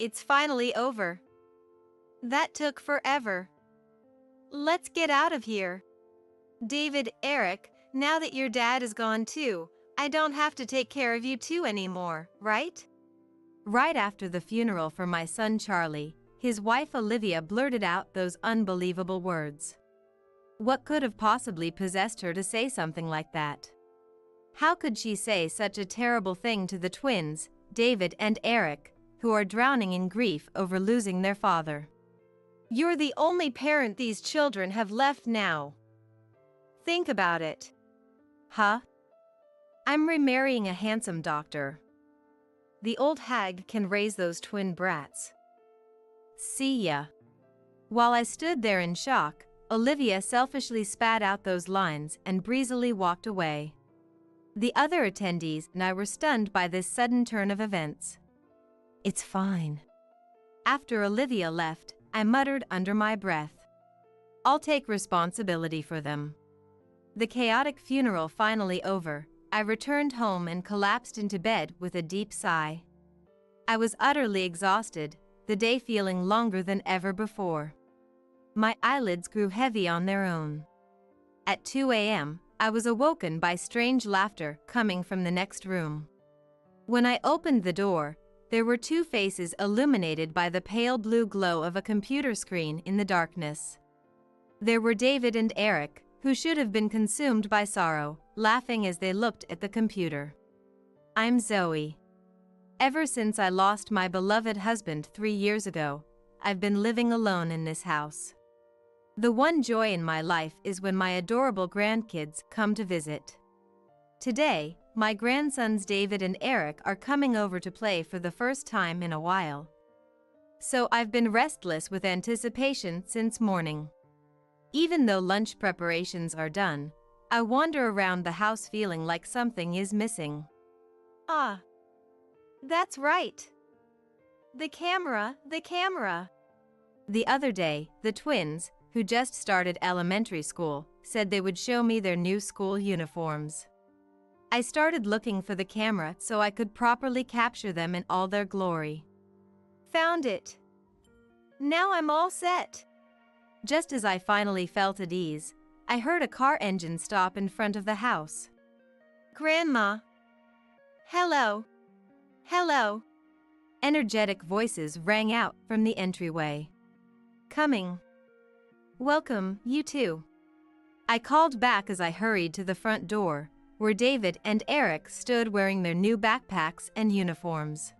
it's finally over. That took forever. Let's get out of here. David, Eric, now that your dad is gone too, I don't have to take care of you two anymore, right? Right after the funeral for my son Charlie, his wife Olivia blurted out those unbelievable words. What could have possibly possessed her to say something like that? How could she say such a terrible thing to the twins, David and Eric, who are drowning in grief over losing their father? You're the only parent these children have left now. Think about it. Huh? I'm remarrying a handsome doctor. The old hag can raise those twin brats. See ya. While I stood there in shock, Olivia selfishly spat out those lines and breezily walked away. The other attendees and I were stunned by this sudden turn of events. It's fine. After Olivia left, I muttered under my breath. I'll take responsibility for them. The chaotic funeral finally over, I returned home and collapsed into bed with a deep sigh. I was utterly exhausted, the day feeling longer than ever before. My eyelids grew heavy on their own. At 2 a.m., I was awoken by strange laughter coming from the next room. When I opened the door, there were two faces illuminated by the pale blue glow of a computer screen in the darkness. There were David and Eric, who should have been consumed by sorrow, laughing as they looked at the computer. I'm Zoe. Ever since I lost my beloved husband 3 years ago, I've been living alone in this house. The one joy in my life is when my adorable grandkids come to visit. Today, my grandsons David and Eric are coming over to play for the first time in a while. So I've been restless with anticipation since morning. Even though lunch preparations are done, I wander around the house feeling like something is missing. Ah, that's right. The camera. The other day, the twins, who just started elementary school, said they would show me their new school uniforms. I started looking for the camera so I could properly capture them in all their glory. Found it. Now I'm all set. Just as I finally felt at ease, I heard a car engine stop in front of the house. Grandma. Hello. Hello. Energetic voices rang out from the entryway. Coming. Welcome, you two. I called back as I hurried to the front door, where David and Eric stood wearing their new backpacks and uniforms.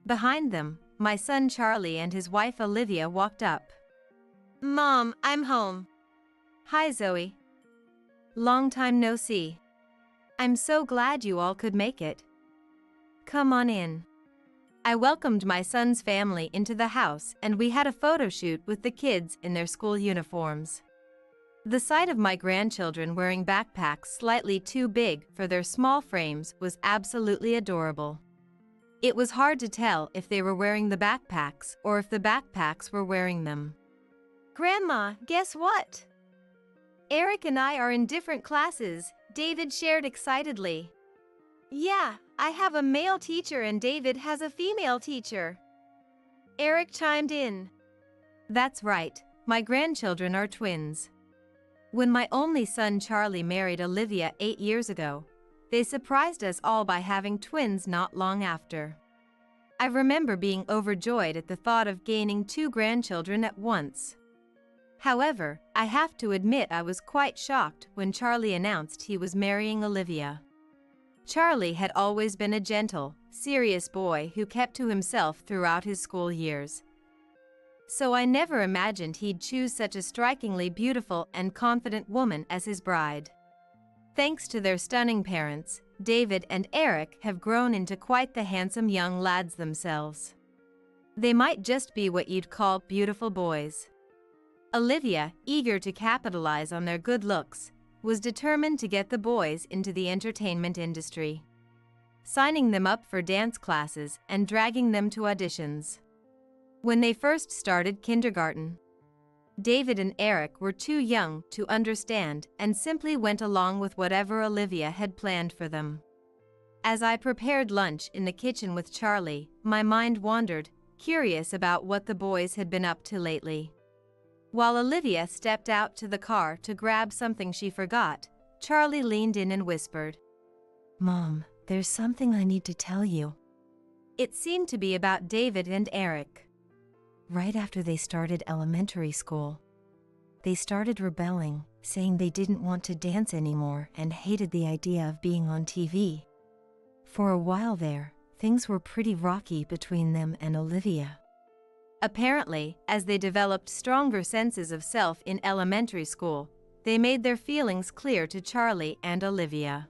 Behind them, my son Charlie and his wife Olivia walked up. Mom, I'm home. Hi, Zoe. Long time no see. I'm so glad you all could make it. Come on in. I welcomed my son's family into the house and we had a photo shoot with the kids in their school uniforms. The sight of my grandchildren wearing backpacks slightly too big for their small frames was absolutely adorable. It was hard to tell if they were wearing the backpacks or if the backpacks were wearing them. Grandma, guess what? Eric and I are in different classes, David shared excitedly. Yeah, I have a male teacher and David has a female teacher. Eric chimed in. That's right, my grandchildren are twins. When my only son Charlie married Olivia 8 years ago, they surprised us all by having twins not long after. I remember being overjoyed at the thought of gaining 2 grandchildren at once. However, I have to admit I was quite shocked when Charlie announced he was marrying Olivia. Charlie had always been a gentle, serious boy who kept to himself throughout his school years. So I never imagined he'd choose such a strikingly beautiful and confident woman as his bride. Thanks to their stunning parents, David and Eric have grown into quite the handsome young lads themselves. They might just be what you'd call beautiful boys. Olivia, eager to capitalize on their good looks, was determined to get the boys into the entertainment industry, signing them up for dance classes and dragging them to auditions. When they first started kindergarten, David and Eric were too young to understand and simply went along with whatever Olivia had planned for them. As I prepared lunch in the kitchen with Charlie, my mind wandered, curious about what the boys had been up to lately. While Olivia stepped out to the car to grab something she forgot, Charlie leaned in and whispered, "Mom, there's something I need to tell you." It seemed to be about David and Eric. Right after they started elementary school, they started rebelling, saying they didn't want to dance anymore and hated the idea of being on TV. For a while there, things were pretty rocky between them and Olivia. Apparently, as they developed stronger senses of self in elementary school, they made their feelings clear to Charlie and Olivia.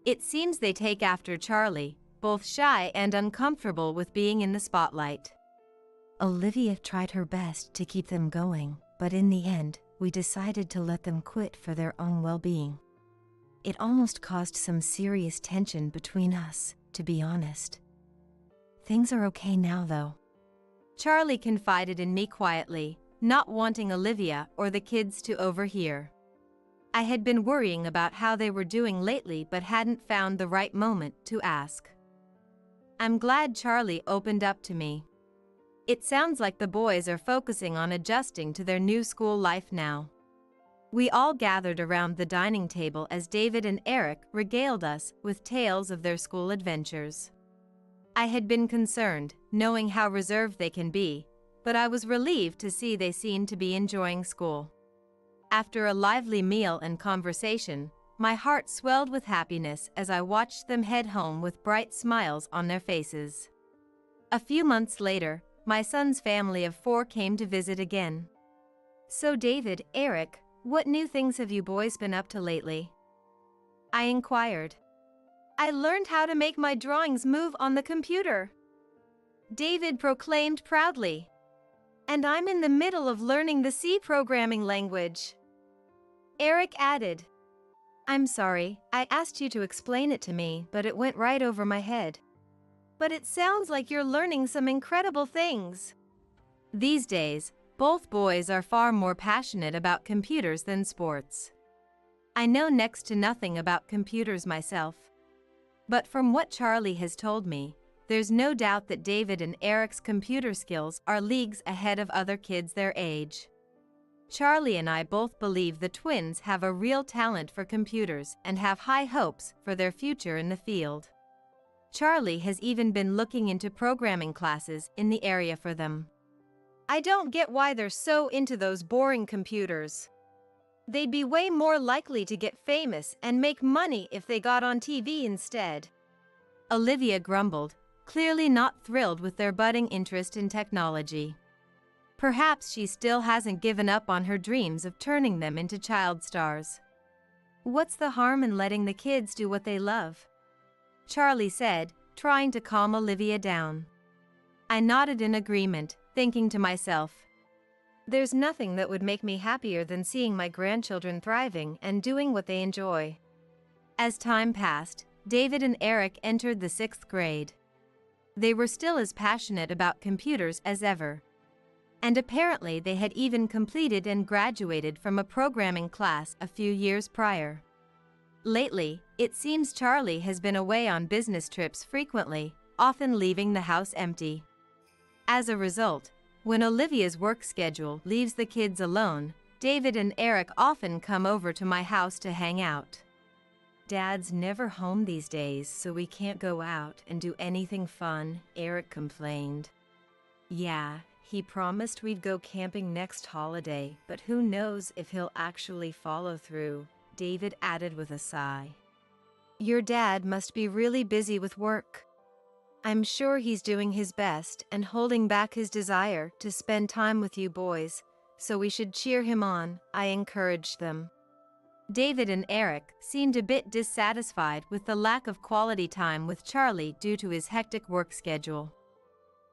It seems they take after Charlie, both shy and uncomfortable with being in the spotlight. Olivia tried her best to keep them going, but in the end, we decided to let them quit for their own well-being. It almost caused some serious tension between us, to be honest. Things are okay now, though. Charlie confided in me quietly, not wanting Olivia or the kids to overhear. I had been worrying about how they were doing lately but hadn't found the right moment to ask. I'm glad Charlie opened up to me. It sounds like the boys are focusing on adjusting to their new school life now. We all gathered around the dining table as David and Eric regaled us with tales of their school adventures. I had been concerned, knowing how reserved they can be, but I was relieved to see they seemed to be enjoying school. After a lively meal and conversation, my heart swelled with happiness as I watched them head home with bright smiles on their faces. A few months later, my son's family of 4 came to visit again. So David, Eric, what new things have you boys been up to lately? I inquired. I learned how to make my drawings move on the computer, David proclaimed proudly. And I'm in the middle of learning the C programming language, Eric added. I'm sorry, I asked you to explain it to me, but it went right over my head. But it sounds like you're learning some incredible things. These days, both boys are far more passionate about computers than sports. I know next to nothing about computers myself. But from what Charlie has told me, there's no doubt that David and Eric's computer skills are leagues ahead of other kids their age. Charlie and I both believe the twins have a real talent for computers and have high hopes for their future in the field. Charlie has even been looking into programming classes in the area for them. I don't get why they're so into those boring computers. They'd be way more likely to get famous and make money if they got on TV instead, Olivia grumbled, clearly not thrilled with their budding interest in technology. Perhaps she still hasn't given up on her dreams of turning them into child stars. What's the harm in letting the kids do what they love? Charlie said, trying to calm Olivia down. I nodded in agreement, thinking to myself, there's nothing that would make me happier than seeing my grandchildren thriving and doing what they enjoy. As time passed, David and Eric entered the 6th grade. They were still as passionate about computers as ever. And apparently they had even completed and graduated from a programming class a few years prior. Lately, it seems Charlie has been away on business trips frequently, often leaving the house empty. As a result, when Olivia's work schedule leaves the kids alone, David and Eric often come over to my house to hang out. Dad's never home these days, so we can't go out and do anything fun, Eric complained. Yeah, he promised we'd go camping next holiday, but who knows if he'll actually follow through, David added with a sigh. Your dad must be really busy with work. I'm sure he's doing his best and holding back his desire to spend time with you boys, so we should cheer him on, I encouraged them. David and Eric seemed a bit dissatisfied with the lack of quality time with Charlie due to his hectic work schedule.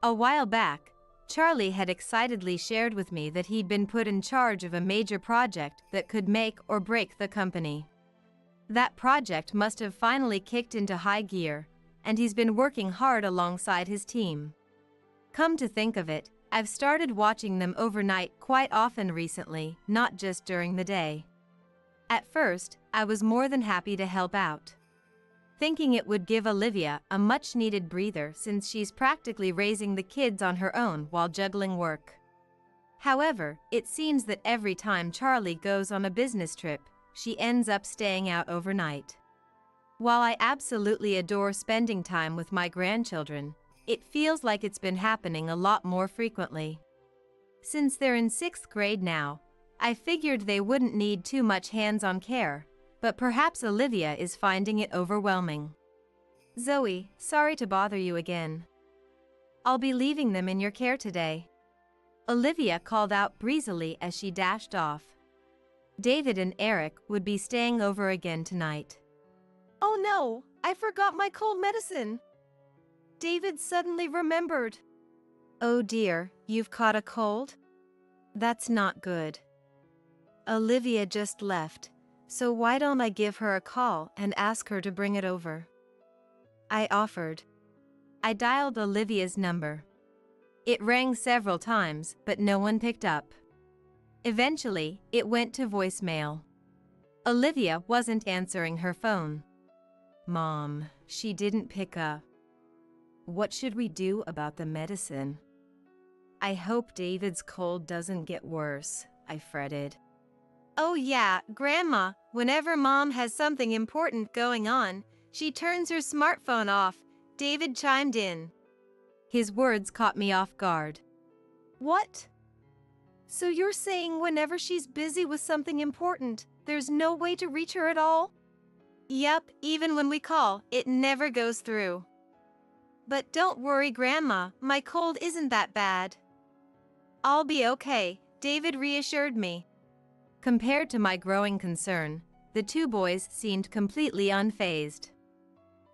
A while back, Charlie had excitedly shared with me that he'd been put in charge of a major project that could make or break the company. That project must have finally kicked into high gear, and he's been working hard alongside his team. Come to think of it, I've started watching them overnight quite often recently, not just during the day. At first, I was more than happy to help out. thinking it would give Olivia a much-needed breather since she's practically raising the kids on her own while juggling work. However, it seems that every time Charlie goes on a business trip, she ends up staying out overnight. While I absolutely adore spending time with my grandchildren, it feels like it's been happening a lot more frequently. Since they're in 6th grade now, I figured they wouldn't need too much hands-on care, but perhaps Olivia is finding it overwhelming. Zoe, sorry to bother you again. I'll be leaving them in your care today. Olivia called out breezily as she dashed off. David and Eric would be staying over again tonight. Oh no, I forgot my cold medicine. David suddenly remembered. Oh dear, you've caught a cold? That's not good. Olivia just left, so why don't I give her a call and ask her to bring it over? I offered. I dialed Olivia's number. It rang several times, but no one picked up. Eventually, it went to voicemail. Olivia wasn't answering her phone. Mom, she didn't pick up. What should we do about the medicine? I hope David's cold doesn't get worse, I fretted. Oh yeah, Grandma, whenever Mom has something important going on, she turns her smartphone off, David chimed in. His words caught me off guard. What? So you're saying whenever she's busy with something important, there's no way to reach her at all? Yep, even when we call, it never goes through. But don't worry, Grandma, my cold isn't that bad. I'll be okay, David reassured me. Compared to my growing concern, the two boys seemed completely unfazed.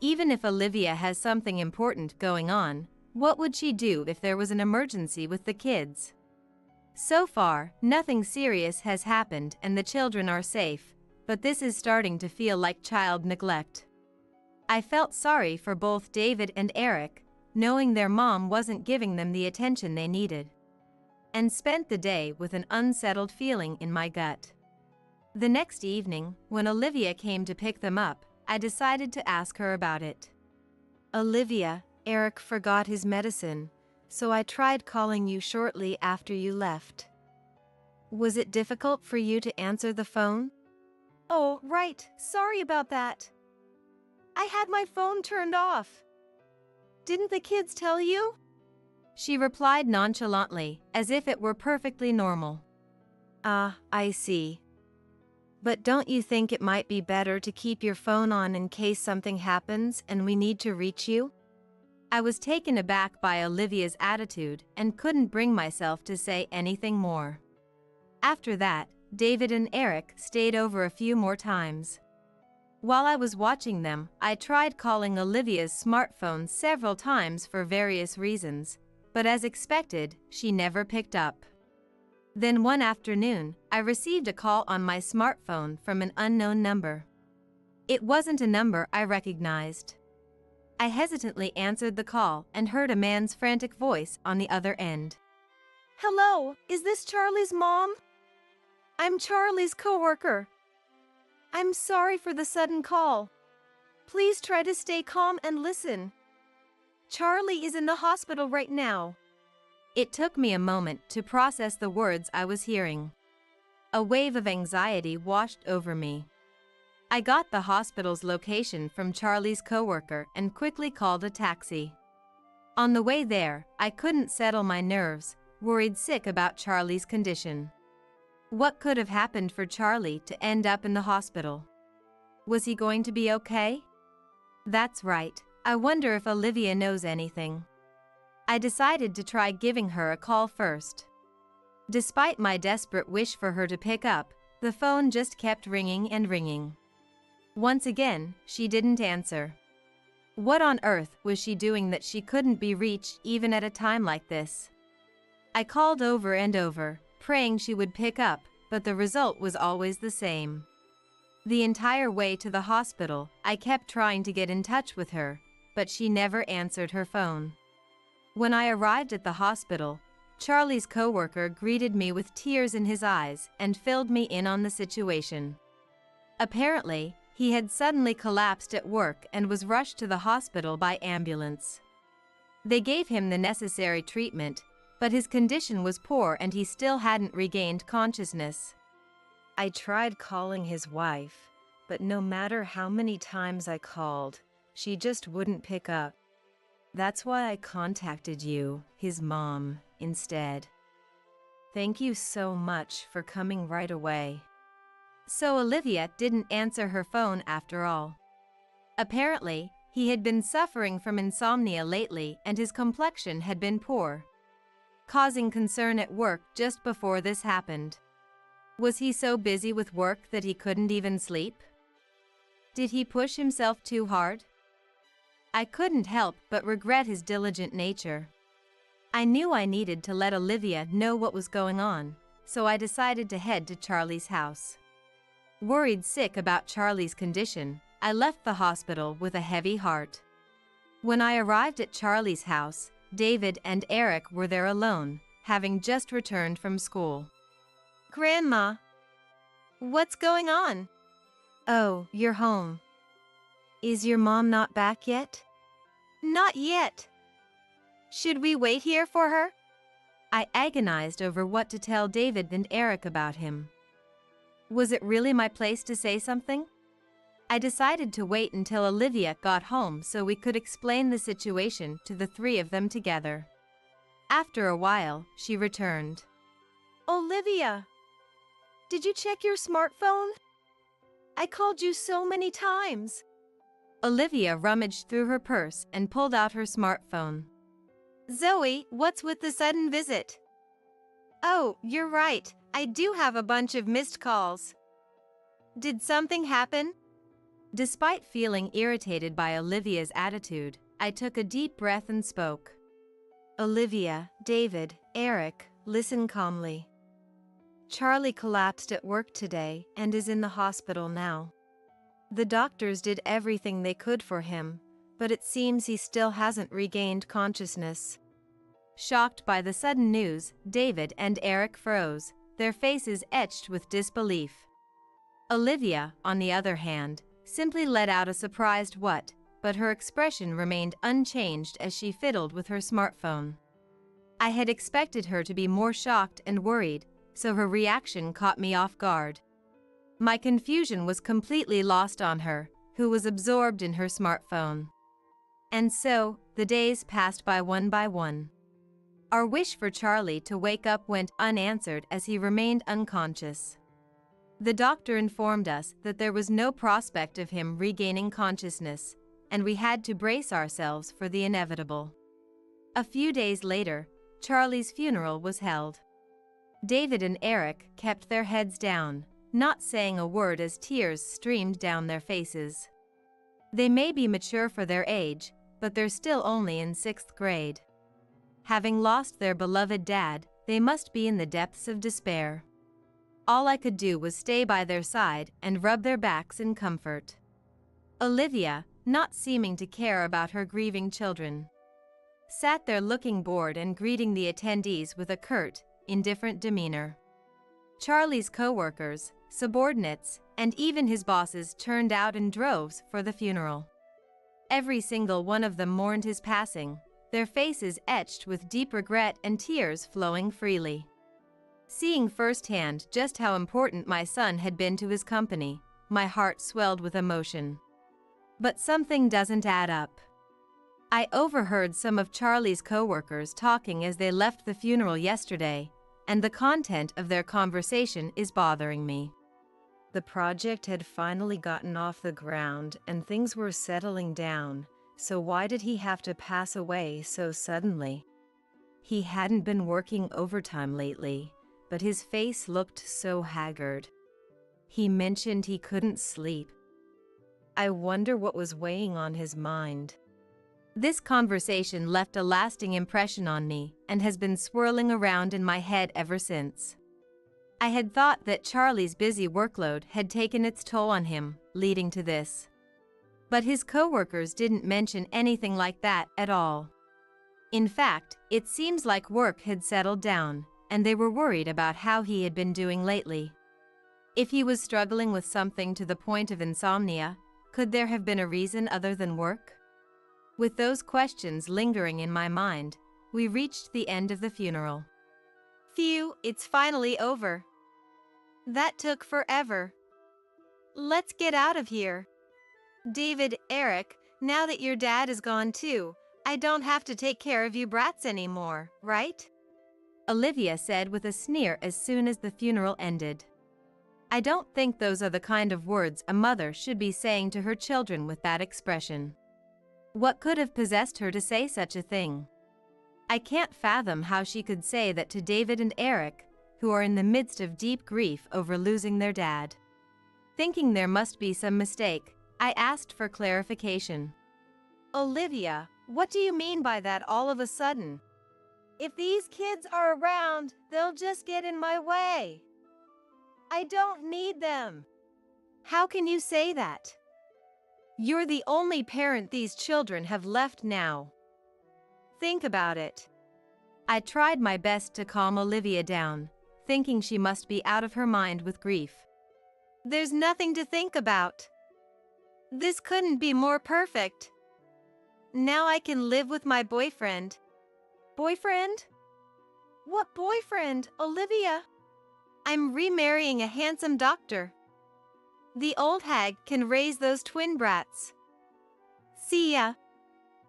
Even if Olivia has something important going on, what would she do if there was an emergency with the kids? So far, nothing serious has happened and the children are safe, but this is starting to feel like child neglect. I felt sorry for both David and Eric, knowing their mom wasn't giving them the attention they needed, and spent the day with an unsettled feeling in my gut. The next evening, when Olivia came to pick them up, I decided to ask her about it. Olivia, Eric forgot his medicine, so I tried calling you shortly after you left. Was it difficult for you to answer the phone? Oh, right, sorry about that. I had my phone turned off. Didn't the kids tell you? She replied nonchalantly, as if it were perfectly normal. Ah, I see. But don't you think it might be better to keep your phone on in case something happens and we need to reach you? I was taken aback by Olivia's attitude and couldn't bring myself to say anything more. After that, David and Eric stayed over a few more times. While I was watching them, I tried calling Olivia's smartphone several times for various reasons, but as expected, she never picked up. Then one afternoon, I received a call on my smartphone from an unknown number. It wasn't a number I recognized. I hesitantly answered the call and heard a man's frantic voice on the other end. Hello, is this Charlie's mom? I'm Charlie's coworker. I'm sorry for the sudden call. Please try to stay calm and listen. Charlie is in the hospital right now. It took me a moment to process the words I was hearing. A wave of anxiety washed over me. I got the hospital's location from Charlie's coworker and quickly called a taxi. On the way there, I couldn't settle my nerves, worried sick about Charlie's condition. What could have happened for Charlie to end up in the hospital? Was he going to be okay? That's right, I wonder if Olivia knows anything. I decided to try giving her a call first. Despite my desperate wish for her to pick up, the phone just kept ringing and ringing. Once again, she didn't answer. What on earth was she doing that she couldn't be reached even at a time like this? I called over and over, praying she would pick up, but the result was always the same. The entire way to the hospital, I kept trying to get in touch with her, but she never answered her phone. When I arrived at the hospital, Charlie's coworker greeted me with tears in his eyes and filled me in on the situation. Apparently, He had suddenly collapsed at work and was rushed to the hospital by ambulance. They gave him the necessary treatment, but his condition was poor and he still hadn't regained consciousness. I tried calling his wife, but no matter how many times I called, she just wouldn't pick up. That's why I contacted you, his mom, instead. Thank you so much for coming right away. So Olivia didn't answer her phone after all. Apparently, he had been suffering from insomnia lately and his complexion had been poor, causing concern at work just before this happened. Was he so busy with work that he couldn't even sleep? Did he push himself too hard? I couldn't help but regret his diligent nature. I knew I needed to let Olivia know what was going on, so I decided to head to Charlie's house. Worried sick about Charlie's condition, I left the hospital with a heavy heart. When I arrived at Charlie's house, David and Eric were there alone, having just returned from school. Grandma, what's going on? Oh, you're home. Is your mom not back yet? Not yet. Should we wait here for her? I agonized over what to tell David and Eric about him. Was it really my place to say something? I decided to wait until Olivia got home so we could explain the situation to the three of them together. After a while, she returned. Olivia, did you check your smartphone? I called you so many times. Olivia rummaged through her purse and pulled out her smartphone. Zoe, what's with the sudden visit? Oh, you're right. I do have a bunch of missed calls. Did something happen? Despite feeling irritated by Olivia's attitude, I took a deep breath and spoke. Olivia, David, Eric, listen calmly. Charlie collapsed at work today and is in the hospital now. The doctors did everything they could for him, but it seems he still hasn't regained consciousness. Shocked by the sudden news, David and Eric froze, their faces etched with disbelief. Olivia, on the other hand, simply let out a surprised what, but her expression remained unchanged as she fiddled with her smartphone. I had expected her to be more shocked and worried, so her reaction caught me off guard. My confusion was completely lost on her, who was absorbed in her smartphone. And so, the days passed by one. Our wish for Charlie to wake up went unanswered as he remained unconscious. The doctor informed us that there was no prospect of him regaining consciousness, and we had to brace ourselves for the inevitable. A few days later, Charlie's funeral was held. David and Eric kept their heads down, not saying a word as tears streamed down their faces. They may be mature for their age, but they're still only in 6th grade. Having lost their beloved dad, they must be in the depths of despair. All I could do was stay by their side and rub their backs in comfort. Olivia, not seeming to care about her grieving children, sat there looking bored and greeting the attendees with a curt, indifferent demeanor. Charlie's co-workers, subordinates, and even his bosses turned out in droves for the funeral. Every single one of them mourned his passing, their faces etched with deep regret and tears flowing freely. Seeing firsthand just how important my son had been to his company, my heart swelled with emotion. But something doesn't add up. I overheard some of Charlie's co-workers talking as they left the funeral yesterday, and the content of their conversation is bothering me. The project had finally gotten off the ground and things were settling down, so why did he have to pass away so suddenly? He hadn't been working overtime lately, but his face looked so haggard. He mentioned he couldn't sleep. I wonder what was weighing on his mind. This conversation left a lasting impression on me and has been swirling around in my head ever since. I had thought that Charlie's busy workload had taken its toll on him, leading to this. But his co-workers didn't mention anything like that at all. In fact, it seems like work had settled down, and they were worried about how he had been doing lately. If he was struggling with something to the point of insomnia, could there have been a reason other than work? With those questions lingering in my mind, we reached the end of the funeral. Phew, it's finally over. That took forever. Let's get out of here. David, Eric, now that your dad is gone too, I don't have to take care of you brats anymore, right? Olivia said with a sneer as soon as the funeral ended. I don't think those are the kind of words a mother should be saying to her children with that expression. What could have possessed her to say such a thing? I can't fathom how she could say that to David and Eric, who are in the midst of deep grief over losing their dad. Thinking there must be some mistake, I asked for clarification. Olivia, what do you mean by that all of a sudden? If these kids are around, they'll just get in my way. I don't need them. How can you say that? You're the only parent these children have left now. Think about it. I tried my best to calm Olivia down, thinking she must be out of her mind with grief. There's nothing to think about. This couldn't be more perfect. Now I can live with my boyfriend. Boyfriend? What boyfriend, Olivia? I'm remarrying a handsome doctor. The old hag can raise those twin brats. See ya.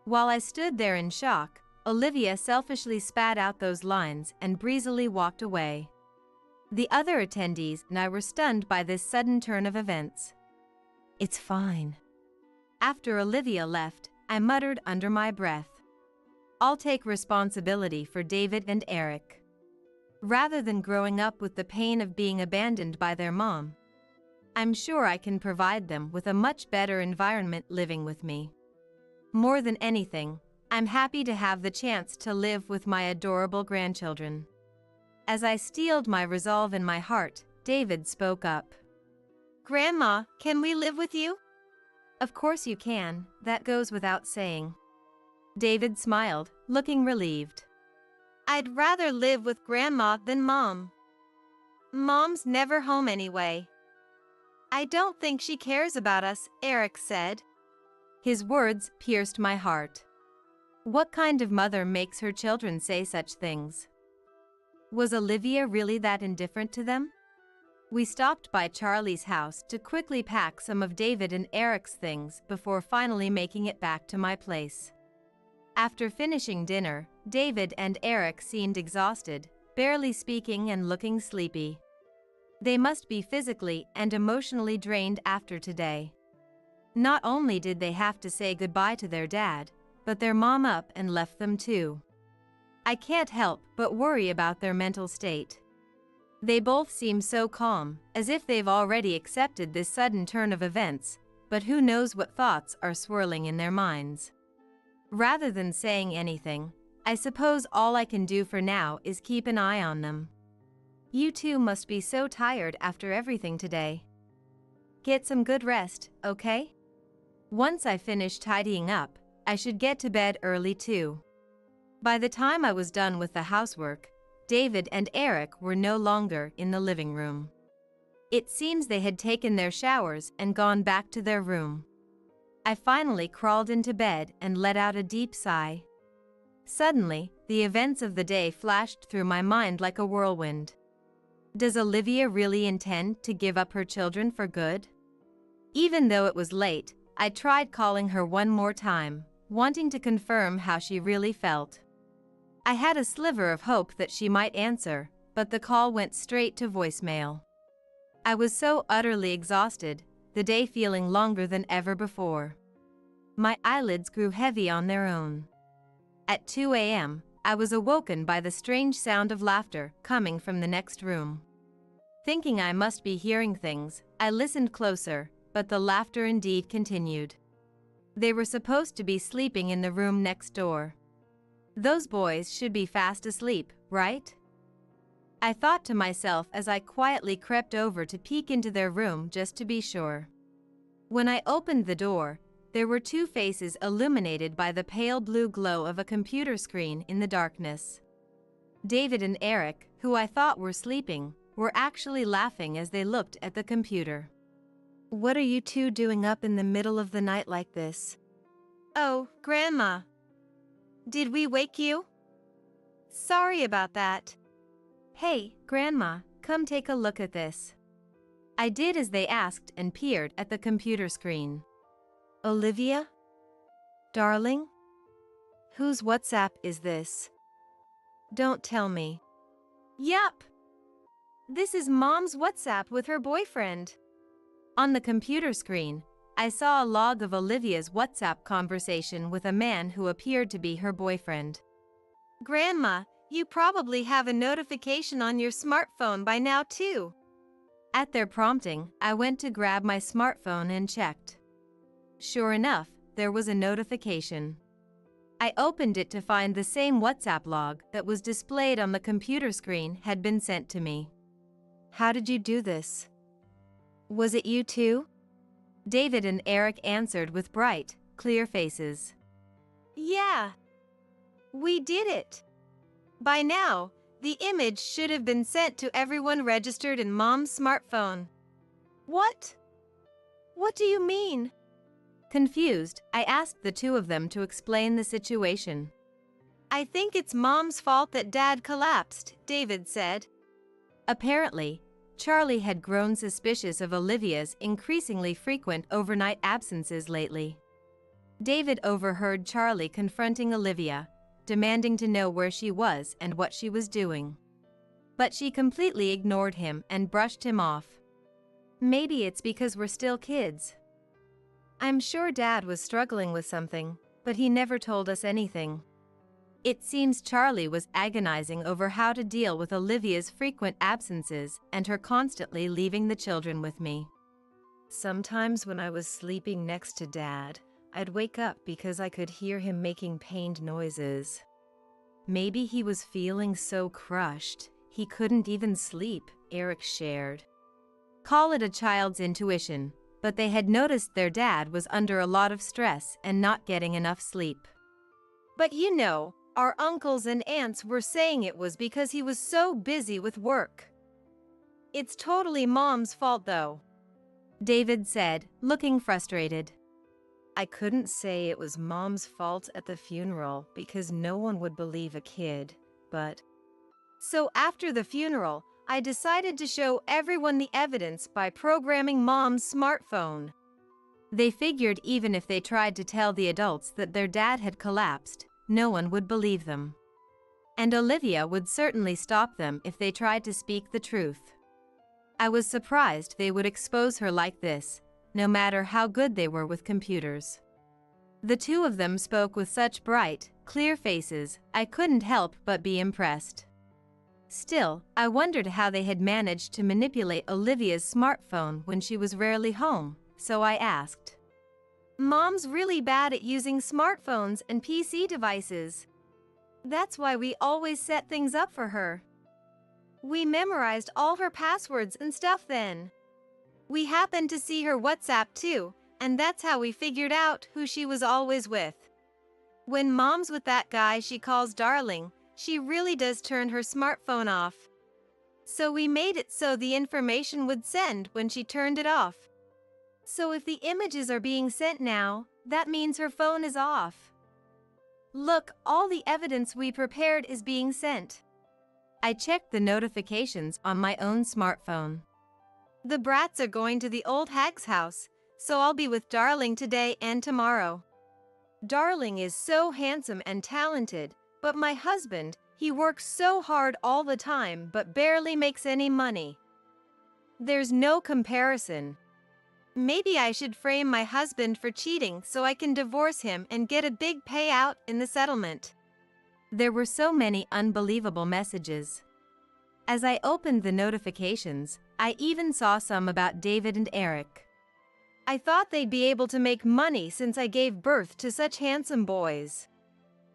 While I stood there in shock, Olivia selfishly spat out those lines and breezily walked away. The other attendees and I were stunned by this sudden turn of events. It's fine. After Olivia left, I muttered under my breath. I'll take responsibility for David and Eric. Rather than growing up with the pain of being abandoned by their mom, I'm sure I can provide them with a much better environment living with me. More than anything, I'm happy to have the chance to live with my adorable grandchildren. As I steeled my resolve in my heart, David spoke up. Grandma, can we live with you? Of course you can, that goes without saying. David smiled, looking relieved. I'd rather live with Grandma than Mom. Mom's never home anyway. I don't think she cares about us, Eric said. His words pierced my heart. What kind of mother makes her children say such things? Was Olivia really that indifferent to them? We stopped by Charlie's house to quickly pack some of David and Eric's things before finally making it back to my place. After finishing dinner, David and Eric seemed exhausted, barely speaking and looking sleepy. They must be physically and emotionally drained after today. Not only did they have to say goodbye to their dad, but their mom up and left them too. I can't help but worry about their mental state. They both seem so calm, as if they've already accepted this sudden turn of events, but who knows what thoughts are swirling in their minds. Rather than saying anything, I suppose all I can do for now is keep an eye on them. You two must be so tired after everything today. Get some good rest, okay? Once I finish tidying up, I should get to bed early too. By the time I was done with the housework, David and Eric were no longer in the living room. It seems they had taken their showers and gone back to their room. I finally crawled into bed and let out a deep sigh. Suddenly, the events of the day flashed through my mind like a whirlwind. Does Olivia really intend to give up her children for good? Even though it was late, I tried calling her one more time, wanting to confirm how she really felt. I had a sliver of hope that she might answer, but the call went straight to voicemail. I was so utterly exhausted, the day feeling longer than ever before. My eyelids grew heavy on their own. At 2 a.m., I was awoken by the strange sound of laughter coming from the next room. Thinking I must be hearing things, I listened closer, but the laughter indeed continued. They were supposed to be sleeping in the room next door. Those boys should be fast asleep, right? I thought to myself as I quietly crept over to peek into their room just to be sure. When I opened the door, there were two faces illuminated by the pale blue glow of a computer screen in the darkness. David and Eric, who I thought were sleeping, were actually laughing as they looked at the computer. What are you two doing up in the middle of the night like this? Oh, Grandma. Did we wake you? Sorry about that. Hey, Grandma, come take a look at this. I did as they asked and peered at the computer screen. Olivia? Darling? Whose WhatsApp is this? Don't tell me. Yup. This is Mom's WhatsApp with her boyfriend. On the computer screen, I saw a log of Olivia's WhatsApp conversation with a man who appeared to be her boyfriend. Grandma, you probably have a notification on your smartphone by now too. At their prompting, I went to grab my smartphone and checked. Sure enough, there was a notification. I opened it to find the same WhatsApp log that was displayed on the computer screen had been sent to me. How did you do this? Was it you two? David and Eric answered with bright, clear faces. Yeah. We did it. By now, the image should have been sent to everyone registered in Mom's smartphone. What? What do you mean? Confused, I asked the two of them to explain the situation. I think it's Mom's fault that Dad collapsed, David said. Apparently, Charlie had grown suspicious of Olivia's increasingly frequent overnight absences lately. David overheard Charlie confronting Olivia, demanding to know where she was and what she was doing. But she completely ignored him and brushed him off. Maybe it's because we're still kids. I'm sure Dad was struggling with something, but he never told us anything. It seems Charlie was agonizing over how to deal with Olivia's frequent absences and her constantly leaving the children with me. Sometimes when I was sleeping next to Dad, I'd wake up because I could hear him making pained noises. Maybe he was feeling so crushed, he couldn't even sleep, Eric shared. Call it a child's intuition, but they had noticed their dad was under a lot of stress and not getting enough sleep. But you know, our uncles and aunts were saying it was because he was so busy with work. It's totally Mom's fault though, David said, looking frustrated. I couldn't say it was Mom's fault at the funeral because no one would believe a kid, but... So after the funeral, I decided to show everyone the evidence by programming Mom's smartphone. They figured even if they tried to tell the adults that their dad had collapsed, no one would believe them. And Olivia would certainly stop them if they tried to speak the truth. I was surprised they would expose her like this, no matter how good they were with computers. The two of them spoke with such bright, clear faces, I couldn't help but be impressed. Still, I wondered how they had managed to manipulate Olivia's smartphone when she was rarely home, so I asked. Mom's really bad at using smartphones and PC devices. That's why we always set things up for her. We memorized all her passwords and stuff then. We happened to see her WhatsApp too, and that's how we figured out who she was always with. When Mom's with that guy she calls darling, she really does turn her smartphone off. So we made it so the information would send when she turned it off. So if the images are being sent now, that means her phone is off. Look, all the evidence we prepared is being sent. I checked the notifications on my own smartphone. The brats are going to the old hag's house, so I'll be with Darling today and tomorrow. Darling is so handsome and talented, but my husband, he works so hard all the time but barely makes any money. There's no comparison. Maybe I should frame my husband for cheating so I can divorce him and get a big payout in the settlement. There were so many unbelievable messages. As I opened the notifications, I even saw some about David and Eric. I thought they'd be able to make money since I gave birth to such handsome boys.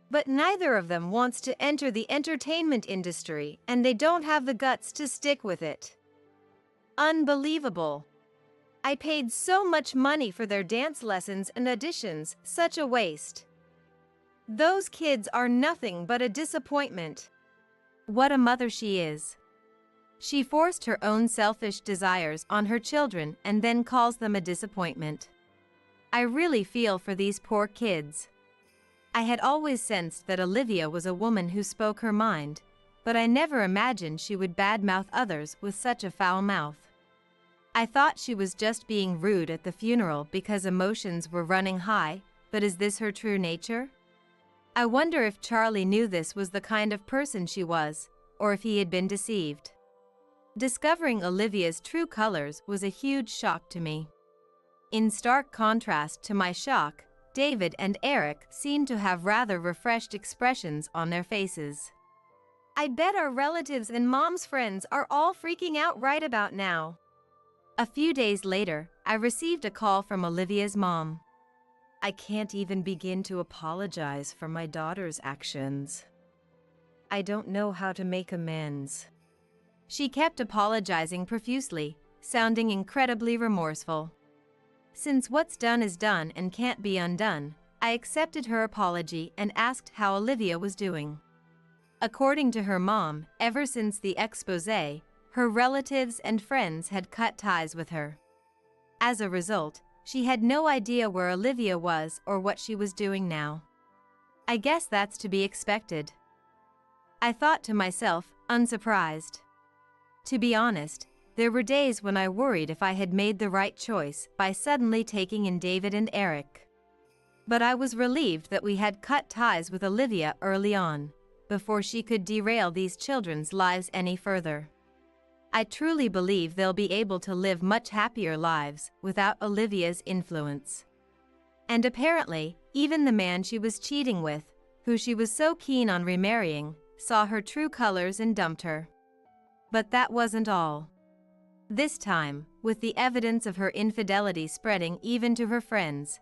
But neither of them wants to enter the entertainment industry, and they don't have the guts to stick with it. Unbelievable. I paid so much money for their dance lessons and auditions, such a waste. Those kids are nothing but a disappointment. What a mother she is. She forced her own selfish desires on her children and then calls them a disappointment. I really feel for these poor kids. I had always sensed that Olivia was a woman who spoke her mind, but I never imagined she would badmouth others with such a foul mouth. I thought she was just being rude at the funeral because emotions were running high, but is this her true nature? I wonder if Charlie knew this was the kind of person she was, or if he had been deceived. Discovering Olivia's true colors was a huge shock to me. In stark contrast to my shock, David and Eric seemed to have rather refreshed expressions on their faces. I bet our relatives and Mom's friends are all freaking out right about now. A few days later, I received a call from Olivia's mom. I can't even begin to apologize for my daughter's actions. I don't know how to make amends. She kept apologizing profusely, sounding incredibly remorseful. Since what's done is done and can't be undone, I accepted her apology and asked how Olivia was doing. According to her mom, ever since the exposé, her relatives and friends had cut ties with her. As a result, she had no idea where Olivia was or what she was doing now. I guess that's to be expected. I thought to myself, unsurprised. To be honest, there were days when I worried if I had made the right choice by suddenly taking in David and Eric. But I was relieved that we had cut ties with Olivia early on, before she could derail these children's lives any further. I truly believe they'll be able to live much happier lives without Olivia's influence. And apparently, even the man she was cheating with, who she was so keen on remarrying, saw her true colors and dumped her. But that wasn't all. This time, with the evidence of her infidelity spreading even to her friends,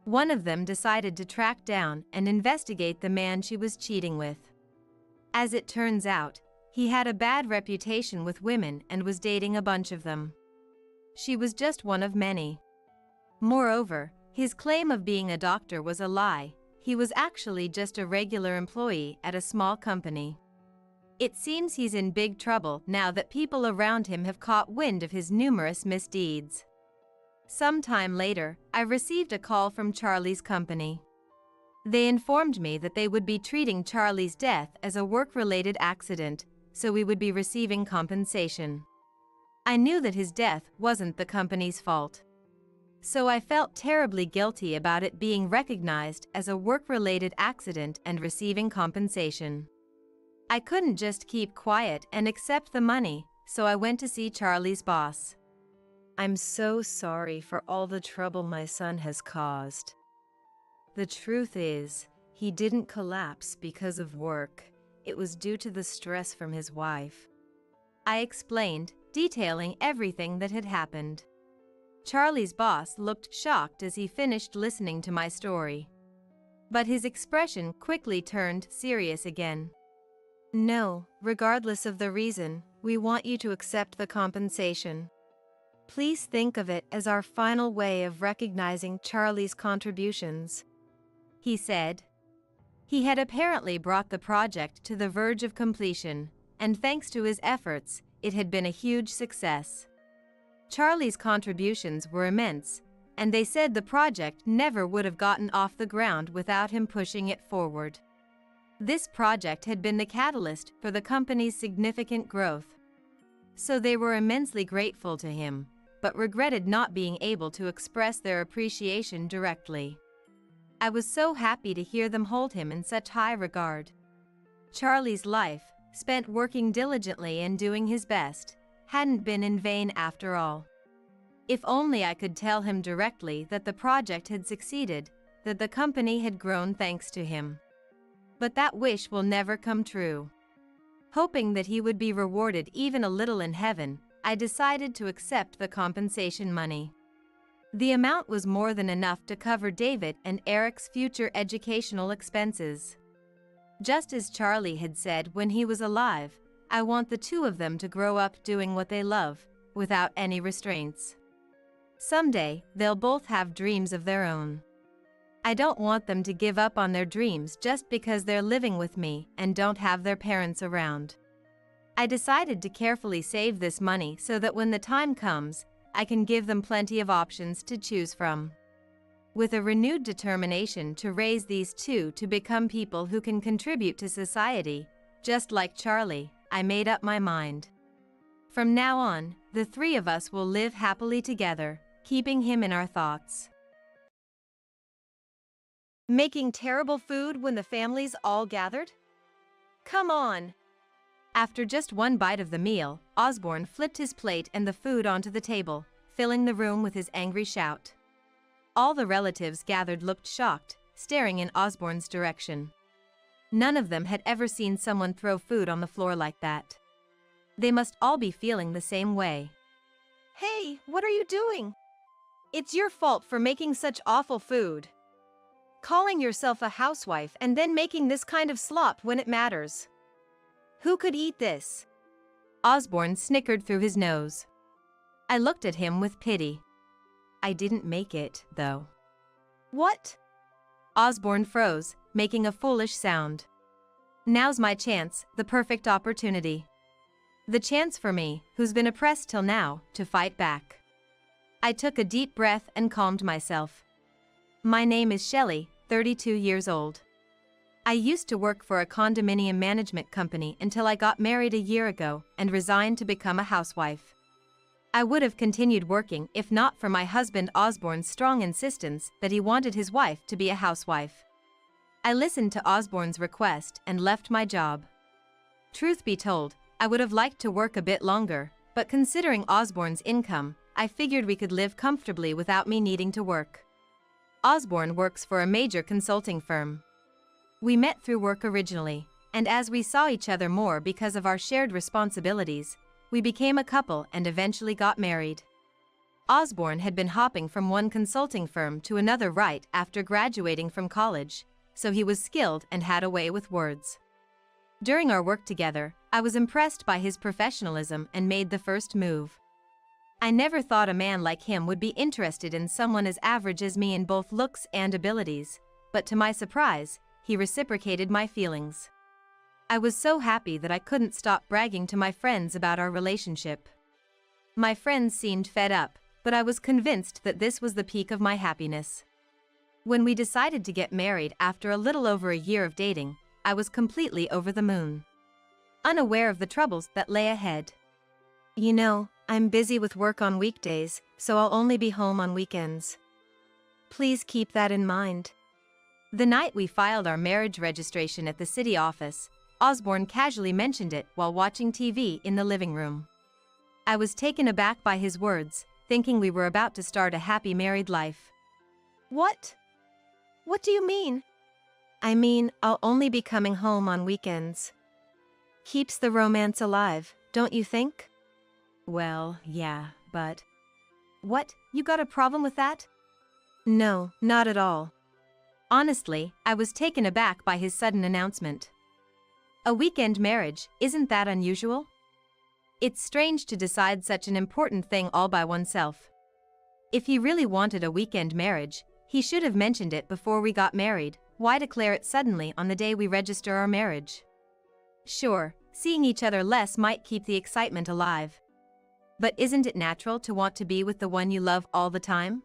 one of them decided to track down and investigate the man she was cheating with. As it turns out, he had a bad reputation with women and was dating a bunch of them. She was just one of many. Moreover, his claim of being a doctor was a lie. He was actually just a regular employee at a small company. It seems he's in big trouble now that people around him have caught wind of his numerous misdeeds. Sometime later, I received a call from Charlie's company. They informed me that they would be treating Charlie's death as a work-related accident, so we would be receiving compensation. I knew that his death wasn't the company's fault. So I felt terribly guilty about it being recognized as a work-related accident and receiving compensation. I couldn't just keep quiet and accept the money, so I went to see Charlie's boss. I'm so sorry for all the trouble my son has caused. The truth is, he didn't collapse because of work. It was due to the stress from his wife. I explained, detailing everything that had happened. Charlie's boss looked shocked as he finished listening to my story. But his expression quickly turned serious again. No, regardless of the reason, we want you to accept the compensation. Please think of it as our final way of recognizing Charlie's contributions, he said. He had apparently brought the project to the verge of completion, and thanks to his efforts, it had been a huge success. Charlie's contributions were immense, and they said the project never would have gotten off the ground without him pushing it forward. This project had been the catalyst for the company's significant growth. So they were immensely grateful to him, but regretted not being able to express their appreciation directly. I was so happy to hear them hold him in such high regard. Charlie's life, spent working diligently and doing his best, hadn't been in vain after all. If only I could tell him directly that the project had succeeded, that the company had grown thanks to him. But that wish will never come true. Hoping that he would be rewarded even a little in heaven, I decided to accept the compensation money. The amount was more than enough to cover David and Eric's future educational expenses. Just as Charlie had said when he was alive, I want the two of them to grow up doing what they love, without any restraints. Someday, they'll both have dreams of their own. I don't want them to give up on their dreams just because they're living with me and don't have their parents around. I decided to carefully save this money so that when the time comes, I can give them plenty of options to choose from. With a renewed determination to raise these two to become people who can contribute to society, just like Charlie, I made up my mind. From now on, the three of us will live happily together, keeping him in our thoughts. Making terrible food when the family's all gathered? Come on! After just one bite of the meal, Osborne flipped his plate and the food onto the table, filling the room with his angry shout. All the relatives gathered looked shocked, staring in Osborne's direction. None of them had ever seen someone throw food on the floor like that. They must all be feeling the same way. Hey, what are you doing? It's your fault for making such awful food. Calling yourself a housewife and then making this kind of slop when it matters. Who could eat this? Osborne snickered through his nose. I looked at him with pity. I didn't make it, though. What? Osborne froze, making a foolish sound. Now's my chance, the perfect opportunity. The chance for me, who's been oppressed till now, to fight back. I took a deep breath and calmed myself. My name is Shelley, 32 years old. I used to work for a condominium management company until I got married a year ago and resigned to become a housewife. I would have continued working if not for my husband Osborne's strong insistence that he wanted his wife to be a housewife. I listened to Osborne's request and left my job. Truth be told, I would have liked to work a bit longer, but considering Osborne's income, I figured we could live comfortably without me needing to work. Osborne works for a major consulting firm. We met through work originally, and as we saw each other more because of our shared responsibilities, we became a couple and eventually got married. Osborne had been hopping from one consulting firm to another right after graduating from college, so he was skilled and had a way with words. During our work together, I was impressed by his professionalism and made the first move. I never thought a man like him would be interested in someone as average as me in both looks and abilities, but to my surprise, he reciprocated my feelings. I was so happy that I couldn't stop bragging to my friends about our relationship. My friends seemed fed up, but I was convinced that this was the peak of my happiness. When we decided to get married after a little over a year of dating, I was completely over the moon, unaware of the troubles that lay ahead. You know, I'm busy with work on weekdays, so I'll only be home on weekends. Please keep that in mind. The night we filed our marriage registration at the city office, Osborne casually mentioned it while watching TV in the living room. I was taken aback by his words, thinking we were about to start a happy married life. What? What do you mean? I mean, I'll only be coming home on weekends. Keeps the romance alive, don't you think? Well, yeah, but... What, you got a problem with that? No, not at all. Honestly, I was taken aback by his sudden announcement. A weekend marriage, isn't that unusual? It's strange to decide such an important thing all by oneself. If he really wanted a weekend marriage, he should have mentioned it before we got married. Why declare it suddenly on the day we register our marriage? Sure, seeing each other less might keep the excitement alive. But isn't it natural to want to be with the one you love all the time?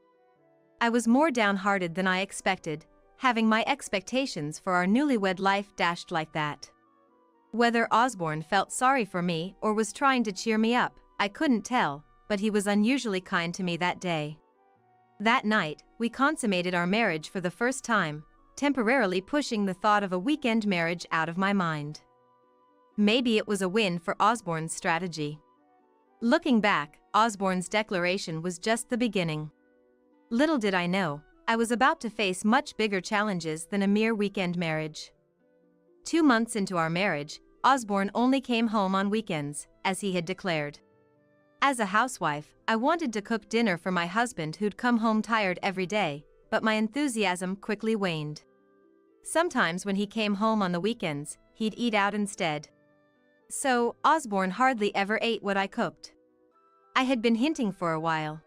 I was more downhearted than I expected, having my expectations for our newlywed life dashed like that. Whether Osborne felt sorry for me or was trying to cheer me up, I couldn't tell, but he was unusually kind to me that day. That night, we consummated our marriage for the first time, temporarily pushing the thought of a weekend marriage out of my mind. Maybe it was a win for Osborne's strategy. Looking back, Osborne's declaration was just the beginning. Little did I know, I was about to face much bigger challenges than a mere weekend marriage. 2 months into our marriage, Osborne only came home on weekends, as he had declared. As a housewife, I wanted to cook dinner for my husband who'd come home tired every day, but my enthusiasm quickly waned. Sometimes when he came home on the weekends, he'd eat out instead. So, Osborne hardly ever ate what I cooked. I had been hinting for a while.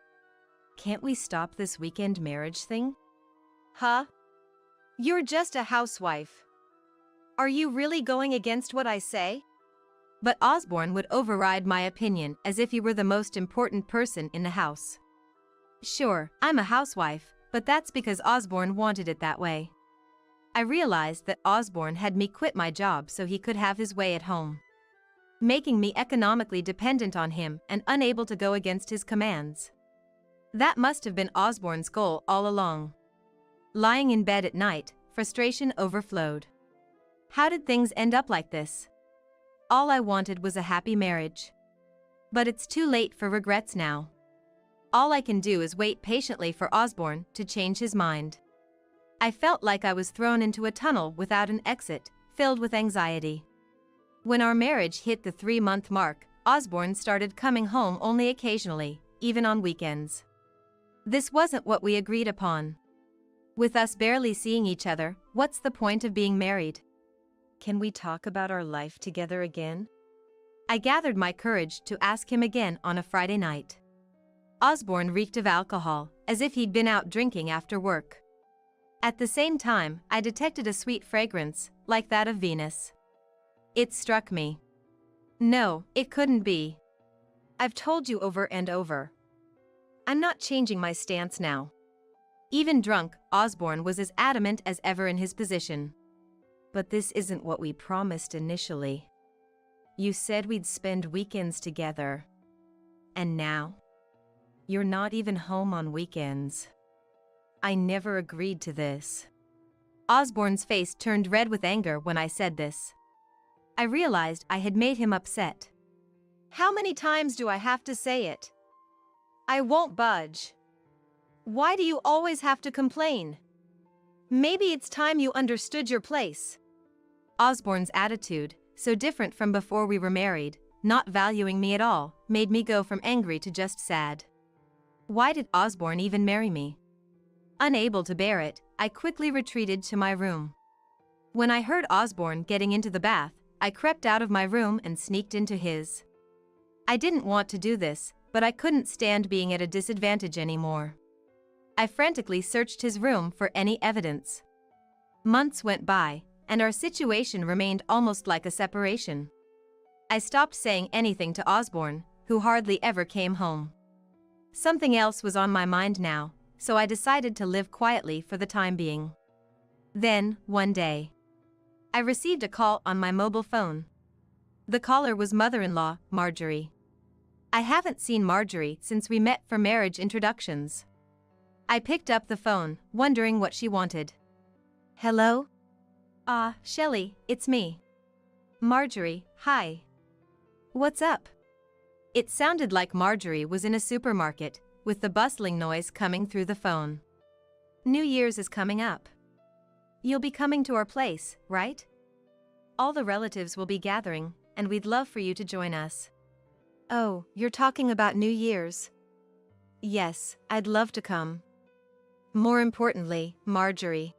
Can't we stop this weekend marriage thing? Huh? You're just a housewife. Are you really going against what I say? But Osborne would override my opinion as if he were the most important person in the house. Sure, I'm a housewife, but that's because Osborne wanted it that way. I realized that Osborne had me quit my job so he could have his way at home, making me economically dependent on him and unable to go against his commands. That must have been Osborne's goal all along. Lying in bed at night, frustration overflowed. How did things end up like this? All I wanted was a happy marriage. But it's too late for regrets now. All I can do is wait patiently for Osborne to change his mind. I felt like I was thrown into a tunnel without an exit, filled with anxiety. When our marriage hit the 3-month mark, Osborne started coming home only occasionally, even on weekends. This wasn't what we agreed upon. With us barely seeing each other, what's the point of being married? Can we talk about our life together again? I gathered my courage to ask him again on a Friday night. Osborne reeked of alcohol, as if he'd been out drinking after work. At the same time, I detected a sweet fragrance, like that of Venus. It struck me. No, it couldn't be. I've told you over and over. I'm not changing my stance now. Even drunk, Osborne was as adamant as ever in his position. But this isn't what we promised initially. You said we'd spend weekends together. And now? You're not even home on weekends. I never agreed to this. Osborne's face turned red with anger when I said this. I realized I had made him upset. How many times do I have to say it? I won't budge. Why do you always have to complain? Maybe it's time you understood your place. Osborne's attitude, so different from before we were married, not valuing me at all, made me go from angry to just sad. Why did Osborne even marry me? Unable to bear it, I quickly retreated to my room. When I heard Osborne getting into the bath, I crept out of my room and sneaked into his. I didn't want to do this, but I couldn't stand being at a disadvantage anymore. I frantically searched his room for any evidence. Months went by, and our situation remained almost like a separation. I stopped saying anything to Osborne, who hardly ever came home. Something else was on my mind now, so I decided to live quietly for the time being. Then, one day, I received a call on my mobile phone. The caller was mother-in-law, Marjorie. I haven't seen Marjorie since we met for marriage introductions. I picked up the phone, wondering what she wanted. Hello? Shelley, it's me. Marjorie, hi. What's up? It sounded like Marjorie was in a supermarket, with the bustling noise coming through the phone. New Year's is coming up. You'll be coming to our place, right? All the relatives will be gathering, and we'd love for you to join us. Oh, you're talking about New Year's. Yes, I'd love to come. More importantly, Marjorie.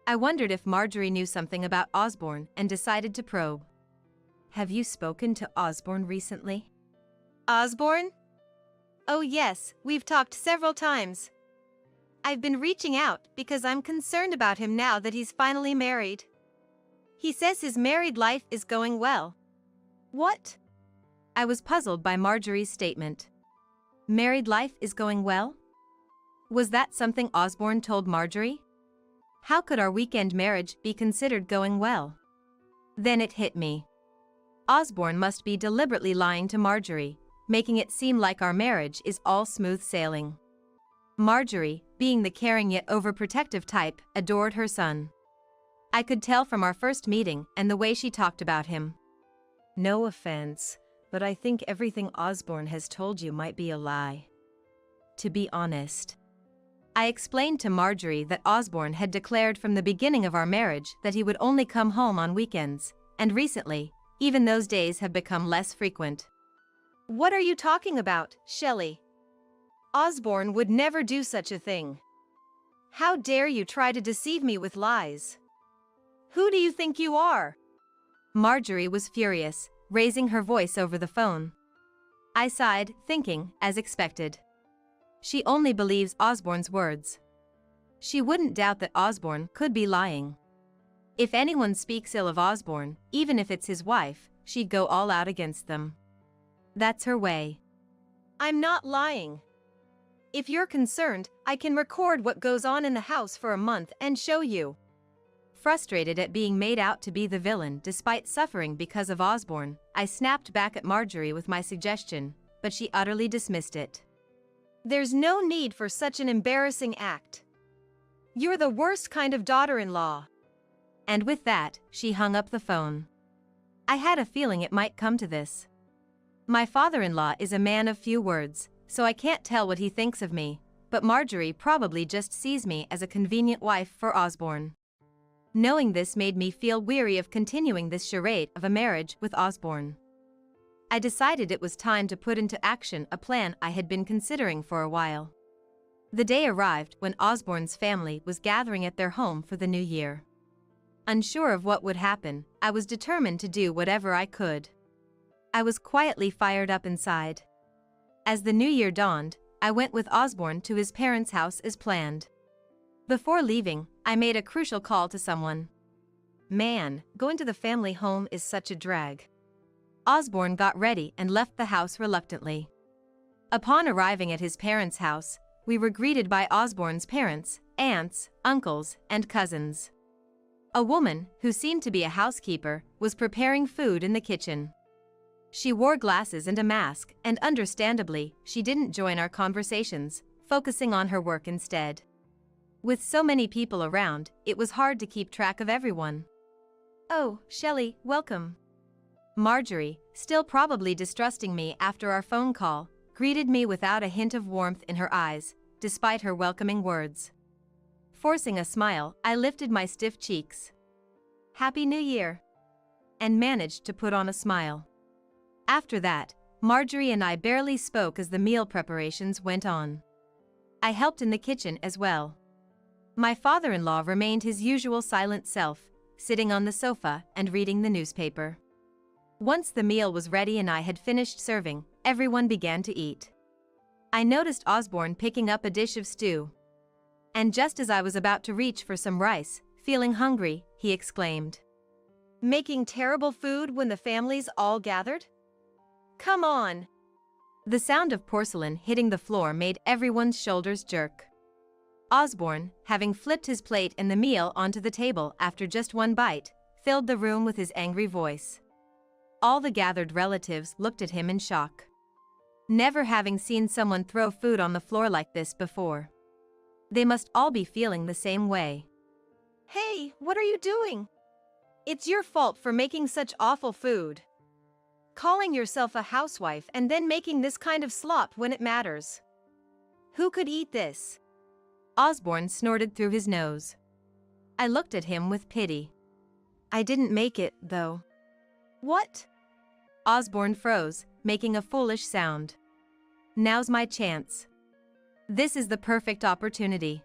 I wondered if Marjorie knew something about Osborne and decided to probe. Have you spoken to Osborne recently? Osborne? Oh yes, we've talked several times. I've been reaching out because I'm concerned about him now that he's finally married. He says his married life is going well. What? I was puzzled by Marjorie's statement. Married life is going well? Was that something Osborne told Marjorie? How could our weekend marriage be considered going well? Then it hit me. Osborne must be deliberately lying to Marjorie, making it seem like our marriage is all smooth sailing. Marjorie, being the caring yet overprotective type, adored her son. I could tell from our first meeting and the way she talked about him. No offense, but I think everything Osborne has told you might be a lie. To be honest. I explained to Marjorie that Osborne had declared from the beginning of our marriage that he would only come home on weekends, and recently, even those days have become less frequent. What are you talking about, Shelley? Osborne would never do such a thing. How dare you try to deceive me with lies? Who do you think you are? Marjorie was furious, raising her voice over the phone. I sighed, thinking, as expected. She only believes Osborne's words. She wouldn't doubt that Osborne could be lying. If anyone speaks ill of Osborne, even if it's his wife, she'd go all out against them. That's her way. I'm not lying. If you're concerned, I can record what goes on in the house for a month and show you. Frustrated at being made out to be the villain despite suffering because of Osborne, I snapped back at Marjorie with my suggestion, but she utterly dismissed it. There's no need for such an embarrassing act. You're the worst kind of daughter-in-law. And with that, she hung up the phone. I had a feeling it might come to this. My father-in-law is a man of few words, so I can't tell what he thinks of me, but Marjorie probably just sees me as a convenient wife for Osborne. Knowing this made me feel weary of continuing this charade of a marriage with Osborne. I decided it was time to put into action a plan I had been considering for a while. The day arrived when Osborne's family was gathering at their home for the new year. Unsure of what would happen, I was determined to do whatever I could. I was quietly fired up inside. As the new year dawned, I went with Osborne to his parents' house as planned. Before leaving, I made a crucial call to someone. Man, going to the family home is such a drag. Osborne got ready and left the house reluctantly. Upon arriving at his parents' house, we were greeted by Osborne's parents, aunts, uncles, and cousins. A woman, who seemed to be a housekeeper, was preparing food in the kitchen. She wore glasses and a mask, and understandably, she didn't join our conversations, focusing on her work instead. With so many people around, it was hard to keep track of everyone. Oh, Shelley, welcome. Marjorie, still probably distrusting me after our phone call, greeted me without a hint of warmth in her eyes, despite her welcoming words. Forcing a smile, I lifted my stiff cheeks. Happy New Year! And managed to put on a smile. After that, Marjorie and I barely spoke as the meal preparations went on. I helped in the kitchen as well. My father-in-law remained his usual silent self, sitting on the sofa and reading the newspaper. Once the meal was ready and I had finished serving, everyone began to eat. I noticed Osborne picking up a dish of stew. And just as I was about to reach for some rice, feeling hungry, he exclaimed, Making terrible food when the family's all gathered? Come on! The sound of porcelain hitting the floor made everyone's shoulders jerk. Osborne, having flipped his plate and the meal onto the table after just one bite, filled the room with his angry voice. All the gathered relatives looked at him in shock. Never having seen someone throw food on the floor like this before. They must all be feeling the same way. Hey, what are you doing? It's your fault for making such awful food. Calling yourself a housewife and then making this kind of slop when it matters. Who could eat this? Osborne snorted through his nose. I looked at him with pity. I didn't make it, though. What? Osborne froze, making a foolish sound. Now's my chance. This is the perfect opportunity.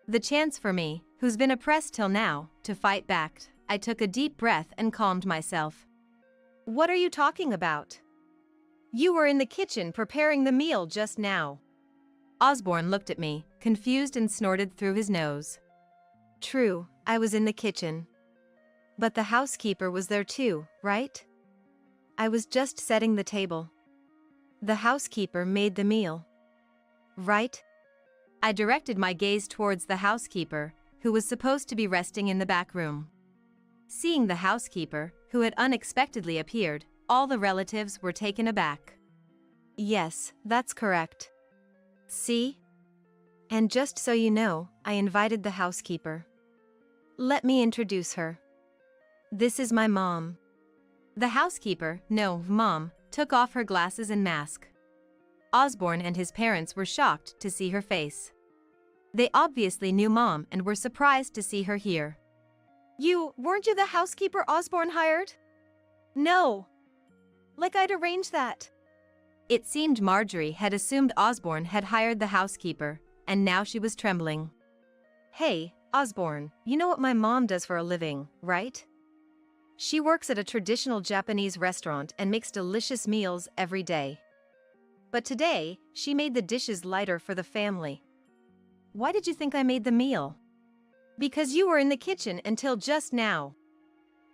The chance for me, who's been oppressed till now, to fight back. I took a deep breath and calmed myself. What are you talking about? You were in the kitchen preparing the meal just now. Osborne looked at me, confused, and snorted through his nose. True, I was in the kitchen. But the housekeeper was there too, right? I was just setting the table. The housekeeper made the meal. Right? I directed my gaze towards the housekeeper, who was supposed to be resting in the back room. Seeing the housekeeper, who had unexpectedly appeared, all the relatives were taken aback. Yes, that's correct. See? And just so you know, I invited the housekeeper. Let me introduce her. This is my mom. The housekeeper, no, Mom, took off her glasses and mask. Osborne and his parents were shocked to see her face. They obviously knew Mom and were surprised to see her here. Weren't you the housekeeper Osborne hired? No. Like I'd arranged that. It seemed Marjorie had assumed Osborne had hired the housekeeper, and now she was trembling. Hey, Osborne, you know what my mom does for a living, right? She works at a traditional Japanese restaurant and makes delicious meals every day. But today, she made the dishes lighter for the family. Why did you think I made the meal? Because you were in the kitchen until just now.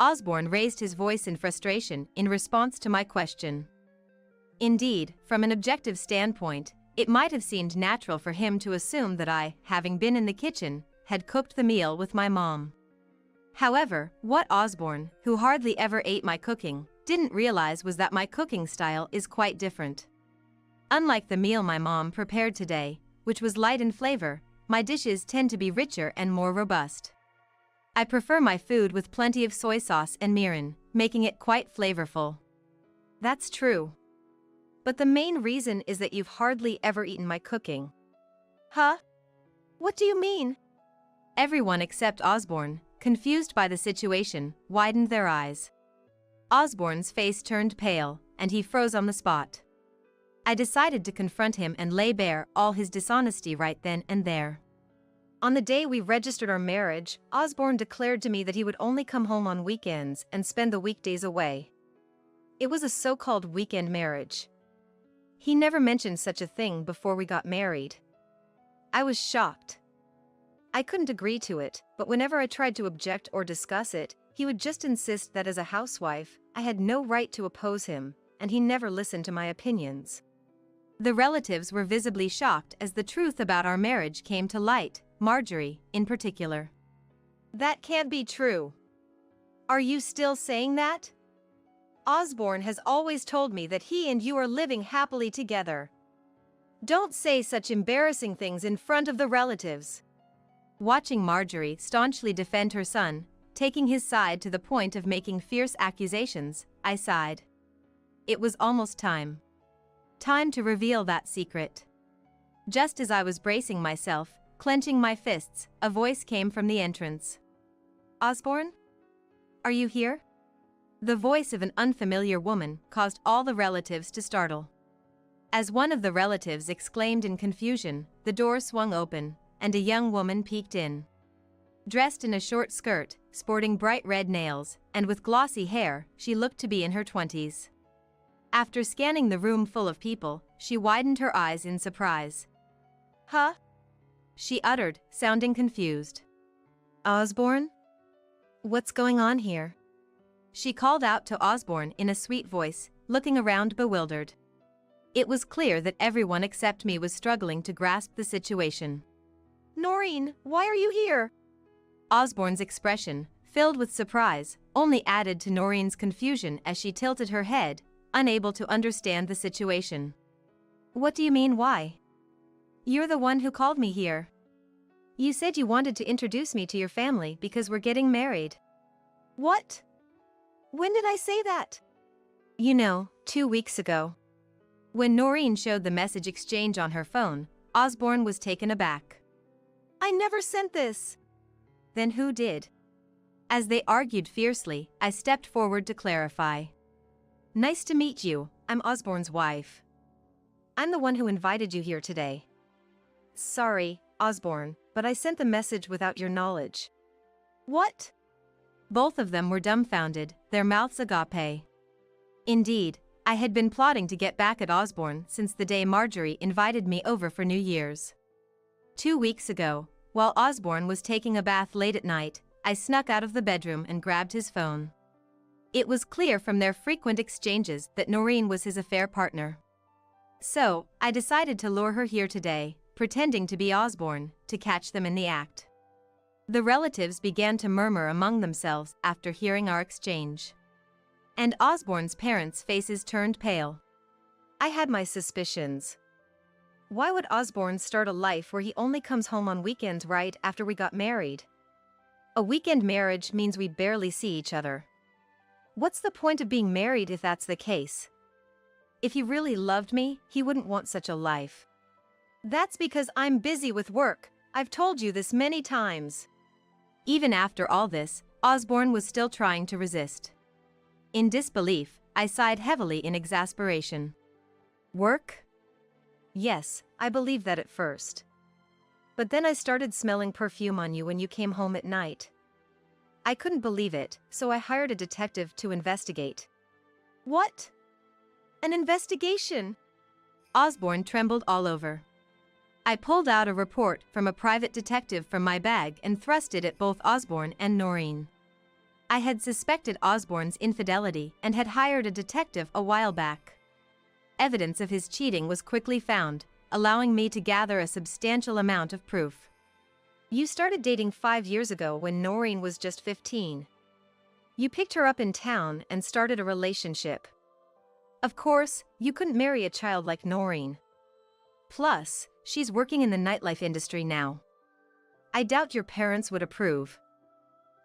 Osborne raised his voice in frustration in response to my question. Indeed, from an objective standpoint, it might have seemed natural for him to assume that I, having been in the kitchen, had cooked the meal with my mom. However, what Osborne, who hardly ever ate my cooking, didn't realize was that my cooking style is quite different. Unlike the meal my mom prepared today, which was light in flavor, my dishes tend to be richer and more robust. I prefer my food with plenty of soy sauce and mirin, making it quite flavorful. That's true. But the main reason is that you've hardly ever eaten my cooking. Huh? What do you mean? Everyone except Osborne, confused by the situation, widened their eyes. Osborne's face turned pale, and he froze on the spot. I decided to confront him and lay bare all his dishonesty right then and there. On the day we registered our marriage, Osborne declared to me that he would only come home on weekends and spend the weekdays away. It was a so-called weekend marriage. He never mentioned such a thing before we got married. I was shocked. I couldn't agree to it, but whenever I tried to object or discuss it, he would just insist that as a housewife, I had no right to oppose him, and he never listened to my opinions. The relatives were visibly shocked as the truth about our marriage came to light, Marjorie, in particular. That can't be true. Are you still saying that? Osborne has always told me that he and you are living happily together. Don't say such embarrassing things in front of the relatives. Watching Marjorie staunchly defend her son, taking his side to the point of making fierce accusations, I sighed. It was almost time. Time to reveal that secret. Just as I was bracing myself, clenching my fists, a voice came from the entrance. Osborne? Are you here? The voice of an unfamiliar woman caused all the relatives to startle. As one of the relatives exclaimed in confusion, the door swung open, and a young woman peeked in. Dressed in a short skirt, sporting bright red nails, and with glossy hair, she looked to be in her 20s. After scanning the room full of people, she widened her eyes in surprise. Huh? She uttered, sounding confused. Osborne? What's going on here? She called out to Osborne in a sweet voice, looking around bewildered. It was clear that everyone except me was struggling to grasp the situation. Noreen, why are you here? Osborne's expression, filled with surprise, only added to Noreen's confusion as she tilted her head, unable to understand the situation. What do you mean, why? You're the one who called me here. You said you wanted to introduce me to your family because we're getting married. What? When did I say that? 2 weeks ago. When Noreen showed the message exchange on her phone, Osborne was taken aback. I never sent this. Then who did? As they argued fiercely, I stepped forward to clarify. Nice to meet you, I'm Osborne's wife. I'm the one who invited you here today. Sorry, Osborne, but I sent the message without your knowledge. What? Both of them were dumbfounded, their mouths agape. Indeed, I had been plotting to get back at Osborne since the day Marjorie invited me over for New Year's. 2 weeks ago, while Osborne was taking a bath late at night, I snuck out of the bedroom and grabbed his phone. It was clear from their frequent exchanges that Noreen was his affair partner. So, I decided to lure her here today, pretending to be Osborne, to catch them in the act. The relatives began to murmur among themselves after hearing our exchange. And Osborne's parents' faces turned pale. I had my suspicions. Why would Osborne start a life where he only comes home on weekends right after we got married? A weekend marriage means we barely see each other. What's the point of being married if that's the case? If he really loved me, he wouldn't want such a life. That's because I'm busy with work. I've told you this many times. Even after all this, Osborne was still trying to resist. In disbelief, I sighed heavily in exasperation. Work? Yes, I believed that at first. But then I started smelling perfume on you when you came home at night. I couldn't believe it, so I hired a detective to investigate. What? An investigation? Osborne trembled all over. I pulled out a report from a private detective from my bag and thrust it at both Osborne and Noreen. I had suspected Osborne's infidelity and had hired a detective a while back. Evidence of his cheating was quickly found, allowing me to gather a substantial amount of proof. You started dating 5 years ago when Noreen was just 15. You picked her up in town and started a relationship. Of course, you couldn't marry a child like Noreen. Plus, she's working in the nightlife industry now. I doubt your parents would approve.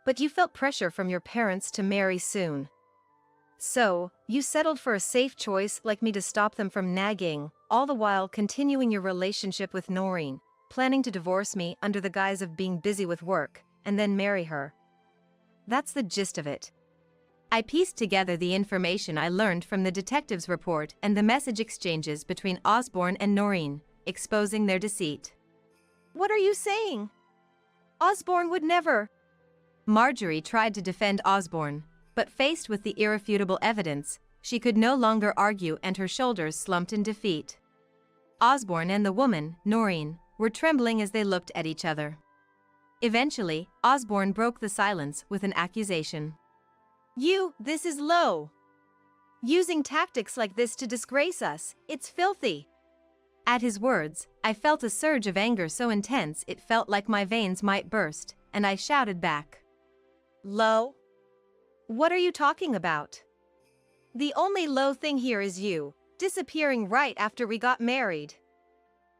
But you felt pressure from your parents to marry soon. So, you settled for a safe choice like me to stop them from nagging, all the while continuing your relationship with Noreen, planning to divorce me under the guise of being busy with work, and then marry her. That's the gist of it. I pieced together the information I learned from the detective's report and the message exchanges between Osborne and Noreen, exposing their deceit. What are you saying? Osborne would never. Marjorie tried to defend Osborne, but faced with the irrefutable evidence, she could no longer argue and her shoulders slumped in defeat. Osborne and the woman, Noreen, were trembling as they looked at each other. Eventually, Osborne broke the silence with an accusation. This is low. Using tactics like this to disgrace us, it's filthy. At his words, I felt a surge of anger so intense it felt like my veins might burst, and I shouted back. Low? What are you talking about? The only low thing here is you, disappearing right after we got married.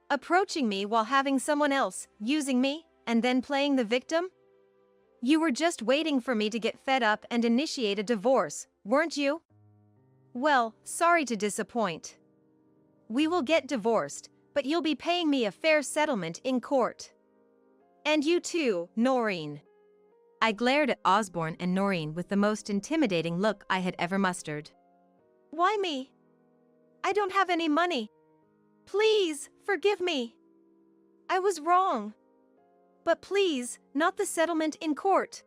Approaching me while having someone else, using me, and then playing the victim? You were just waiting for me to get fed up and initiate a divorce, weren't you? Well, sorry to disappoint. We will get divorced, but you'll be paying me a fair settlement in court. And you too, Noreen. I glared at Osborne and Noreen with the most intimidating look I had ever mustered. Why me? I don't have any money. Please, forgive me. I was wrong. But please, not the settlement in court.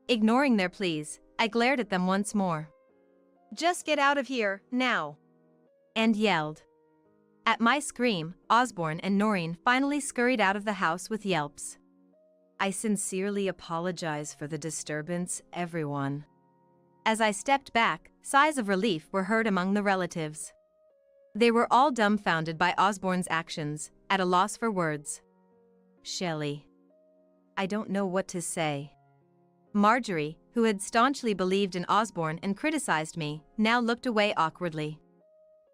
Ignoring their pleas, I glared at them once more. Just get out of here, now. And yelled. At my scream, Osborne and Noreen finally scurried out of the house with yelps. I sincerely apologize for the disturbance, everyone. As I stepped back, sighs of relief were heard among the relatives. They were all dumbfounded by Osborne's actions, at a loss for words. Shelley. I don't know what to say. Marjorie, who had staunchly believed in Osborne and criticized me, now looked away awkwardly.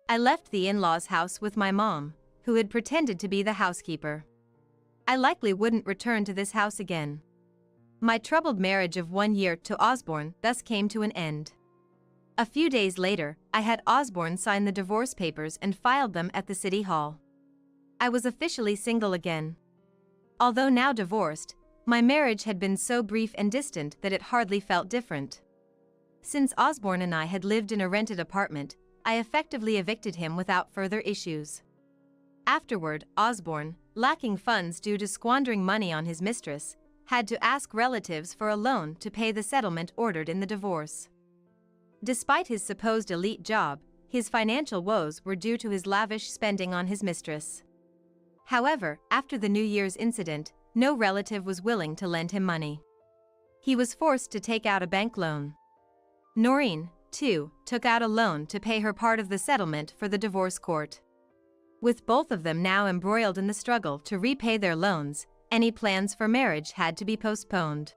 I left the in-laws' house with my mom, who had pretended to be the housekeeper. I likely wouldn't return to this house again. My troubled marriage of 1 year to Osborne thus came to an end. A few days later, I had Osborne sign the divorce papers and filed them at the city hall. I was officially single again. Although now divorced, my marriage had been so brief and distant that it hardly felt different. Since Osborne and I had lived in a rented apartment, I effectively evicted him without further issues. Afterward, Osborne, lacking funds due to squandering money on his mistress, had to ask relatives for a loan to pay the settlement ordered in the divorce. Despite his supposed elite job, his financial woes were due to his lavish spending on his mistress. However, after the New Year's incident, no relative was willing to lend him money. He was forced to take out a bank loan. Noreen, too, took out a loan to pay her part of the settlement for the divorce court. With both of them now embroiled in the struggle to repay their loans, any plans for marriage had to be postponed.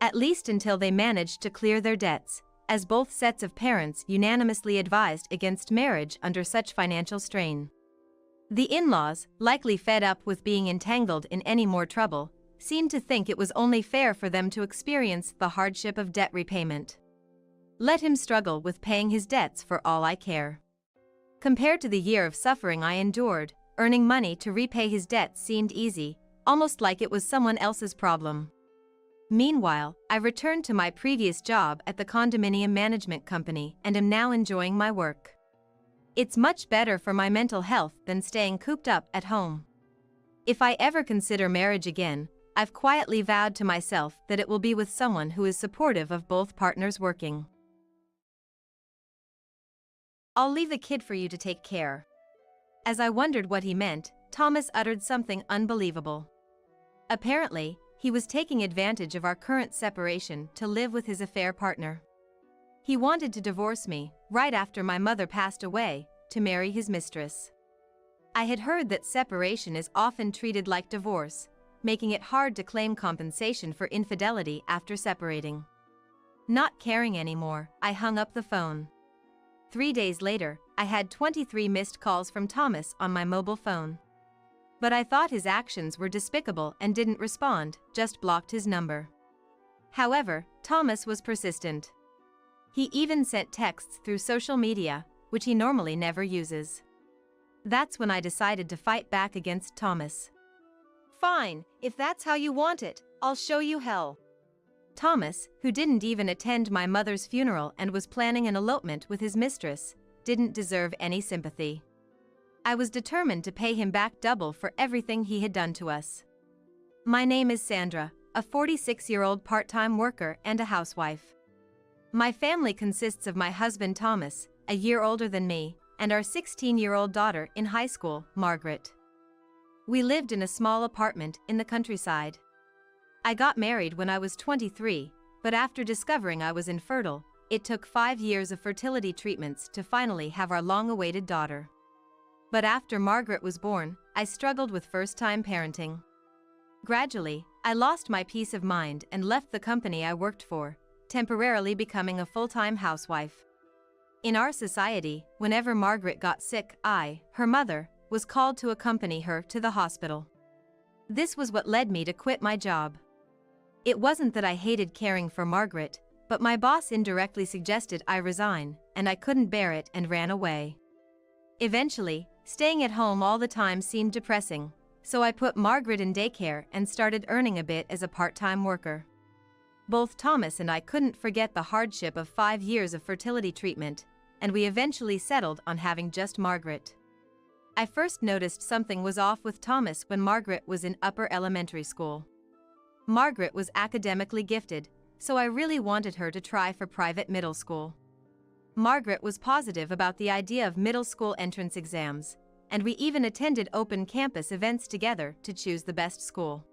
At least until they managed to clear their debts, as both sets of parents unanimously advised against marriage under such financial strain. The in-laws, likely fed up with being entangled in any more trouble, seemed to think it was only fair for them to experience the hardship of debt repayment. Let him struggle with paying his debts for all I care. Compared to the year of suffering I endured, earning money to repay his debts seemed easy, almost like it was someone else's problem. Meanwhile, I returned to my previous job at the condominium management company and am now enjoying my work. It's much better for my mental health than staying cooped up at home. If I ever consider marriage again, I've quietly vowed to myself that it will be with someone who is supportive of both partners working. I'll leave the kid for you to take care. As I wondered what he meant, Thomas uttered something unbelievable. Apparently, He was taking advantage of our current separation to live with his affair partner. He wanted to divorce me right after my mother passed away to marry his mistress. I had heard that separation is often treated like divorce, making it hard to claim compensation for infidelity after separating. Not caring anymore, I hung up the phone. 3 days later, I had 23 missed calls from Thomas on my mobile phone. But I thought his actions were despicable and didn't respond, just blocked his number. However, Thomas was persistent. He even sent texts through social media, which he normally never uses. That's when I decided to fight back against Thomas. Fine, if that's how you want it, I'll show you hell. Thomas, who didn't even attend my mother's funeral and was planning an elopement with his mistress, didn't deserve any sympathy. I was determined to pay him back double for everything he had done to us. My name is Sandra, a 46-year-old part-time worker and a housewife. My family consists of my husband Thomas, a year older than me, and our 16-year-old daughter in high school, Margaret. We lived in a small apartment in the countryside. I got married when I was 23, but after discovering I was infertile, it took 5 years of fertility treatments to finally have our long-awaited daughter. But after Margaret was born, I struggled with first-time parenting. Gradually, I lost my peace of mind and left the company I worked for, temporarily becoming a full-time housewife. In our society, whenever Margaret got sick, her mother, was called to accompany her to the hospital. This was what led me to quit my job. It wasn't that I hated caring for Margaret, but my boss indirectly suggested I resign, and I couldn't bear it and ran away. Eventually, staying at home all the time seemed depressing, so I put Margaret in daycare and started earning a bit as a part-time worker. Both Thomas and I couldn't forget the hardship of 5 years of fertility treatment, and we eventually settled on having just Margaret. I first noticed something was off with Thomas when Margaret was in upper elementary school. Margaret was academically gifted, so I really wanted her to try for private middle school. Margaret was positive about the idea of middle school entrance exams, and we even attended open campus events together to choose the best school.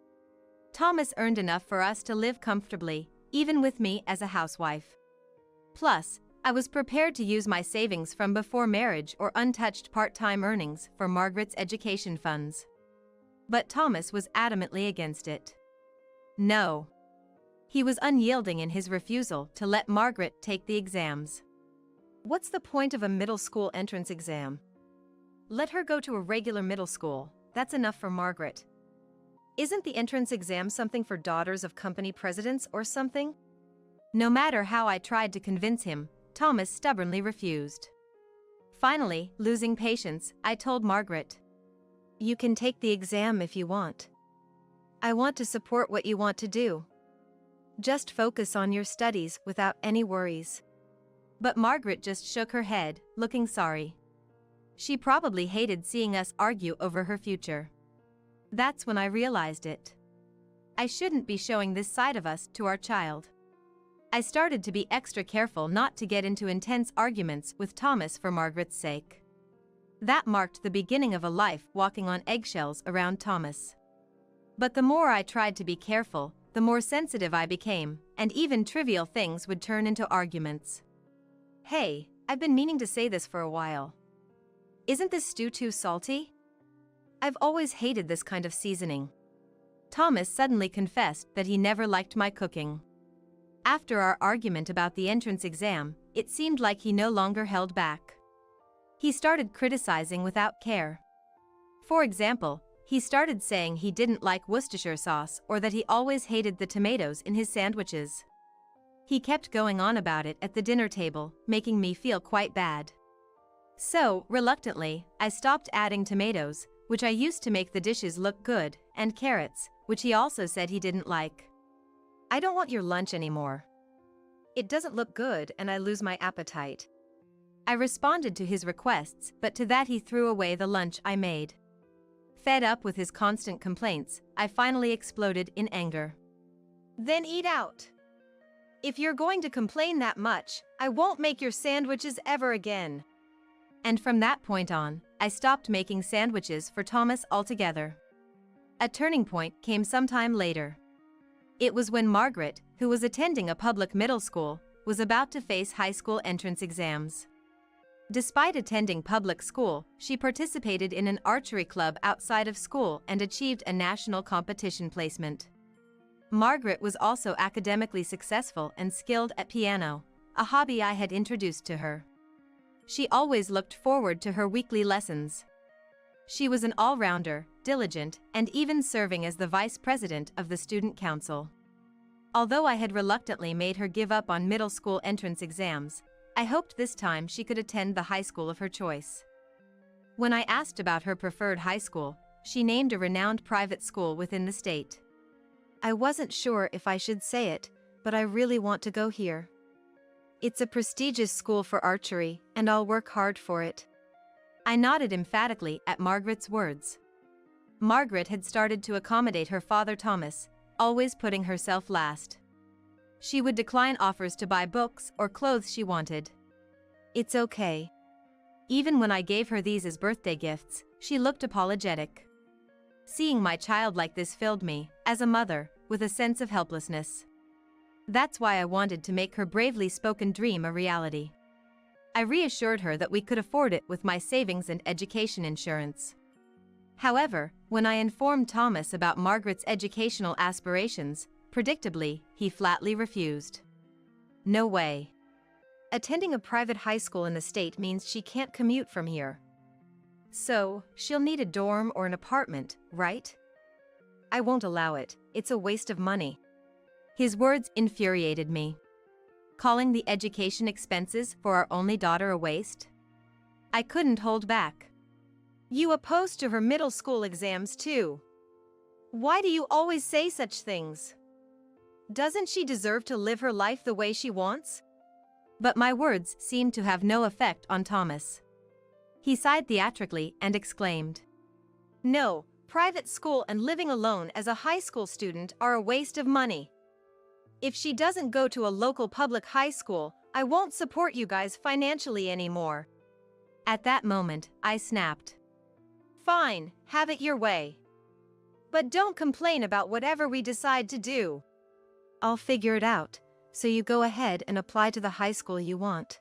Thomas earned enough for us to live comfortably, even with me as a housewife. Plus, I was prepared to use my savings from before marriage or untouched part-time earnings for Margaret's education funds. But Thomas was adamantly against it. No. He was unyielding in his refusal to let Margaret take the exams. What's the point of a middle school entrance exam? Let her go to a regular middle school, that's enough for Margaret. Isn't the entrance exam something for daughters of company presidents or something? No matter how I tried to convince him, Thomas stubbornly refused. Finally, losing patience, I told Margaret, "You can take the exam if you want. I want to support what you want to do. Just focus on your studies without any worries." But Margaret just shook her head, looking sorry. She probably hated seeing us argue over her future. That's when I realized it. I shouldn't be showing this side of us to our child. I started to be extra careful not to get into intense arguments with Thomas for Margaret's sake. That marked the beginning of a life walking on eggshells around Thomas. But the more I tried to be careful, the more sensitive I became, and even trivial things would turn into arguments. Hey, I've been meaning to say this for a while. Isn't this stew too salty? I've always hated this kind of seasoning. Thomas suddenly confessed that he never liked my cooking. After our argument about the entrance exam, it seemed like he no longer held back. He started criticizing without care. For example, he started saying he didn't like Worcestershire sauce or that he always hated the tomatoes in his sandwiches. He kept going on about it at the dinner table, making me feel quite bad. So, reluctantly, I stopped adding tomatoes, which I used to make the dishes look good, and carrots, which he also said he didn't like. I don't want your lunch anymore. It doesn't look good and I lose my appetite. I responded to his requests, but to that he threw away the lunch I made. Fed up with his constant complaints, I finally exploded in anger. Then eat out. If you're going to complain that much, I won't make your sandwiches ever again. And from that point on, I stopped making sandwiches for Thomas altogether. A turning point came sometime later. It was when Margaret, who was attending a public middle school, was about to face high school entrance exams. Despite attending public school, she participated in an archery club outside of school and achieved a national competition placement. Margaret was also academically successful and skilled at piano, a hobby I had introduced to her. She always looked forward to her weekly lessons. She was an all-rounder, diligent, and even serving as the vice president of the student council. Although I had reluctantly made her give up on middle school entrance exams, I hoped this time she could attend the high school of her choice. When I asked about her preferred high school, she named a renowned private school within the state. I wasn't sure if I should say it, but I really want to go here. It's a prestigious school for archery, and I'll work hard for it. I nodded emphatically at Margaret's words. Margaret had started to accommodate her father Thomas, always putting herself last. She would decline offers to buy books or clothes she wanted. It's okay. Even when I gave her these as birthday gifts, she looked apologetic. Seeing my child like this filled me, as a mother, with a sense of helplessness. That's why I wanted to make her bravely spoken dream a reality. I reassured her that we could afford it with my savings and education insurance. However, when I informed Thomas about Margaret's educational aspirations, predictably, he flatly refused. No way. Attending a private high school in the state means she can't commute from here. So, she'll need a dorm or an apartment, right? I won't allow it. It's a waste of money. His words infuriated me. Calling the education expenses for our only daughter a waste? I couldn't hold back. You opposed to her middle school exams too. Why do you always say such things? Doesn't she deserve to live her life the way she wants? But my words seemed to have no effect on Thomas. He sighed theatrically and exclaimed, No, private school and living alone as a high school student are a waste of money. If she doesn't go to a local public high school, I won't support you guys financially anymore. At that moment, I snapped. Fine, have it your way. But don't complain about whatever we decide to do. I'll figure it out, so you go ahead and apply to the high school you want.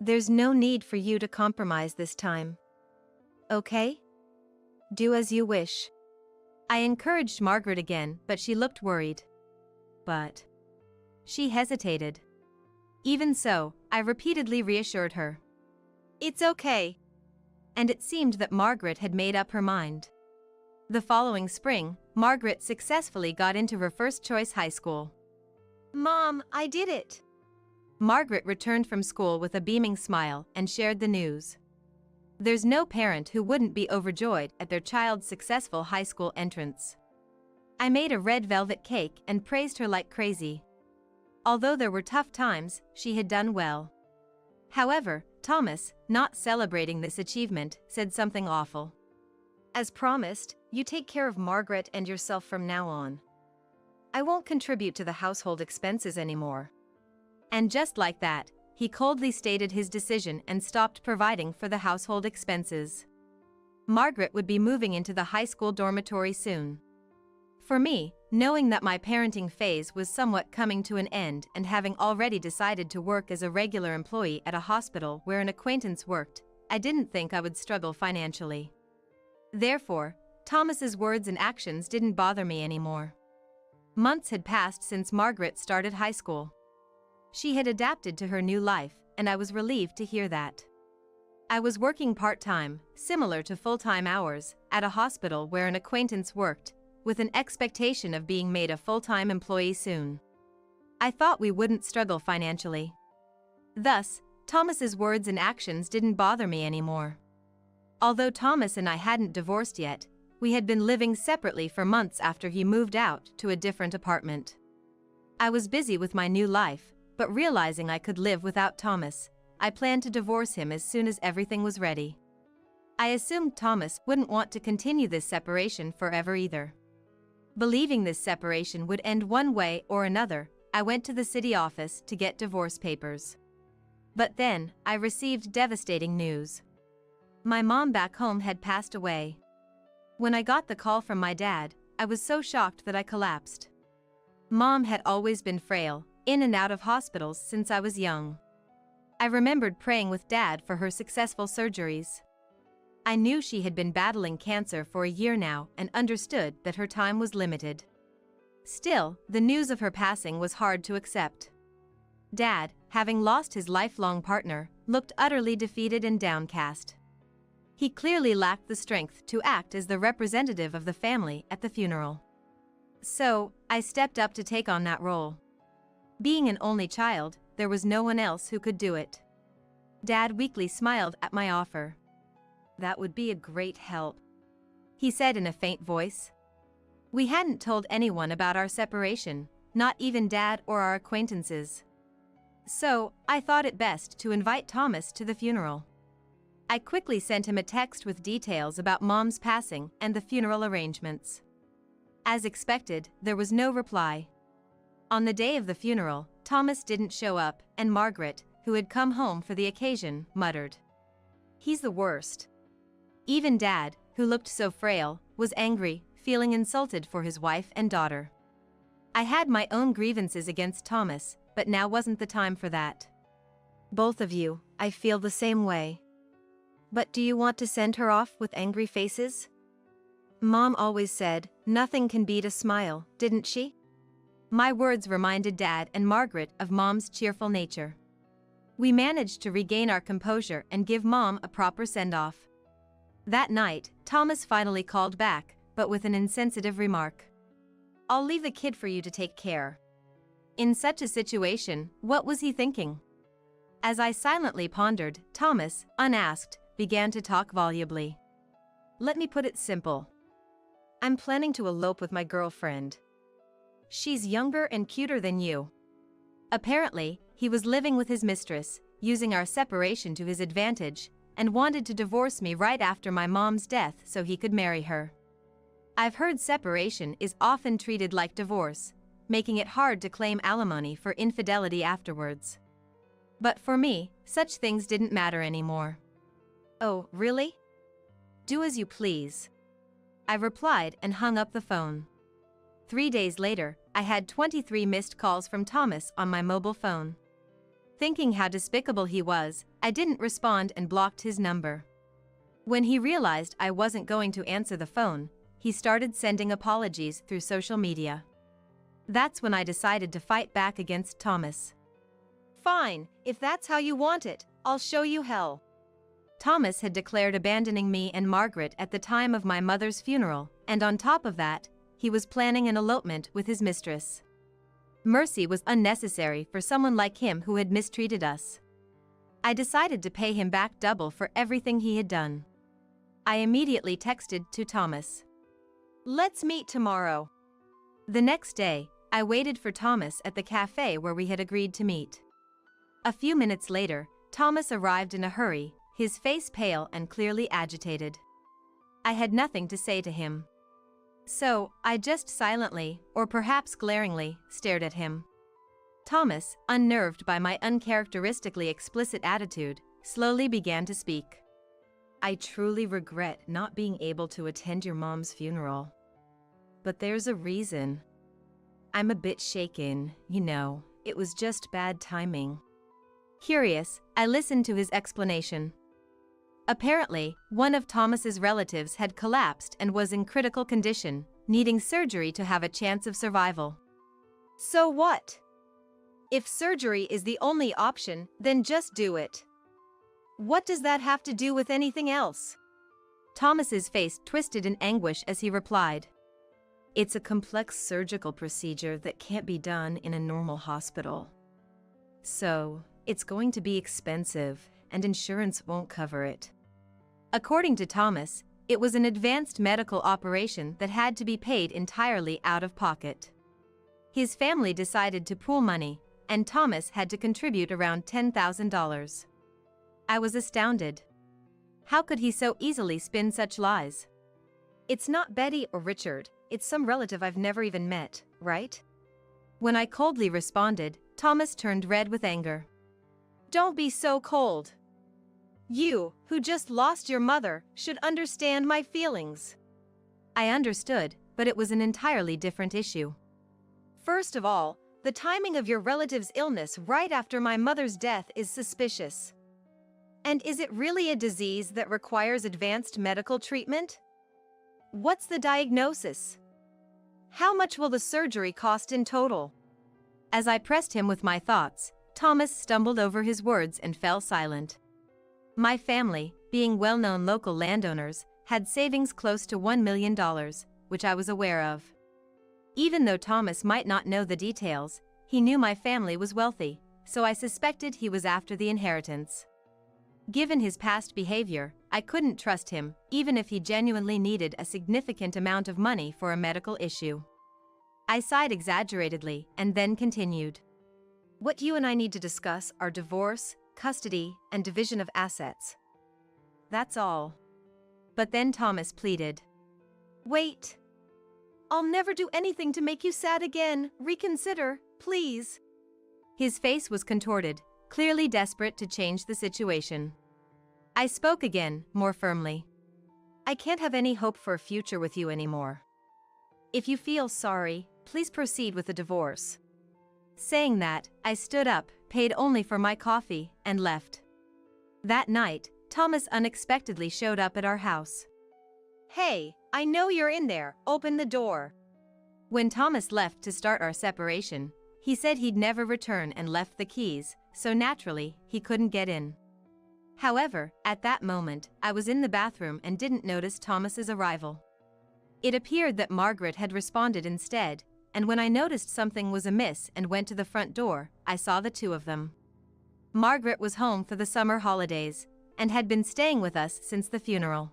There's no need for you to compromise this time. Okay? Do as you wish. I encouraged Margaret again, but she looked worried. But she hesitated. Even so, I repeatedly reassured her. It's okay. And it seemed that Margaret had made up her mind. The following spring, Margaret successfully got into her first choice high school. Mom, I did it. Margaret returned from school with a beaming smile and shared the news. There's no parent who wouldn't be overjoyed at their child's successful high school entrance. I made a red velvet cake and praised her like crazy. Although there were tough times, she had done well. However, Thomas, not celebrating this achievement, said something awful. As promised, you take care of Margaret and yourself from now on. I won't contribute to the household expenses anymore. And just like that, he coldly stated his decision and stopped providing for the household expenses. Margaret would be moving into the high school dormitory soon. For me, knowing that my parenting phase was somewhat coming to an end and having already decided to work as a regular employee at a hospital where an acquaintance worked, I didn't think I would struggle financially. Therefore, Thomas's words and actions didn't bother me anymore. Months had passed since Margaret started high school. She had adapted to her new life, and I was relieved to hear that. I was working part-time, similar to full-time hours, at a hospital where an acquaintance worked, with an expectation of being made a full-time employee soon. I thought we wouldn't struggle financially. Thus, Thomas's words and actions didn't bother me anymore. Although Thomas and I hadn't divorced yet, we had been living separately for months after he moved out to a different apartment. I was busy with my new life, but realizing I could live without Thomas, I planned to divorce him as soon as everything was ready. I assumed Thomas wouldn't want to continue this separation forever either. Believing this separation would end one way or another, I went to the city office to get divorce papers. But then, I received devastating news. My mom back home had passed away. When I got the call from my dad, I was so shocked that I collapsed. Mom had always been frail, in and out of hospitals since I was young. I remembered praying with Dad for her successful surgeries. I knew she had been battling cancer for a year now and understood that her time was limited. Still, the news of her passing was hard to accept. Dad, having lost his lifelong partner, looked utterly defeated and downcast. He clearly lacked the strength to act as the representative of the family at the funeral. So, I stepped up to take on that role. Being an only child, there was no one else who could do it. Dad weakly smiled at my offer. "That would be a great help," he said in a faint voice. We hadn't told anyone about our separation, not even Dad or our acquaintances. So, I thought it best to invite Thomas to the funeral. I quickly sent him a text with details about Mom's passing and the funeral arrangements. As expected, there was no reply. On the day of the funeral, Thomas didn't show up, and Margaret, who had come home for the occasion, muttered, "He's the worst." Even Dad, who looked so frail, was angry, feeling insulted for his wife and daughter. I had my own grievances against Thomas, but now wasn't the time for that. "Both of you, I feel the same way. But do you want to send her off with angry faces? Mom always said, nothing can beat a smile, didn't she?" My words reminded Dad and Margaret of Mom's cheerful nature. We managed to regain our composure and give Mom a proper send-off. That night, Thomas finally called back, but with an insensitive remark. "I'll leave the kid for you to take care." In such a situation, what was he thinking? As I silently pondered, Thomas, unasked, began to talk volubly. "Let me put it simple. I'm planning to elope with my girlfriend. She's younger and cuter than you." Apparently, he was living with his mistress, using our separation to his advantage, and wanted to divorce me right after my mom's death so he could marry her. I've heard separation is often treated like divorce, making it hard to claim alimony for infidelity afterwards. But for me, such things didn't matter anymore. "Oh, really? Do as you please," I replied and hung up the phone. 3 days later, I had 23 missed calls from Thomas on my mobile phone. Thinking how despicable he was, I didn't respond and blocked his number. When he realized I wasn't going to answer the phone, he started sending apologies through social media. That's when I decided to fight back against Thomas. "Fine, if that's how you want it, I'll show you hell." Thomas had declared abandoning me and Margaret at the time of my mother's funeral, and on top of that, he was planning an elopement with his mistress. Mercy was unnecessary for someone like him who had mistreated us. I decided to pay him back double for everything he had done. I immediately texted to Thomas. "Let's meet tomorrow." The next day, I waited for Thomas at the cafe where we had agreed to meet. A few minutes later, Thomas arrived in a hurry, his face pale and clearly agitated. I had nothing to say to him. So, I just silently, or perhaps glaringly, stared at him. Thomas, unnerved by my uncharacteristically explicit attitude, slowly began to speak. "I truly regret not being able to attend your mom's funeral. But there's a reason. I'm a bit shaken, you know, it was just bad timing." Curious, I listened to his explanation. Apparently, one of Thomas's relatives had collapsed and was in critical condition, needing surgery to have a chance of survival. "So what? If surgery is the only option, then just do it. What does that have to do with anything else?" Thomas's face twisted in anguish as he replied. "It's a complex surgical procedure that can't be done in a normal hospital. So, it's going to be expensive, and insurance won't cover it." According to Thomas, it was an advanced medical operation that had to be paid entirely out of pocket. His family decided to pool money, and Thomas had to contribute around $10,000. I was astounded. How could he so easily spin such lies? "It's not Betty or Richard, it's some relative I've never even met, right?" When I coldly responded, Thomas turned red with anger. "Don't be so cold. You, who just lost your mother, should understand my feelings." I understood, but it was an entirely different issue. First of all, the timing of your relative's illness right after my mother's death is suspicious. And is it really a disease that requires advanced medical treatment? What's the diagnosis? How much will the surgery cost in total? As I pressed him with my thoughts, Thomas stumbled over his words and fell silent. My family, being well-known local landowners, had savings close to $1 million, which I was aware of. Even though Thomas might not know the details, he knew my family was wealthy, so I suspected he was after the inheritance. Given his past behavior, I couldn't trust him, even if he genuinely needed a significant amount of money for a medical issue. I sighed exaggeratedly and then continued. What you and I need to discuss are divorce, custody, and division of assets. That's all. But then Thomas pleaded. Wait. I'll never do anything to make you sad again. Reconsider, please. His face was contorted, clearly desperate to change the situation. I spoke again, more firmly. I can't have any hope for a future with you anymore. If you feel sorry, please proceed with the divorce. Saying that, I stood up, paid only for my coffee, and left. That night, Thomas unexpectedly showed up at our house. Hey, I know you're in there, open the door. When Thomas left to start our separation, he said he'd never return and left the keys, so naturally, he couldn't get in. However, at that moment, I was in the bathroom and didn't notice Thomas's arrival. It appeared that Margaret had responded instead, and when I noticed something was amiss and went to the front door, I saw the two of them. Margaret was home for the summer holidays, and had been staying with us since the funeral.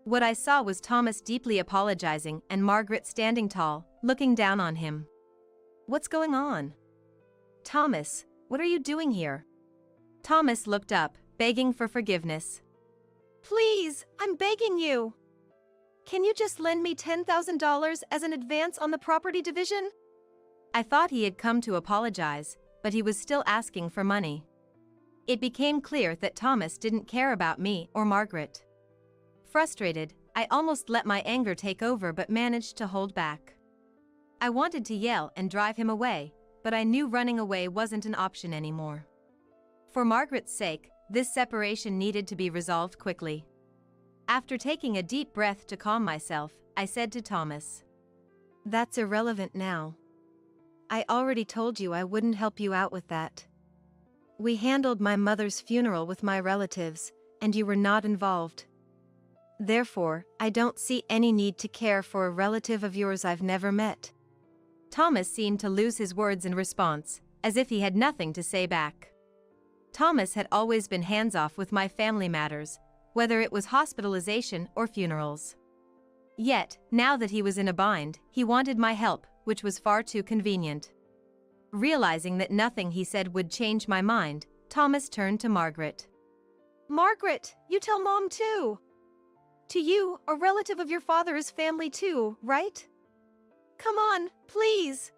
What I saw was Thomas deeply apologizing and Margaret standing tall, looking down on him. What's going on? Thomas, what are you doing here? Thomas looked up, begging for forgiveness. Please, I'm begging you. Can you just lend me $10,000 as an advance on the property division? I thought he had come to apologize, but he was still asking for money. It became clear that Thomas didn't care about me or Margaret. Frustrated, I almost let my anger take over but managed to hold back. I wanted to yell and drive him away, but I knew running away wasn't an option anymore. For Margaret's sake, this separation needed to be resolved quickly. After taking a deep breath to calm myself, I said to Thomas, "That's irrelevant now. I already told you I wouldn't help you out with that. We handled my mother's funeral with my relatives, and you were not involved. Therefore, I don't see any need to care for a relative of yours I've never met." Thomas seemed to lose his words in response, as if he had nothing to say back. Thomas had always been hands-off with my family matters, whether it was hospitalization or funerals. Yet, now that he was in a bind, he wanted my help, which was far too convenient. Realizing that nothing he said would change my mind, Thomas turned to Margaret. Margaret, you tell Mom too. To you, a relative of your father is family too, right? Come on, please.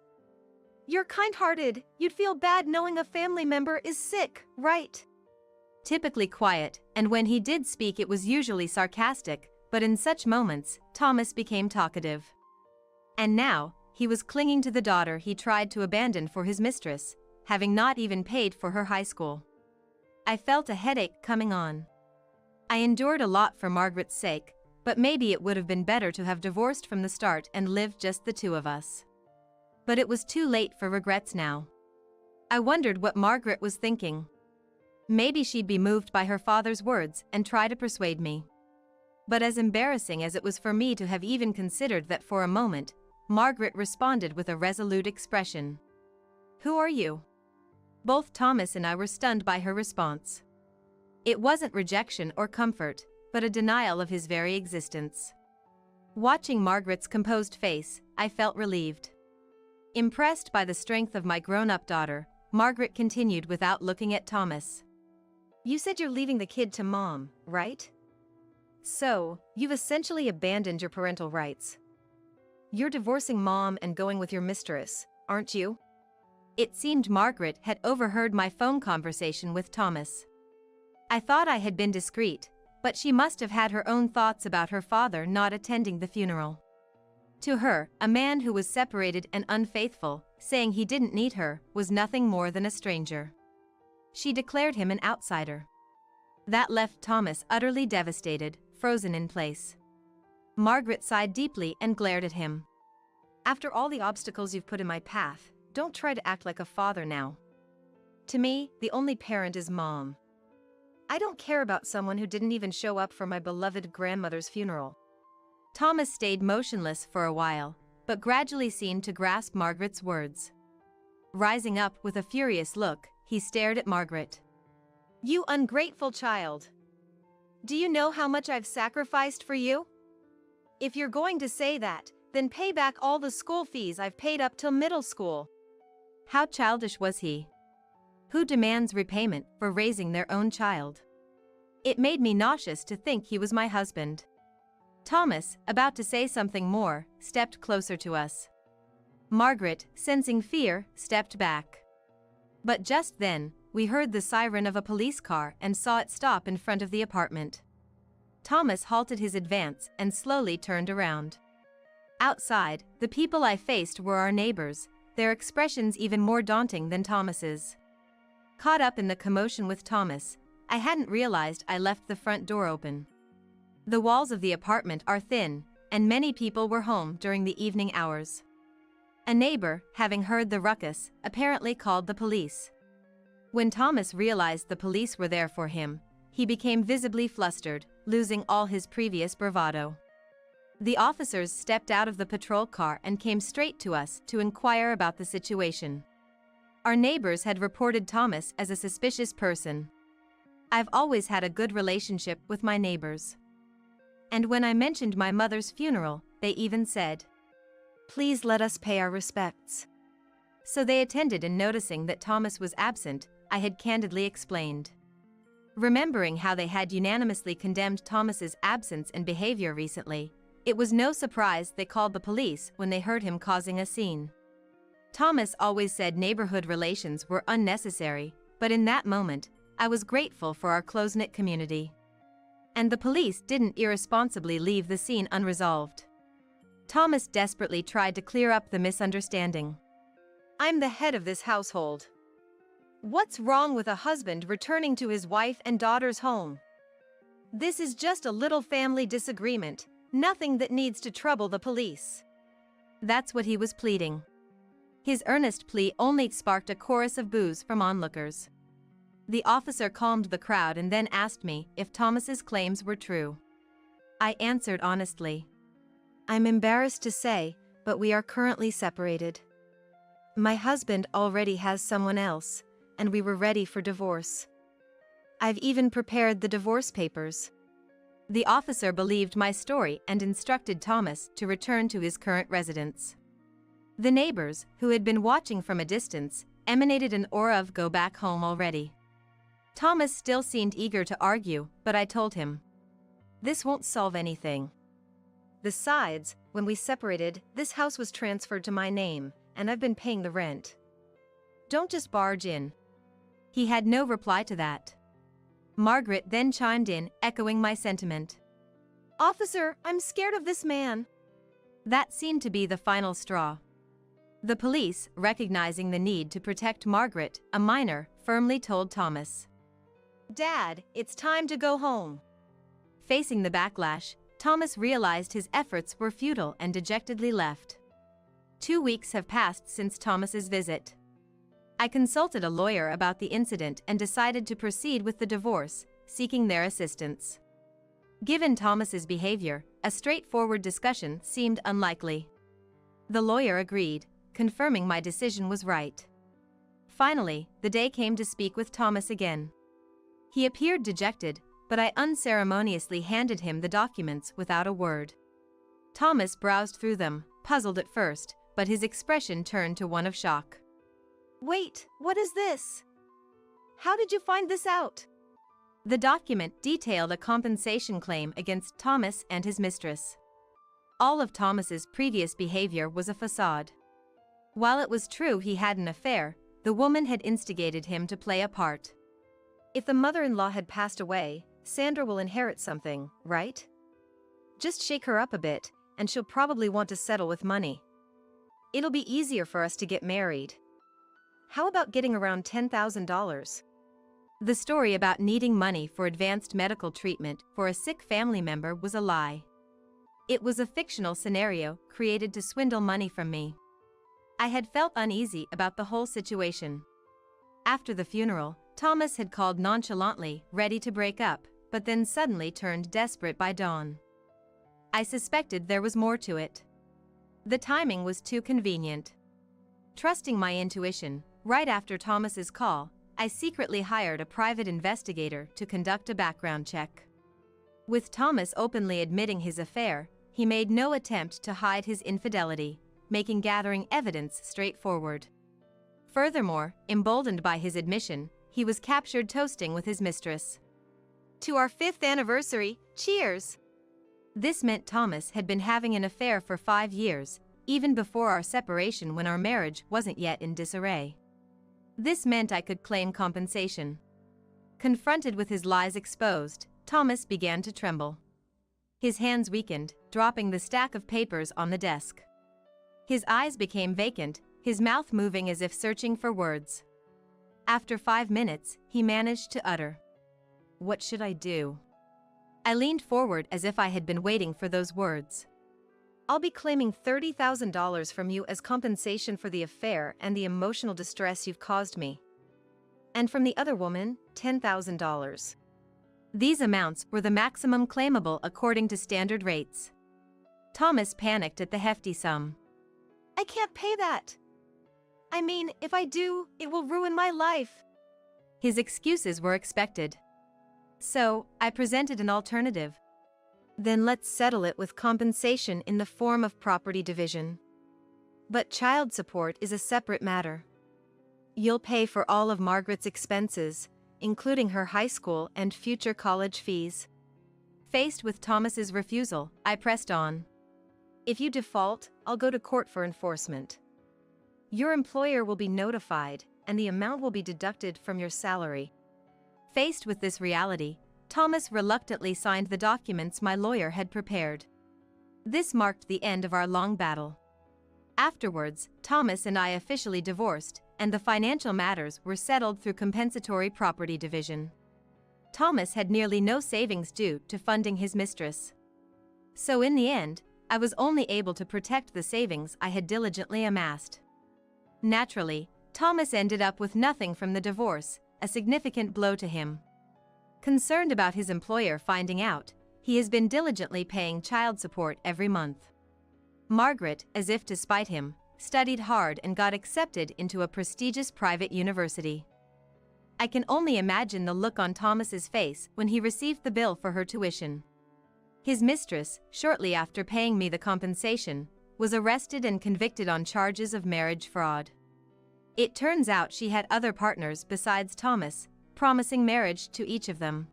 You're kind-hearted, you'd feel bad knowing a family member is sick, right? Typically quiet, and when he did speak it was usually sarcastic, but in such moments, Thomas became talkative. And now, he was clinging to the daughter he tried to abandon for his mistress, having not even paid for her high school. I felt a headache coming on. I endured a lot for Margaret's sake, but maybe it would have been better to have divorced from the start and lived just the two of us. But it was too late for regrets now. I wondered what Margaret was thinking. Maybe she'd be moved by her father's words and try to persuade me. But as embarrassing as it was for me to have even considered that for a moment, Margaret responded with a resolute expression. "Who are you?" Both Thomas and I were stunned by her response. It wasn't rejection or comfort, but a denial of his very existence. Watching Margaret's composed face, I felt relieved. Impressed by the strength of my grown-up daughter, Margaret continued without looking at Thomas. "You said you're leaving the kid to Mom, right? So, you've essentially abandoned your parental rights. You're divorcing Mom and going with your mistress, aren't you?" It seemed Margaret had overheard my phone conversation with Thomas. I thought I had been discreet, but she must have had her own thoughts about her father not attending the funeral. To her, a man who was separated and unfaithful saying he didn't need her, was nothing more than a stranger. She declared him an outsider. That left Thomas utterly devastated, frozen in place. Margaret sighed deeply and glared at him. After all the obstacles you've put in my path, don't try to act like a father now. To me, the only parent is Mom. I don't care about someone who didn't even show up for my beloved grandmother's funeral. Thomas stayed motionless for a while, but gradually seemed to grasp Margaret's words. Rising up with a furious look, he stared at Margaret. You ungrateful child! Do you know how much I've sacrificed for you? If you're going to say that, then pay back all the school fees I've paid up till middle school. How childish was he? Who demands repayment for raising their own child? It made me nauseous to think he was my husband. Thomas, about to say something more, stepped closer to us. Margaret, sensing fear, stepped back. But just then, we heard the siren of a police car and saw it stop in front of the apartment. Thomas halted his advance and slowly turned around. Outside, the people I faced were our neighbors, their expressions even more daunting than Thomas's. Caught up in the commotion with Thomas, I hadn't realized I left the front door open. The walls of the apartment are thin, and many people were home during the evening hours. A neighbor, having heard the ruckus, apparently called the police. When Thomas realized the police were there for him, he became visibly flustered, losing all his previous bravado. The officers stepped out of the patrol car and came straight to us to inquire about the situation. Our neighbors had reported Thomas as a suspicious person. I've always had a good relationship with my neighbors. And when I mentioned my mother's funeral, they even said, "Please let us pay our respects." So they attended, and noticing that Thomas was absent, I had candidly explained. Remembering how they had unanimously condemned Thomas's absence and behavior recently, it was no surprise they called the police when they heard him causing a scene. Thomas always said neighborhood relations were unnecessary, but in that moment, I was grateful for our close-knit community. And the police didn't irresponsibly leave the scene unresolved. Thomas desperately tried to clear up the misunderstanding. I'm the head of this household. What's wrong with a husband returning to his wife and daughter's home? This is just a little family disagreement, nothing that needs to trouble the police. That's what he was pleading. His earnest plea only sparked a chorus of boos from onlookers. The officer calmed the crowd and then asked me if Thomas's claims were true. I answered honestly. I'm embarrassed to say, but we are currently separated. My husband already has someone else, and we were ready for divorce. I've even prepared the divorce papers. The officer believed my story and instructed Thomas to return to his current residence. The neighbors, who had been watching from a distance, emanated an aura of go back home already. Thomas still seemed eager to argue, but I told him, this won't solve anything. Besides, when we separated, this house was transferred to my name, and I've been paying the rent. Don't just barge in. He had no reply to that. Margaret then chimed in, echoing my sentiment. Officer, I'm scared of this man. That seemed to be the final straw. The police, recognizing the need to protect Margaret, a minor, firmly told Thomas, Dad, it's time to go home. Facing the backlash, Thomas realized his efforts were futile and dejectedly left. 2 weeks have passed since Thomas's visit. I consulted a lawyer about the incident and decided to proceed with the divorce, seeking their assistance. Given Thomas's behavior, a straightforward discussion seemed unlikely. The lawyer agreed, confirming my decision was right. Finally, the day came to speak with Thomas again. He appeared dejected, but I unceremoniously handed him the documents without a word. Thomas browsed through them, puzzled at first, but his expression turned to one of shock. Wait, what is this? How did you find this out? The document detailed a compensation claim against Thomas and his mistress. All of Thomas's previous behavior was a facade. While it was true he had an affair, the woman had instigated him to play a part. If the mother-in-law had passed away, Sandra will inherit something, right? Just shake her up a bit, and she'll probably want to settle with money. It'll be easier for us to get married. How about getting around $10,000? The story about needing money for advanced medical treatment for a sick family member was a lie. It was a fictional scenario created to swindle money from me. I had felt uneasy about the whole situation. After the funeral, Thomas had called nonchalantly, ready to break up, but then suddenly turned desperate by dawn. I suspected there was more to it. The timing was too convenient. Trusting my intuition, right after Thomas's call, I secretly hired a private investigator to conduct a background check. With Thomas openly admitting his affair, he made no attempt to hide his infidelity, making gathering evidence straightforward. Furthermore, emboldened by his admission, he was captured toasting with his mistress. To our 5th anniversary, cheers! This meant Thomas had been having an affair for 5 years, even before our separation when our marriage wasn't yet in disarray. This meant I could claim compensation. Confronted with his lies exposed, Thomas began to tremble. His hands weakened, dropping the stack of papers on the desk. His eyes became vacant, his mouth moving as if searching for words. After 5 minutes, he managed to utter, "What should I do?" I leaned forward as if I had been waiting for those words. I'll be claiming $30,000 from you as compensation for the affair and the emotional distress you've caused me. And from the other woman, $10,000. These amounts were the maximum claimable according to standard rates. Thomas panicked at the hefty sum. I can't pay that. I mean, if I do, it will ruin my life. His excuses were expected. So, I presented an alternative. Then let's settle it with compensation in the form of property division. But child support is a separate matter. You'll pay for all of Margaret's expenses, including her high school and future college fees. Faced with Thomas's refusal, I pressed on. If you default, I'll go to court for enforcement. Your employer will be notified, and the amount will be deducted from your salary. Faced with this reality, Thomas reluctantly signed the documents my lawyer had prepared. This marked the end of our long battle. Afterwards, Thomas and I officially divorced, and the financial matters were settled through compensatory property division. Thomas had nearly no savings due to funding his mistress. So in the end, I was only able to protect the savings I had diligently amassed. Naturally, Thomas ended up with nothing from the divorce, a significant blow to him. Concerned about his employer finding out, he has been diligently paying child support every month. Margaret, as if to spite him, studied hard and got accepted into a prestigious private university. I can only imagine the look on Thomas's face when he received the bill for her tuition. His mistress, shortly after paying me the compensation, was arrested and convicted on charges of marriage fraud. It turns out she had other partners besides Thomas, promising marriage to each of them.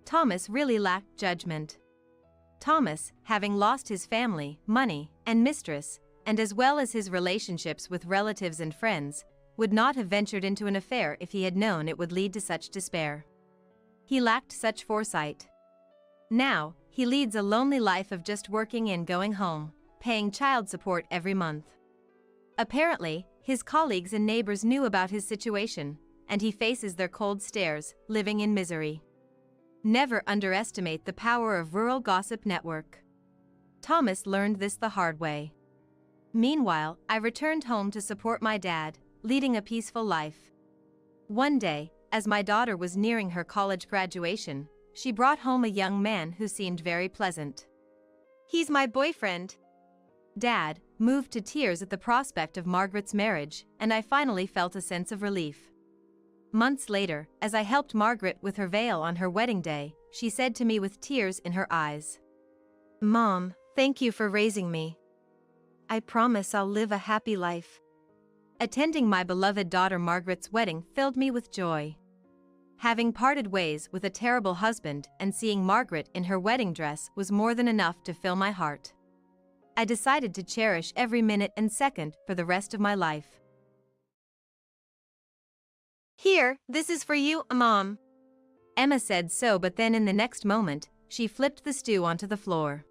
Thomas really lacked judgment. Thomas, having lost his family, money, and mistress, and as well as his relationships with relatives and friends, would not have ventured into an affair if he had known it would lead to such despair. He lacked such foresight. Now, he leads a lonely life of just working and going home, paying child support every month. Apparently, his colleagues and neighbors knew about his situation, and he faces their cold stares, living in misery. Never underestimate the power of rural gossip network. Thomas learned this the hard way. Meanwhile, I returned home to support my dad, leading a peaceful life. One day, as my daughter was nearing her college graduation, she brought home a young man who seemed very pleasant. He's my boyfriend. Dad, moved to tears at the prospect of Margaret's marriage, and I finally felt a sense of relief. Months later, as I helped Margaret with her veil on her wedding day, she said to me with tears in her eyes, "Mom, thank you for raising me. I promise I'll live a happy life." Attending my beloved daughter Margaret's wedding filled me with joy. Having parted ways with a terrible husband and seeing Margaret in her wedding dress was more than enough to fill my heart. I decided to cherish every minute and second for the rest of my life. Here, this is for you, Mom. Emma said so, but then in the next moment, she flipped the stew onto the floor.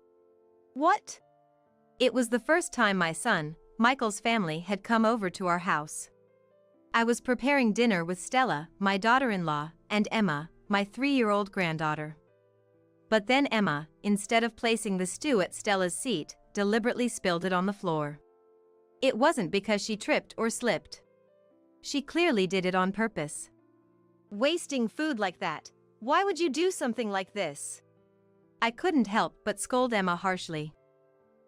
What? It was the first time my son, Michael's family had come over to our house. I was preparing dinner with Stella, my daughter-in-law, and Emma, my 3-year-old granddaughter. But then Emma, instead of placing the stew at Stella's seat, deliberately spilled it on the floor. It wasn't because she tripped or slipped. She clearly did it on purpose. Wasting food like that. Why would you do something like this? I couldn't help but scold Emma harshly.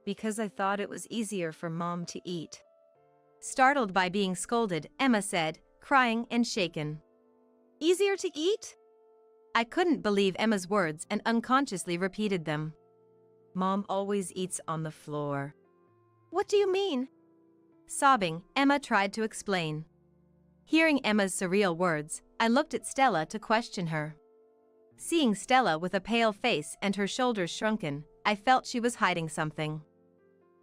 Because I thought it was easier for Mom to eat. Startled by being scolded, Emma said, crying and shaken. Easier to eat? I couldn't believe Emma's words and unconsciously repeated them. Mom always eats on the floor. What do you mean? Sobbing, Emma tried to explain. Hearing Emma's surreal words, I looked at Stella to question her. Seeing Stella with a pale face and her shoulders shrunken, I felt she was hiding something.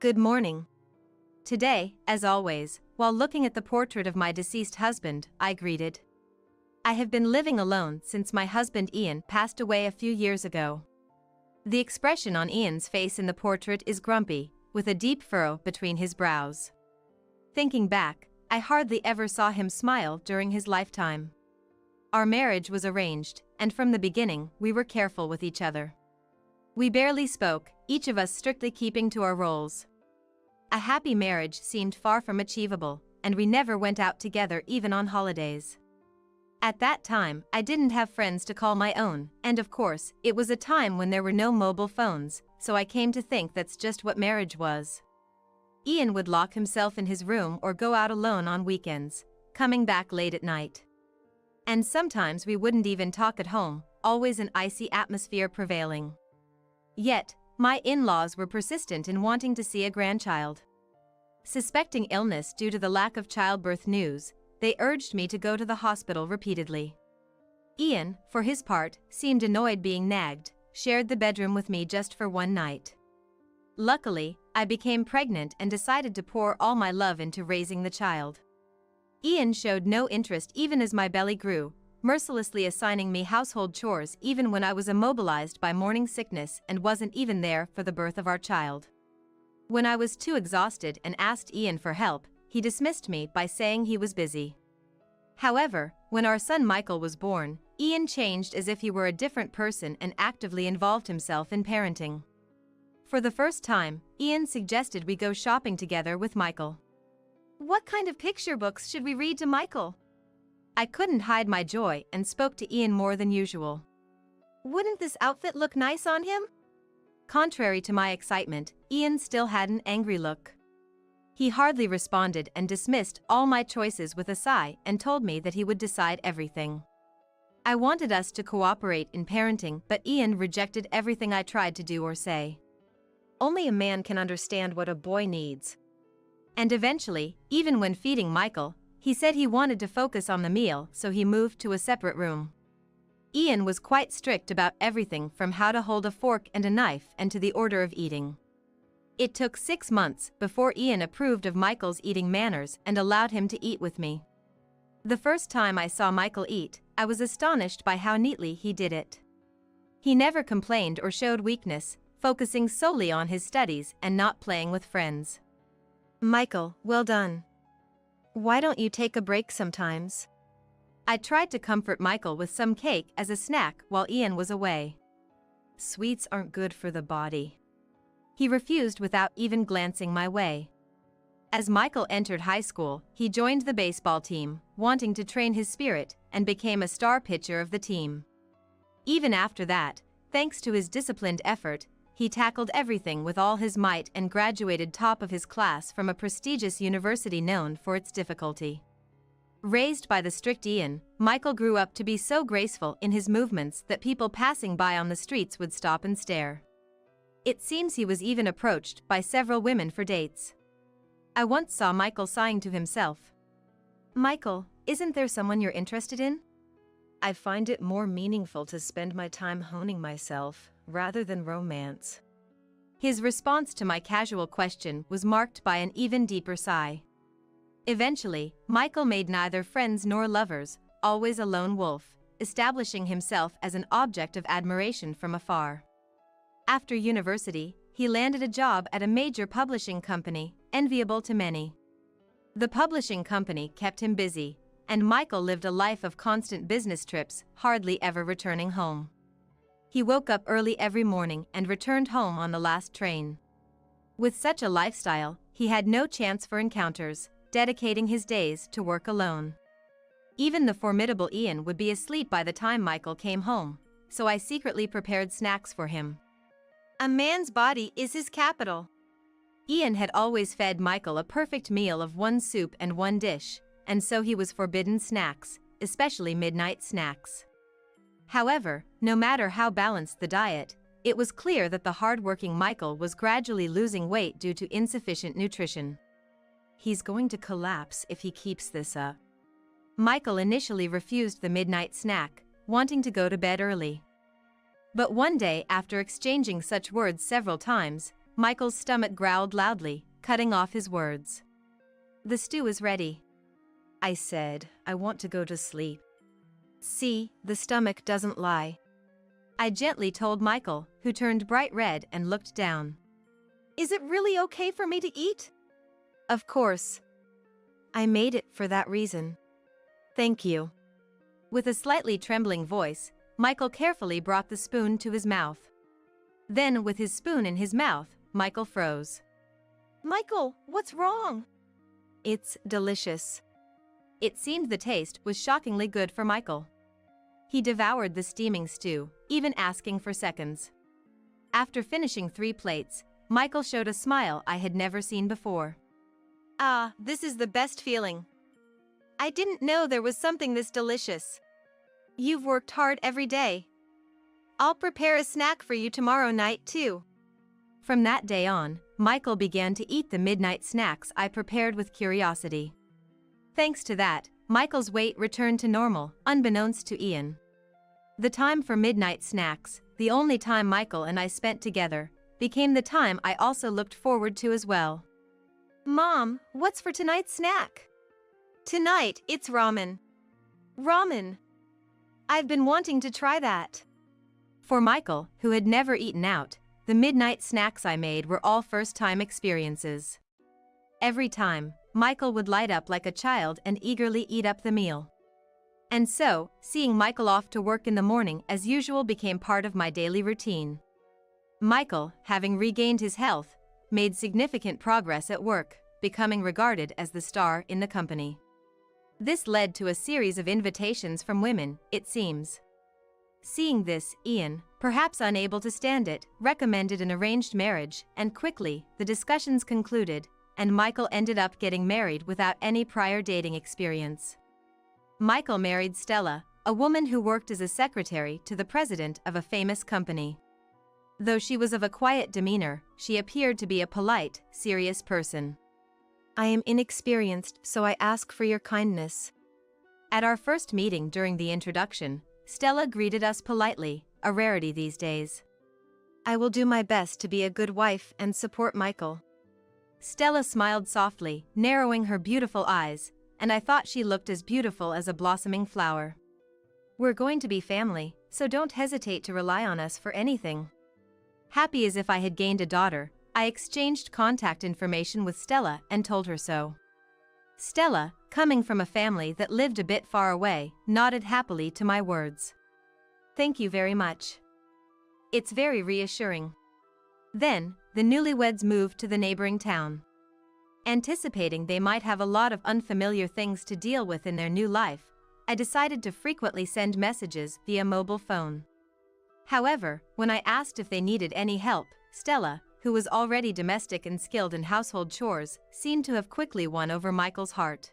Good morning. Today, as always, while looking at the portrait of my deceased husband, I greeted. I have been living alone since my husband Ian passed away a few years ago. The expression on Ian's face in the portrait is grumpy, with a deep furrow between his brows. Thinking back, I hardly ever saw him smile during his lifetime. Our marriage was arranged, and from the beginning, we were careful with each other. We barely spoke, each of us strictly keeping to our roles. A happy marriage seemed far from achievable, and we never went out together even on holidays. At that time, I didn't have friends to call my own, and of course, it was a time when there were no mobile phones, so I came to think that's just what marriage was. Ian would lock himself in his room or go out alone on weekends, coming back late at night. And sometimes we wouldn't even talk at home, always an icy atmosphere prevailing. Yet, my in-laws were persistent in wanting to see a grandchild. Suspecting illness due to the lack of childbirth news, they urged me to go to the hospital repeatedly. Ian, for his part, seemed annoyed being nagged, shared the bedroom with me just for one night. Luckily, I became pregnant and decided to pour all my love into raising the child. Ian showed no interest even as my belly grew, mercilessly assigning me household chores even when I was immobilized by morning sickness and wasn't even there for the birth of our child. When I was too exhausted and asked Ian for help, he dismissed me by saying he was busy. However, when our son Michael was born, Ian changed as if he were a different person and actively involved himself in parenting. For the first time, Ian suggested we go shopping together with Michael. What kind of picture books should we read to Michael? I couldn't hide my joy and spoke to Ian more than usual. Wouldn't this outfit look nice on him? Contrary to my excitement, Ian still had an angry look. He hardly responded and dismissed all my choices with a sigh and told me that he would decide everything. I wanted us to cooperate in parenting, but Ian rejected everything I tried to do or say. Only a man can understand what a boy needs. And eventually, even when feeding Michael, he said he wanted to focus on the meal, so he moved to a separate room. Ian was quite strict about everything from how to hold a fork and a knife and to the order of eating. It took 6 months before Ian approved of Michael's eating manners and allowed him to eat with me. The first time I saw Michael eat, I was astonished by how neatly he did it. He never complained or showed weakness, focusing solely on his studies and not playing with friends. Michael, well done. Why don't you take a break sometimes? I tried to comfort Michael with some cake as a snack while Ian was away. Sweets aren't good for the body. He refused without even glancing my way. As Michael entered high school, he joined the baseball team, wanting to train his spirit, and became a star pitcher of the team. Even after that, thanks to his disciplined effort, he tackled everything with all his might and graduated top of his class from a prestigious university known for its difficulty. Raised by the strict Ian, Michael grew up to be so graceful in his movements that people passing by on the streets would stop and stare. It seems he was even approached by several women for dates. I once saw Michael sighing to himself. Michael, isn't there someone you're interested in? I find it more meaningful to spend my time honing myself, rather than romance. His response to my casual question was marked by an even deeper sigh. Eventually, Michael made neither friends nor lovers, always a lone wolf, establishing himself as an object of admiration from afar. After university, he landed a job at a major publishing company, enviable to many. The publishing company kept him busy, and Michael lived a life of constant business trips, hardly ever returning home. He woke up early every morning and returned home on the last train. With such a lifestyle, he had no chance for encounters, dedicating his days to work alone. Even the formidable Ian would be asleep by the time Michael came home, so I secretly prepared snacks for him. A man's body is his capital. Ian had always fed Michael a perfect meal of one soup and one dish, and so he was forbidden snacks, especially midnight snacks. However, no matter how balanced the diet, it was clear that the hard-working Michael was gradually losing weight due to insufficient nutrition. He's going to collapse if he keeps this up. Michael initially refused the midnight snack, wanting to go to bed early. But one day, after exchanging such words several times, Michael's stomach growled loudly, cutting off his words. "The stew is ready." I said, "I want to go to sleep." "See, the stomach doesn't lie," I gently told Michael, who turned bright red and looked down. "Is it really okay for me to eat?" "Of course. I made it for that reason. Thank you." With a slightly trembling voice, Michael carefully brought the spoon to his mouth. Then, with his spoon in his mouth, Michael froze. "Michael, what's wrong?" "It's delicious." It seemed the taste was shockingly good for Michael. He devoured the steaming stew, even asking for seconds. After finishing 3 plates, Michael showed a smile I had never seen before. "Ah, this is the best feeling. I didn't know there was something this delicious. You've worked hard every day. I'll prepare a snack for you tomorrow night too." From that day on, Michael began to eat the midnight snacks I prepared with curiosity. Thanks to that, Michael's weight returned to normal, unbeknownst to Ian. The time for midnight snacks, the only time Michael and I spent together, became the time I also looked forward to as well. "Mom, what's for tonight's snack?" "Tonight, it's ramen." "Ramen? I've been wanting to try that." For Michael, who had never eaten out, the midnight snacks I made were all first-time experiences. Every time, Michael would light up like a child and eagerly eat up the meal. And so, seeing Michael off to work in the morning as usual became part of my daily routine. Michael, having regained his health, made significant progress at work, becoming regarded as the star in the company. This led to a series of invitations from women, it seems. Seeing this, Ian, perhaps unable to stand it, recommended an arranged marriage, and quickly, the discussions concluded, and Michael ended up getting married without any prior dating experience. Michael married Stella, a woman who worked as a secretary to the president of a famous company. Though she was of a quiet demeanor, she appeared to be a polite, serious person. "I am inexperienced, so I ask for your kindness." At our first meeting during the introduction, Stella greeted us politely, a rarity these days. "I will do my best to be a good wife and support Michael." Stella smiled softly, narrowing her beautiful eyes, and I thought she looked as beautiful as a blossoming flower. "We're going to be family, so don't hesitate to rely on us for anything." Happy as if I had gained a daughter, I exchanged contact information with Stella and told her so. Stella, coming from a family that lived a bit far away, nodded happily to my words. "Thank you very much. It's very reassuring." Then, the newlyweds moved to the neighboring town. Anticipating they might have a lot of unfamiliar things to deal with in their new life, I decided to frequently send messages via mobile phone. However, when I asked if they needed any help, Stella, who was already domestic and skilled in household chores, seemed to have quickly won over Michael's heart.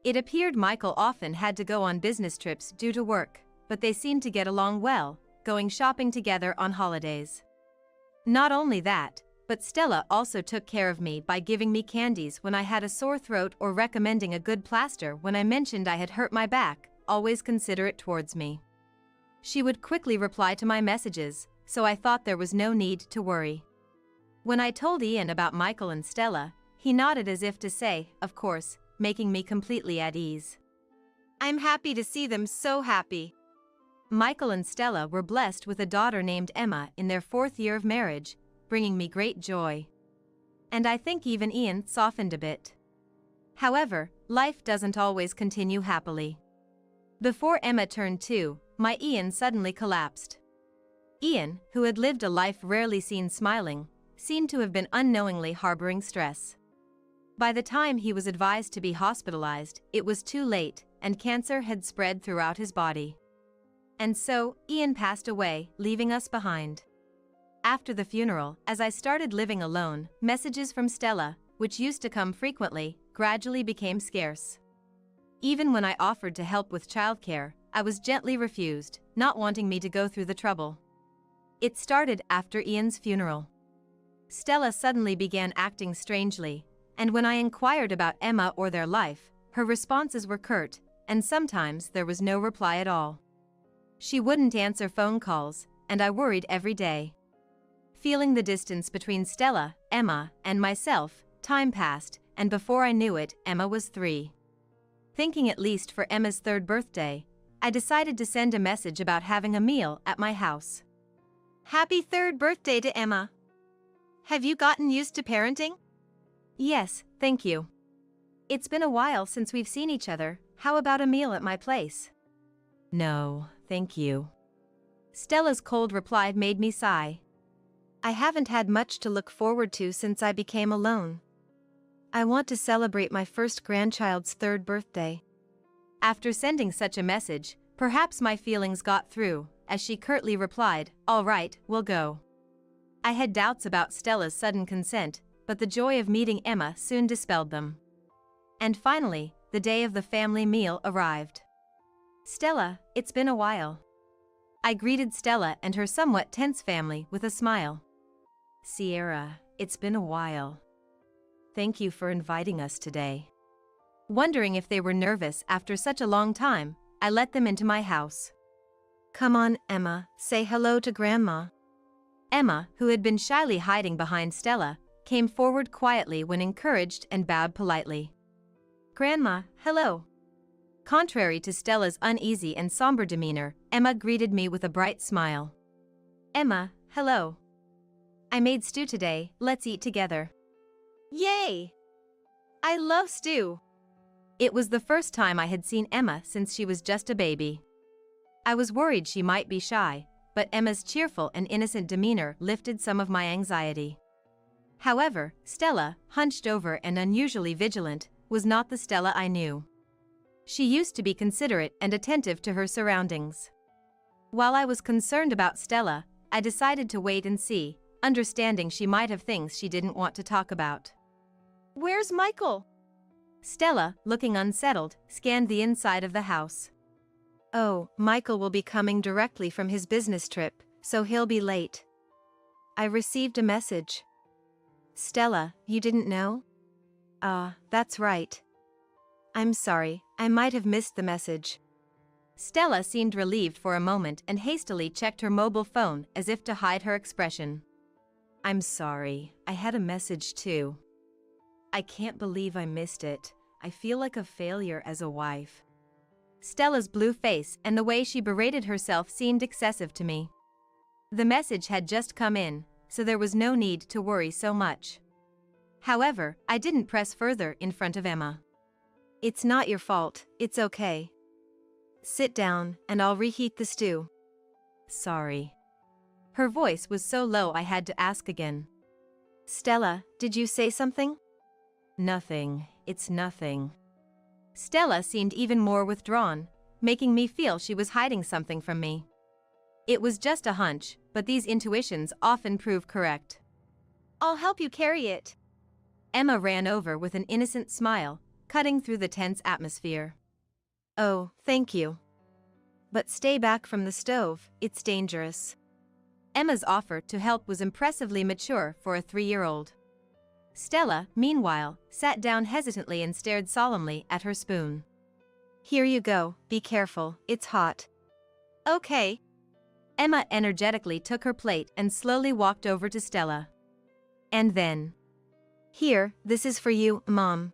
It appeared Michael often had to go on business trips due to work, but they seemed to get along well, going shopping together on holidays. Not only that, but Stella also took care of me by giving me candies when I had a sore throat or recommending a good plaster when I mentioned I had hurt my back, always considerate towards me. She would quickly reply to my messages, so I thought there was no need to worry. When I told Ian about Michael and Stella, he nodded as if to say, of course, making me completely at ease. "I'm happy to see them so happy." Michael and Stella were blessed with a daughter named Emma in their 4th year of marriage, bringing me great joy. And I think even Ian softened a bit. However, life doesn't always continue happily. Before Emma turned 2, my Ian suddenly collapsed. Ian, who had lived a life rarely seen smiling, seemed to have been unknowingly harboring stress. By the time he was advised to be hospitalized, it was too late, and cancer had spread throughout his body. And so, Ian passed away, leaving us behind. After the funeral, as I started living alone, messages from Stella, which used to come frequently, gradually became scarce. Even when I offered to help with childcare, I was gently refused, not wanting me to go through the trouble. It started after Ian's funeral. Stella suddenly began acting strangely, and when I inquired about Emma or their life, her responses were curt, and sometimes there was no reply at all. She wouldn't answer phone calls, and I worried every day. Feeling the distance between Stella, Emma, and myself, time passed, and before I knew it, Emma was 3. Thinking at least for Emma's 3rd birthday, I decided to send a message about having a meal at my house. Happy 3rd birthday to Emma. Have you gotten used to parenting? Yes, thank you. It's been a while since we've seen each other. How about a meal at my place? No, thank you. Stella's cold reply made me sigh. I haven't had much to look forward to since I became alone. I want to celebrate my first grandchild's 3rd birthday. After sending such a message, perhaps my feelings got through, as she curtly replied, "All right, we'll go." I had doubts about Stella's sudden consent, but the joy of meeting Emma soon dispelled them. And finally, the day of the family meal arrived. "Stella, it's been a while." I greeted Stella and her somewhat tense family with a smile. "Sierra, it's been a while. Thank you for inviting us today." Wondering if they were nervous after such a long time, I let them into my house. Come on, Emma, say hello to Grandma. Emma, who had been shyly hiding behind Stella, came forward quietly when encouraged and bowed politely. "Grandma, hello." Contrary to Stella's uneasy and somber demeanor, Emma greeted me with a bright smile. "Emma, hello. I made stew today, let's eat together." Yay! I love stew. It was the first time I had seen Emma since she was just a baby. I was worried she might be shy, but Emma's cheerful and innocent demeanor lifted some of my anxiety. However, Stella, hunched over and unusually vigilant, was not the Stella I knew. She used to be considerate and attentive to her surroundings. While I was concerned about Stella, I decided to wait and see, understanding she might have things she didn't want to talk about. Where's Michael? Stella, looking unsettled, scanned the inside of the house. Oh, Michael will be coming directly from his business trip, so he'll be late. I received a message. Stella, you didn't know? That's right. I'm sorry, I might have missed the message. Stella seemed relieved for a moment and hastily checked her mobile phone as if to hide her expression. "I'm sorry, I had a message too. I can't believe I missed it. I feel like a failure as a wife." Stella's blue face and the way she berated herself seemed excessive to me. The message had just come in, so there was no need to worry so much. However, I didn't press further in front of Emma. It's not your fault, it's okay. Sit down, and I'll reheat the stew. Sorry. Her voice was so low I had to ask again. Stella, did you say something? Nothing, it's nothing. Stella seemed even more withdrawn, making me feel she was hiding something from me. It was just a hunch, but these intuitions often prove correct. I'll help you carry it. Emma ran over with an innocent smile, cutting through the tense atmosphere. Oh, thank you. But stay back from the stove, it's dangerous. Emma's offer to help was impressively mature for a 3-year-old. Stella, meanwhile, sat down hesitantly and stared solemnly at her spoon. Here you go, be careful, it's hot. Okay. Emma energetically took her plate and slowly walked over to Stella. And then, "Here, this is for you, Mom,"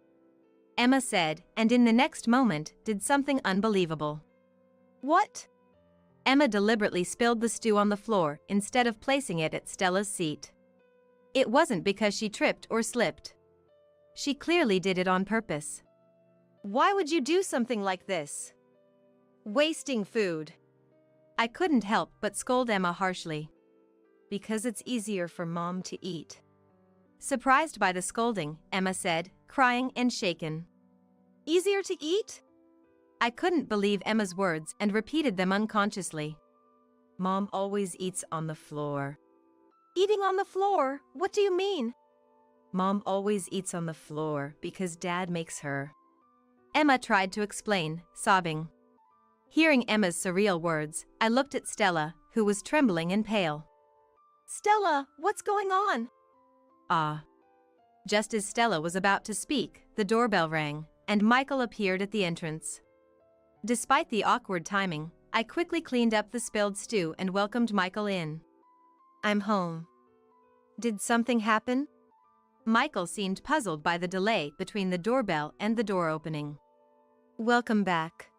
Emma said, and in the next moment, did something unbelievable. What? Emma deliberately spilled the stew on the floor instead of placing it at Stella's seat. It wasn't because she tripped or slipped. She clearly did it on purpose. Why would you do something like this? Wasting food. I couldn't help but scold Emma harshly. Because it's easier for Mom to eat. Surprised by the scolding, Emma said, crying and shaken. Easier to eat? I couldn't believe Emma's words and repeated them unconsciously. Mom always eats on the floor. Eating on the floor? What do you mean? Mom always eats on the floor because Dad makes her. Emma tried to explain, sobbing. Hearing Emma's surreal words, I looked at Stella, who was trembling and pale. Stella, what's going on? Just as Stella was about to speak, the doorbell rang, and Michael appeared at the entrance. Despite the awkward timing, I quickly cleaned up the spilled stew and welcomed Michael in. I'm home. Did something happen? Michael seemed puzzled by the delay between the doorbell and the door opening. Welcome back.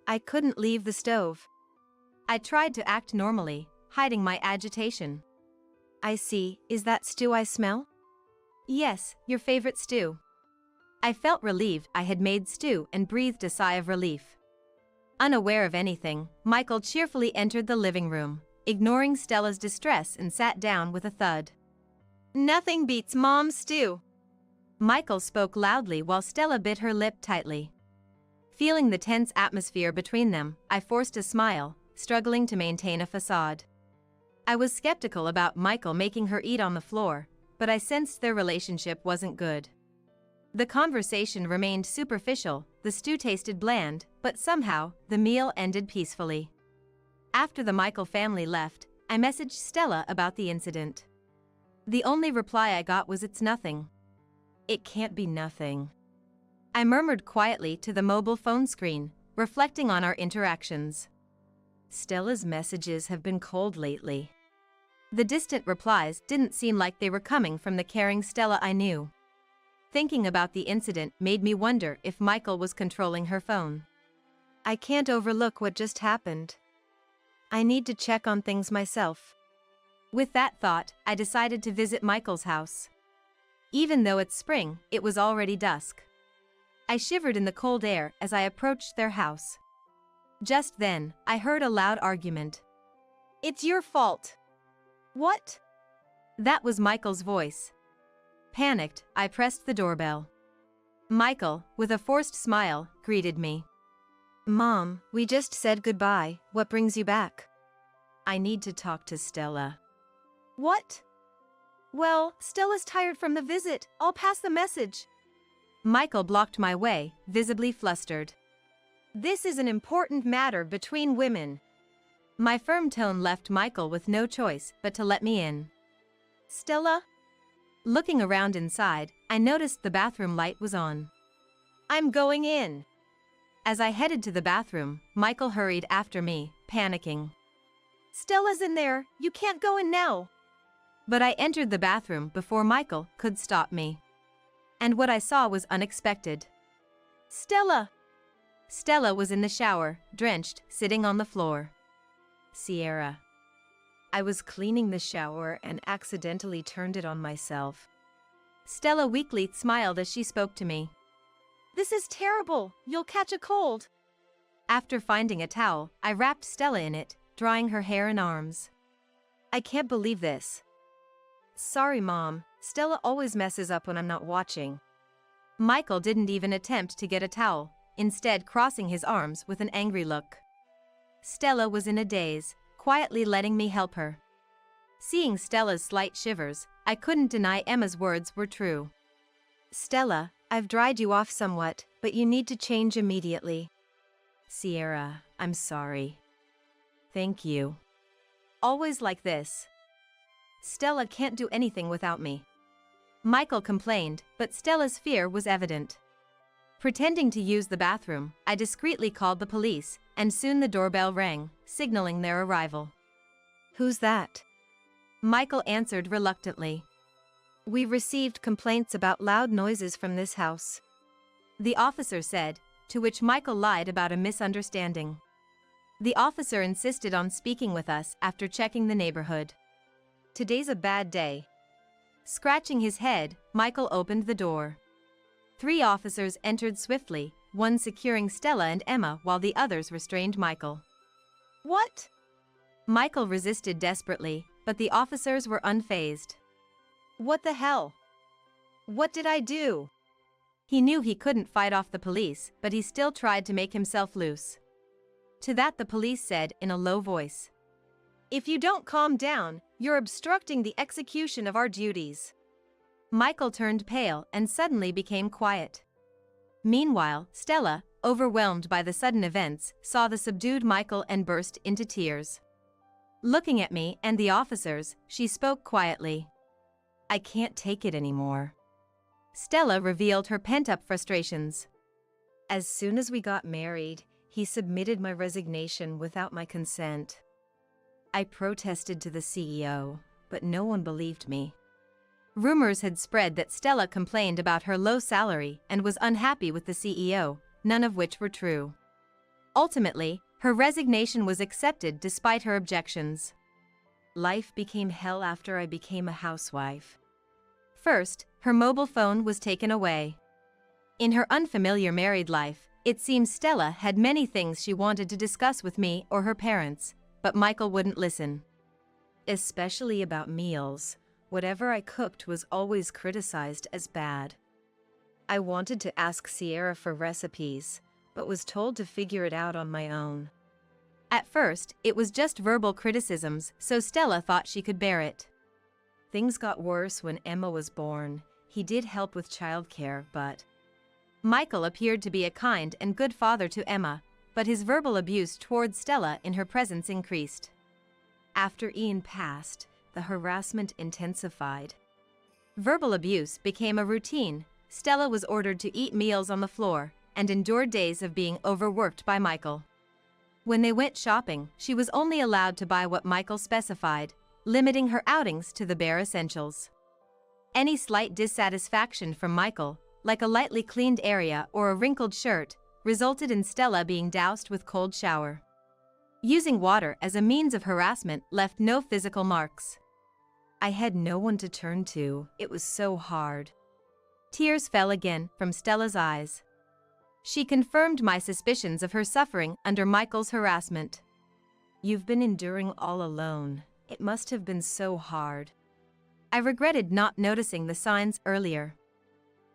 I couldn't leave the stove. I tried to act normally, hiding my agitation. I see. Is that stew I smell? Yes, your favorite stew. I felt relieved I had made stew and breathed a sigh of relief. Unaware of anything, Michael cheerfully entered the living room, ignoring Stella's distress and sat down with a thud. Nothing beats Mom's stew. Michael spoke loudly while Stella bit her lip tightly. Feeling the tense atmosphere between them, I forced a smile, struggling to maintain a facade. I was skeptical about Michael making her eat on the floor, but I sensed their relationship wasn't good. The conversation remained superficial, the stew tasted bland, but somehow, the meal ended peacefully. After the Michael family left, I messaged Stella about the incident. The only reply I got was "It's nothing." It can't be nothing. I murmured quietly to the mobile phone screen, reflecting on our interactions. Stella's messages have been cold lately. The distant replies didn't seem like they were coming from the caring Stella I knew. Thinking about the incident made me wonder if Michael was controlling her phone. I can't overlook what just happened. I need to check on things myself. With that thought, I decided to visit Michael's house. Even though it's spring, it was already dusk. I shivered in the cold air as I approached their house. Just then, I heard a loud argument. It's your fault. What? That was Michael's voice. Panicked, I pressed the doorbell. Michael, with a forced smile, greeted me. Mom, we just said goodbye. What brings you back? I need to talk to Stella. What? Well, Stella's tired from the visit. I'll pass the message. Michael blocked my way, visibly flustered. This is an important matter between women. My firm tone left Michael with no choice but to let me in. Stella? Looking around inside, I noticed the bathroom light was on. I'm going in. As I headed to the bathroom, Michael hurried after me, panicking. Stella's in there. You can't go in now. But I entered the bathroom before Michael could stop me. And what I saw was unexpected. Stella! Stella was in the shower, drenched, sitting on the floor. Sierra. I was cleaning the shower and accidentally turned it on myself. Stella weakly smiled as she spoke to me. This is terrible. You'll catch a cold. After finding a towel, I wrapped Stella in it, drying her hair and arms. I can't believe this. Sorry, Mom. Stella always messes up when I'm not watching. Michael didn't even attempt to get a towel, instead crossing his arms with an angry look. Stella was in a daze, quietly letting me help her. Seeing Stella's slight shivers, I couldn't deny Emma's words were true. Stella, I've dried you off somewhat, but you need to change immediately. Sierra, I'm sorry. Thank you. Always like this. Stella can't do anything without me. Michael complained, but Stella's fear was evident. Pretending to use the bathroom, I discreetly called the police, and soon the doorbell rang, signaling their arrival. Who's that? Michael answered reluctantly. We received complaints about loud noises from this house. The officer said, to which Michael lied about a misunderstanding. The officer insisted on speaking with us after checking the neighborhood. Today's a bad day. Scratching his head, Michael opened the door. 3 officers entered swiftly, one securing Stella and Emma while the others restrained Michael. What? Michael resisted desperately, but the officers were unfazed. What the hell? What did I do? He knew he couldn't fight off the police, but he still tried to make himself loose. To that the police said in a low voice, If you don't calm down, you're obstructing the execution of our duties. Michael turned pale and suddenly became quiet. Meanwhile, Stella, overwhelmed by the sudden events, saw the subdued Michael and burst into tears. Looking at me and the officers, she spoke quietly. I can't take it anymore. Stella revealed her pent-up frustrations. As soon as we got married, he submitted my resignation without my consent. I protested to the CEO, but no one believed me. Rumors had spread that Stella complained about her low salary and was unhappy with the CEO, none of which were true. Ultimately, her resignation was accepted despite her objections. Life became hell after I became a housewife. First, her mobile phone was taken away. In her unfamiliar married life, it seems Stella had many things she wanted to discuss with me or her parents, but Michael wouldn't listen. Especially about meals. Whatever I cooked was always criticized as bad. I wanted to ask Sierra for recipes, but was told to figure it out on my own. At first, it was just verbal criticisms, so Stella thought she could bear it. Things got worse when Emma was born. He did help with childcare, but... Michael appeared to be a kind and good father to Emma, but his verbal abuse towards Stella in her presence increased. After Ian passed, the harassment intensified. Verbal abuse became a routine. Stella was ordered to eat meals on the floor and endured days of being overworked by Michael. When they went shopping, she was only allowed to buy what Michael specified, limiting her outings to the bare essentials. Any slight dissatisfaction from Michael, like a lightly cleaned area or a wrinkled shirt, resulted in Stella being doused with cold shower. Using water as a means of harassment left no physical marks. I had no one to turn to. It was so hard. Tears fell again from Stella's eyes. She confirmed my suspicions of her suffering under Michael's harassment. You've been enduring all alone. It must have been so hard. I regretted not noticing the signs earlier.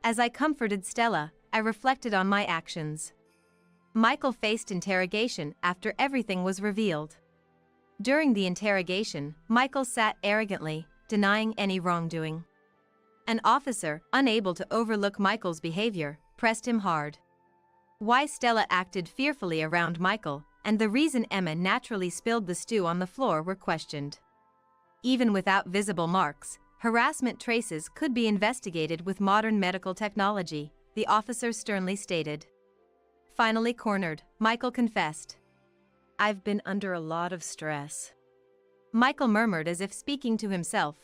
As I comforted Stella, I reflected on my actions. Michael faced interrogation after everything was revealed. During the interrogation, Michael sat arrogantly, denying any wrongdoing. An officer, unable to overlook Michael's behavior, pressed him hard. Why Stella acted fearfully around Michael, and the reason Emma naturally spilled the stew on the floor were questioned. Even without visible marks, harassment traces could be investigated with modern medical technology, the officer sternly stated. Finally cornered, Michael confessed. I've been under a lot of stress. Michael murmured as if speaking to himself.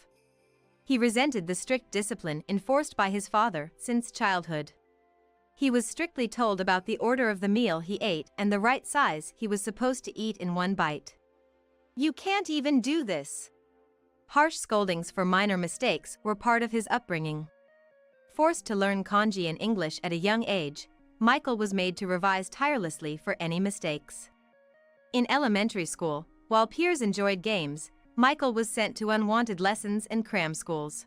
He resented the strict discipline enforced by his father since childhood. He was strictly told about the order of the meal he ate and the right size he was supposed to eat in one bite. You can't even do this. Harsh scoldings for minor mistakes were part of his upbringing. Forced to learn kanji and English at a young age, Michael was made to revise tirelessly for any mistakes. In elementary school, while peers enjoyed games, Michael was sent to unwanted lessons and cram schools.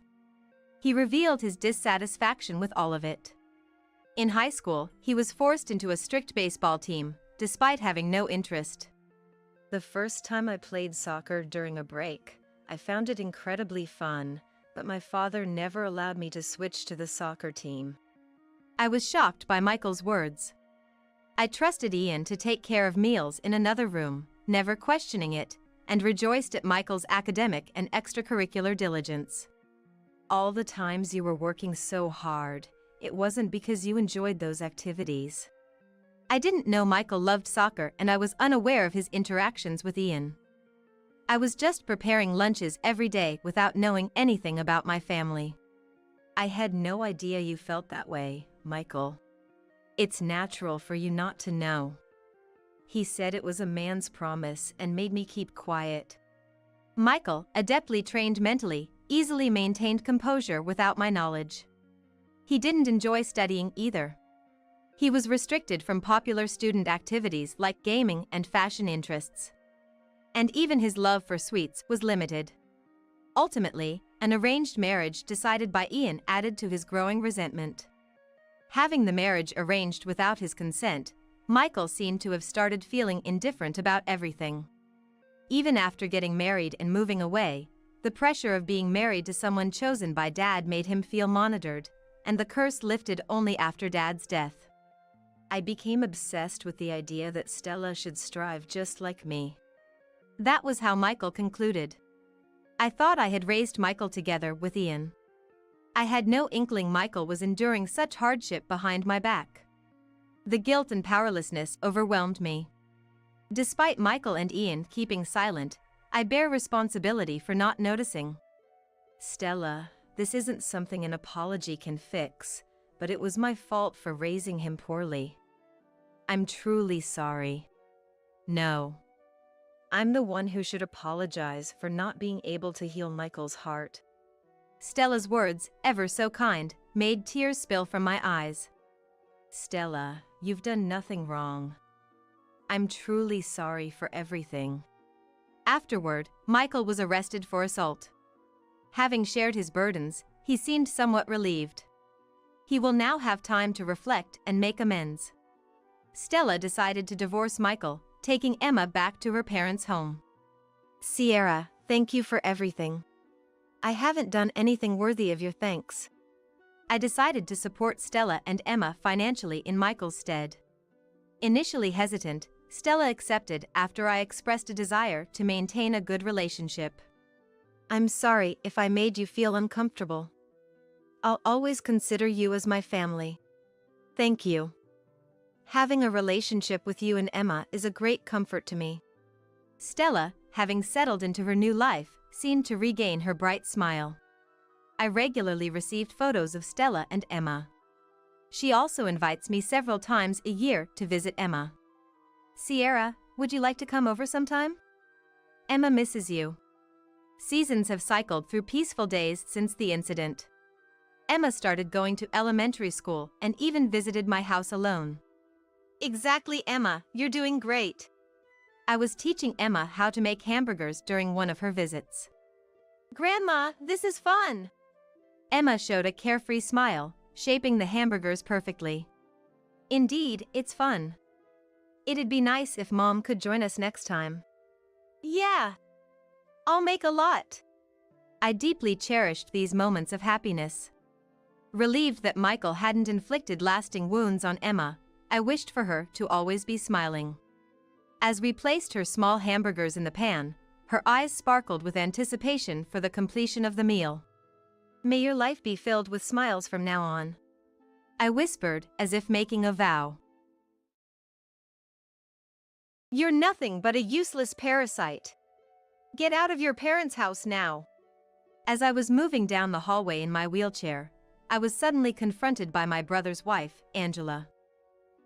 He revealed his dissatisfaction with all of it. In high school, he was forced into a strict baseball team, despite having no interest. The first time I played soccer during a break, I found it incredibly fun, but my father never allowed me to switch to the soccer team. I was shocked by Michael's words. I trusted Ian to take care of meals in another room, never questioning it, and rejoiced at Michael's academic and extracurricular diligence. All the times you were working so hard, it wasn't because you enjoyed those activities. I didn't know Michael loved soccer and I was unaware of his interactions with Ian. I was just preparing lunches every day without knowing anything about my family. I had no idea you felt that way, Michael. It's natural for you not to know. He said it was a man's promise and made me keep quiet. Michael, adeptly trained mentally, easily maintained composure without my knowledge. He didn't enjoy studying either. He was restricted from popular student activities like gaming and fashion interests. And even his love for sweets was limited. Ultimately, an arranged marriage decided by Ian added to his growing resentment. Having the marriage arranged without his consent, Michael seemed to have started feeling indifferent about everything. Even after getting married and moving away, the pressure of being married to someone chosen by Dad made him feel monitored, and the curse lifted only after Dad's death. I became obsessed with the idea that Stella should strive just like me. That was how Michael concluded. I thought I had raised Michael together with Ian. I had no inkling Michael was enduring such hardship behind my back. The guilt and powerlessness overwhelmed me. Despite Michael and Ian keeping silent, I bear responsibility for not noticing. Stella, this isn't something an apology can fix, but it was my fault for raising him poorly. I'm truly sorry. No. I'm the one who should apologize for not being able to heal Michael's heart. Stella's words, ever so kind, made tears spill from my eyes. Stella, you've done nothing wrong. I'm truly sorry for everything. Afterward, Michael was arrested for assault. Having shared his burdens, he seemed somewhat relieved. He will now have time to reflect and make amends. Stella decided to divorce Michael, taking Emma back to her parents' home. Sierra, thank you for everything. I haven't done anything worthy of your thanks. I decided to support Stella and Emma financially in Michael's stead. Initially hesitant, Stella accepted after I expressed a desire to maintain a good relationship. I'm sorry if I made you feel uncomfortable. I'll always consider you as my family. Thank you. Having a relationship with you and Emma is a great comfort to me. Stella, having settled into her new life, seemed to regain her bright smile. I regularly received photos of Stella and Emma. She also invites me several times a year to visit Emma. Sierra, would you like to come over sometime? Emma misses you. Seasons have cycled through peaceful days since the incident. Emma started going to elementary school and even visited my house alone. Exactly, Emma, you're doing great. I was teaching Emma how to make hamburgers during one of her visits. Grandma, this is fun. Emma showed a carefree smile, shaping the hamburgers perfectly. Indeed, it's fun. It'd be nice if Mom could join us next time. Yeah. I'll make a lot. I deeply cherished these moments of happiness. Relieved that Michael hadn't inflicted lasting wounds on Emma, I wished for her to always be smiling. As we placed her small hamburgers in the pan, her eyes sparkled with anticipation for the completion of the meal. May your life be filled with smiles from now on. I whispered, as if making a vow. You're nothing but a useless parasite. Get out of your parents' house now. As I was moving down the hallway in my wheelchair, I was suddenly confronted by my brother's wife, Angela.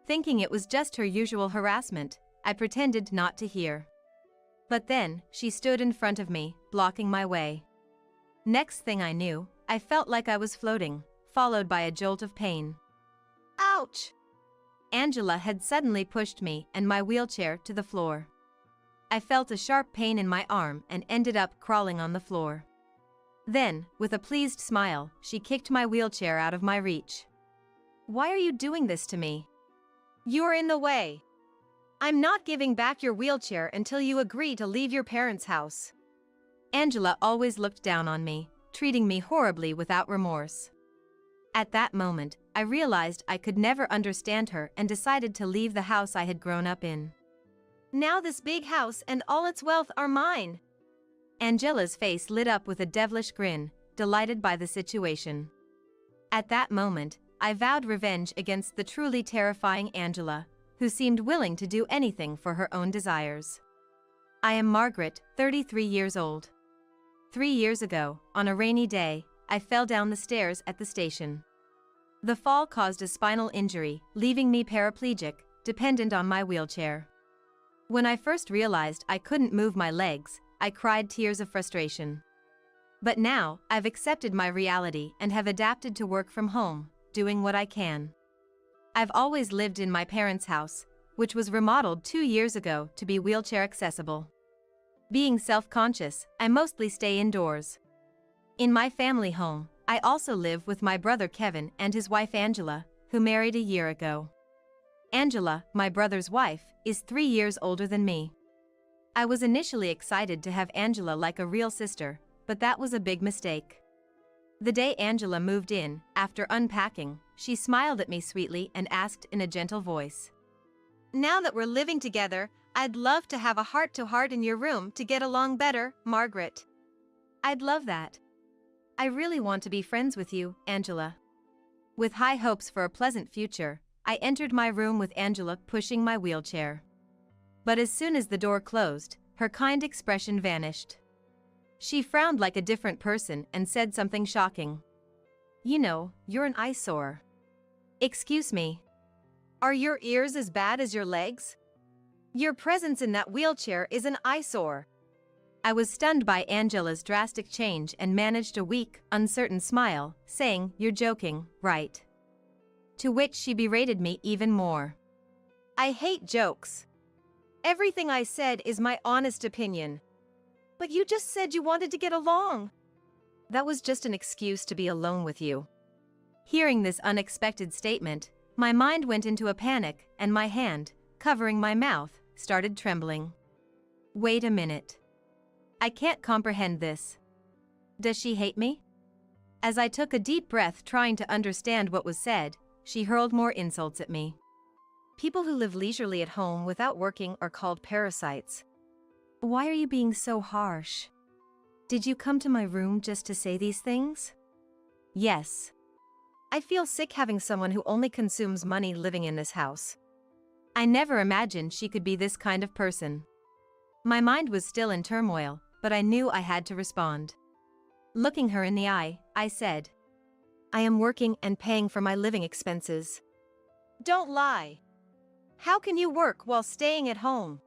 Thinking it was just her usual harassment, I pretended not to hear. But then, she stood in front of me, blocking my way. Next thing I knew, I felt like I was floating, followed by a jolt of pain. Ouch! Angela had suddenly pushed me and my wheelchair to the floor. I felt a sharp pain in my arm and ended up crawling on the floor. Then, with a pleased smile, she kicked my wheelchair out of my reach. Why are you doing this to me? You're in the way. I'm not giving back your wheelchair until you agree to leave your parents' house. Angela always looked down on me, treating me horribly without remorse. At that moment, I realized I could never understand her and decided to leave the house I had grown up in. Now this big house and all its wealth are mine. Angela's face lit up with a devilish grin, delighted by the situation. At that moment, I vowed revenge against the truly terrifying Angela, who seemed willing to do anything for her own desires. I am Margaret, 33 years old. 3 years ago, on a rainy day, I fell down the stairs at the station. The fall caused a spinal injury, leaving me paraplegic, dependent on my wheelchair. When I first realized I couldn't move my legs, I cried tears of frustration. But now, I've accepted my reality and have adapted to work from home, doing what I can. I've always lived in my parents' house, which was remodeled 2 years ago to be wheelchair accessible. Being self-conscious, I mostly stay indoors. In my family home, I also live with my brother Kevin and his wife Angela, who married a year ago. Angela, my brother's wife, is 3 years older than me. I was initially excited to have Angela like a real sister, but that was a big mistake. The day Angela moved in, after unpacking, she smiled at me sweetly and asked in a gentle voice, "Now that we're living together, I'd love to have a heart-to-heart in your room to get along better, Margaret." "I'd love that. I really want to be friends with you, Angela." With high hopes for a pleasant future, I entered my room with Angela pushing my wheelchair. But as soon as the door closed, her kind expression vanished. She frowned like a different person and said something shocking. "You know, you're an eyesore." "Excuse me. Are your ears as bad as your legs? Your presence in that wheelchair is an eyesore." I was stunned by Angela's drastic change and managed a weak, uncertain smile, saying, "You're joking, right?" To which she berated me even more. "I hate jokes. Everything I said is my honest opinion. But you just said you wanted to get along." "That was just an excuse to be alone with you." Hearing this unexpected statement, my mind went into a panic and my hand, covering my mouth, started trembling. Wait a minute. I can't comprehend this. Does she hate me? As I took a deep breath trying to understand what was said, she hurled more insults at me. "People who live leisurely at home without working are called parasites." "Why are you being so harsh? Did you come to my room just to say these things?" "Yes." "I feel sick having someone who only consumes money living in this house." I never imagined she could be this kind of person. My mind was still in turmoil, but I knew I had to respond. Looking her in the eye, I said, "I am working and paying for my living expenses." "Don't lie. How can you work while staying at home?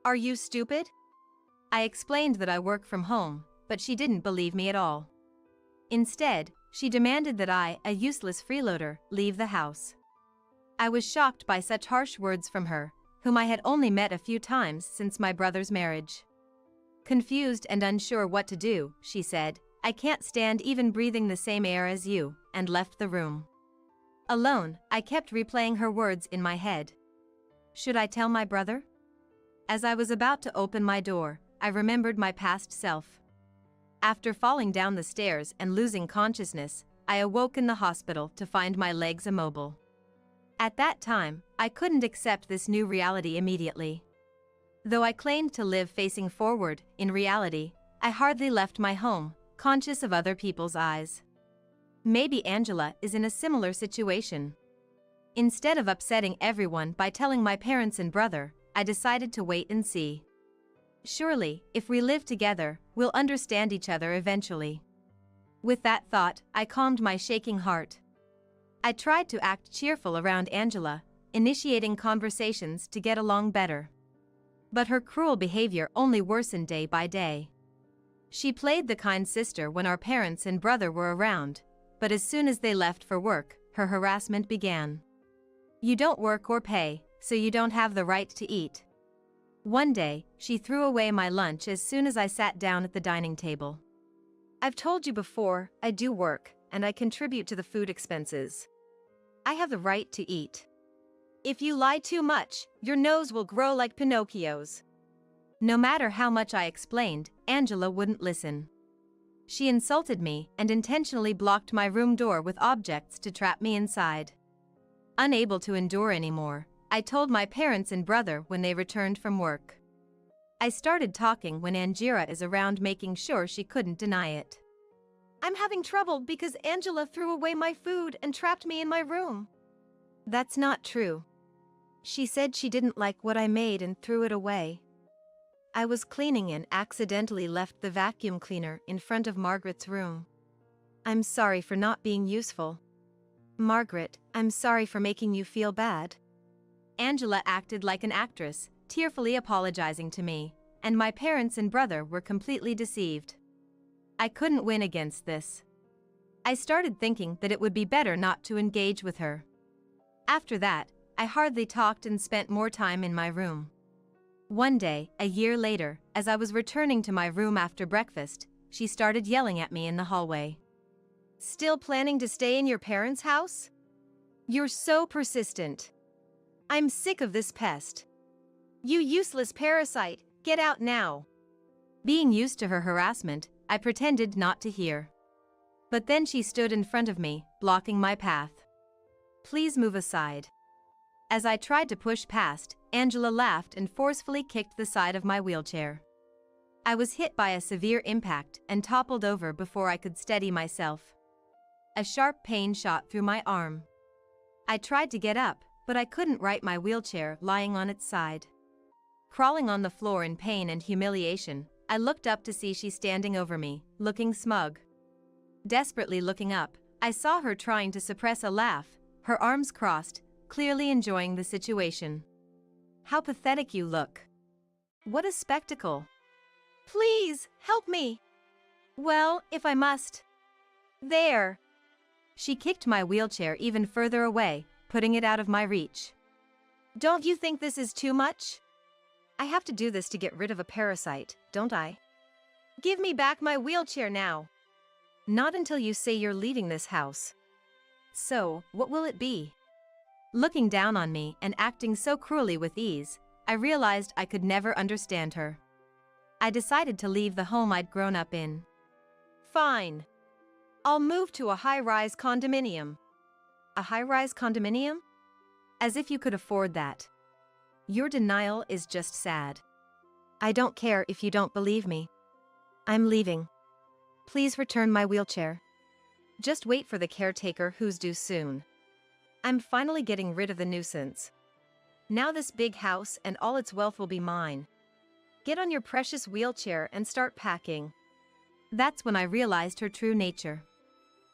Are you stupid?" I explained that I work from home, but she didn't believe me at all. Instead, she demanded that I, a useless freeloader, leave the house. I was shocked by such harsh words from her, whom I had only met a few times since my brother's marriage. Confused and unsure what to do, she said, "I can't stand even breathing the same air as you," and left the room. Alone, I kept replaying her words in my head. Should I tell my brother? As I was about to open my door, I remembered my past self. After falling down the stairs and losing consciousness, I awoke in the hospital to find my legs immobile. At that time, I couldn't accept this new reality immediately. Though I claimed to live facing forward, in reality, I hardly left my home, conscious of other people's eyes. Maybe Angela is in a similar situation. Instead of upsetting everyone by telling my parents and brother, I decided to wait and see. Surely, if we live together, we'll understand each other eventually. With that thought, I calmed my shaking heart. I tried to act cheerful around Angela, initiating conversations to get along better. But her cruel behavior only worsened day by day. She played the kind sister when our parents and brother were around, but as soon as they left for work, her harassment began. "You don't work or pay, so you don't have the right to eat." One day, she threw away my lunch as soon as I sat down at the dining table. "I've told you before, I do work, and I contribute to the food expenses. I have the right to eat. If you lie too much, your nose will grow like Pinocchio's." No matter how much I explained, Angela wouldn't listen. She insulted me and intentionally blocked my room door with objects to trap me inside. Unable to endure anymore, I told my parents and brother when they returned from work. I started talking when Angira is around, making sure she couldn't deny it. "I'm having trouble because Angela threw away my food and trapped me in my room." "That's not true. She said she didn't like what I made and threw it away. I was cleaning and accidentally left the vacuum cleaner in front of Margaret's room. I'm sorry for not being useful. Margaret, I'm sorry for making you feel bad." Angela acted like an actress, tearfully apologizing to me, and my parents and brother were completely deceived. I couldn't win against this. I started thinking that it would be better not to engage with her. After that, I hardly talked and spent more time in my room. One day, a year later, as I was returning to my room after breakfast, she started yelling at me in the hallway. Still planning to stay in your parents' house? You're so persistent. I'm sick of this pest. You useless parasite, get out now. Being used to her harassment, I pretended not to hear. But then she stood in front of me, blocking my path. Please move aside. As I tried to push past, Angela laughed and forcefully kicked the side of my wheelchair. I was hit by a severe impact and toppled over before I could steady myself. A sharp pain shot through my arm. I tried to get up, but I couldn't right my wheelchair lying on its side. Crawling on the floor in pain and humiliation, I looked up to see she standing over me, looking smug. Desperately looking up, I saw her trying to suppress a laugh, her arms crossed, clearly enjoying the situation. How pathetic you look. What a spectacle. Please, help me. Well, if I must. There. She kicked my wheelchair even further away, putting it out of my reach. Don't you think this is too much? I have to do this to get rid of a parasite, don't I? Give me back my wheelchair now. Not until you say you're leaving this house. So, what will it be? Looking down on me and acting so cruelly with ease, I realized I could never understand her. I decided to leave the home I'd grown up in. Fine. I'll move to a high-rise condominium. A high-rise condominium? As if you could afford that. Your denial is just sad. I don't care if you don't believe me. I'm leaving. Please return my wheelchair. Just wait for the caretaker who's due soon. I'm finally getting rid of the nuisance. Now this big house and all its wealth will be mine. Get on your precious wheelchair and start packing. That's when I realized her true nature.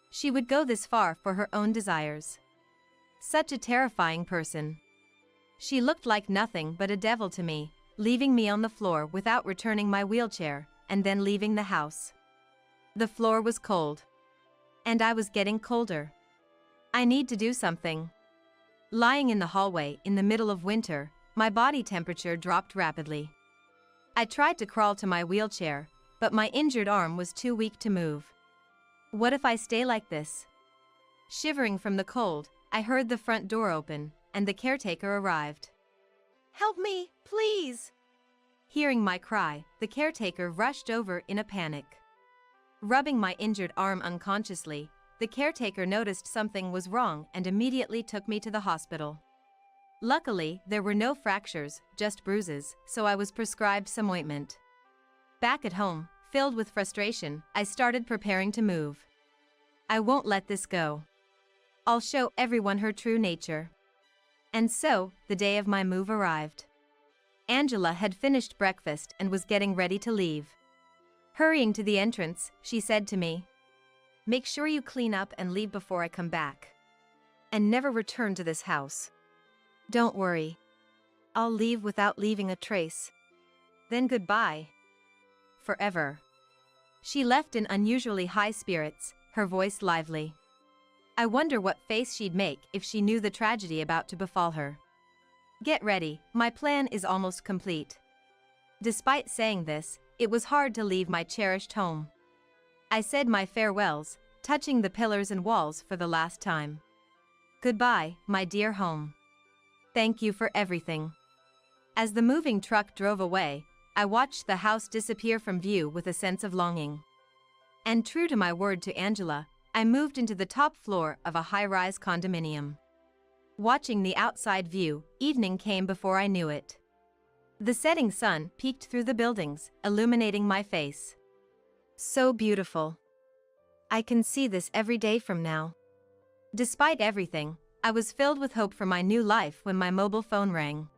She would go this far for her own desires. Such a terrifying person. She looked like nothing but a devil to me, leaving me on the floor without returning my wheelchair, and then leaving the house. The floor was cold. And I was getting colder. I need to do something. Lying in the hallway in the middle of winter, my body temperature dropped rapidly. I tried to crawl to my wheelchair, but my injured arm was too weak to move. What if I stay like this? Shivering from the cold, I heard the front door open, and the caretaker arrived. Help me, please! Hearing my cry, the caretaker rushed over in a panic. Rubbing my injured arm unconsciously, the caretaker noticed something was wrong and immediately took me to the hospital. Luckily, there were no fractures, just bruises, so I was prescribed some ointment. Back at home, filled with frustration, I started preparing to move. I won't let this go. I'll show everyone her true nature. And so, the day of my move arrived. Angela had finished breakfast and was getting ready to leave. Hurrying to the entrance, she said to me, "Make sure you clean up and leave before I come back. And never return to this house. Don't worry. I'll leave without leaving a trace. Then goodbye. Forever." She left in unusually high spirits, her voice lively. I wonder what face she'd make if she knew the tragedy about to befall her. Get ready, my plan is almost complete. Despite saying this, it was hard to leave my cherished home. I said my farewells, touching the pillars and walls for the last time. Goodbye, my dear home. Thank you for everything. As the moving truck drove away, I watched the house disappear from view with a sense of longing. And true to my word to Angela, I moved into the top floor of a high-rise condominium. Watching the outside view, evening came before I knew it. The setting sun peeked through the buildings, illuminating my face. So beautiful. I can see this every day from now. Despite everything, I was filled with hope for my new life when my mobile phone rang.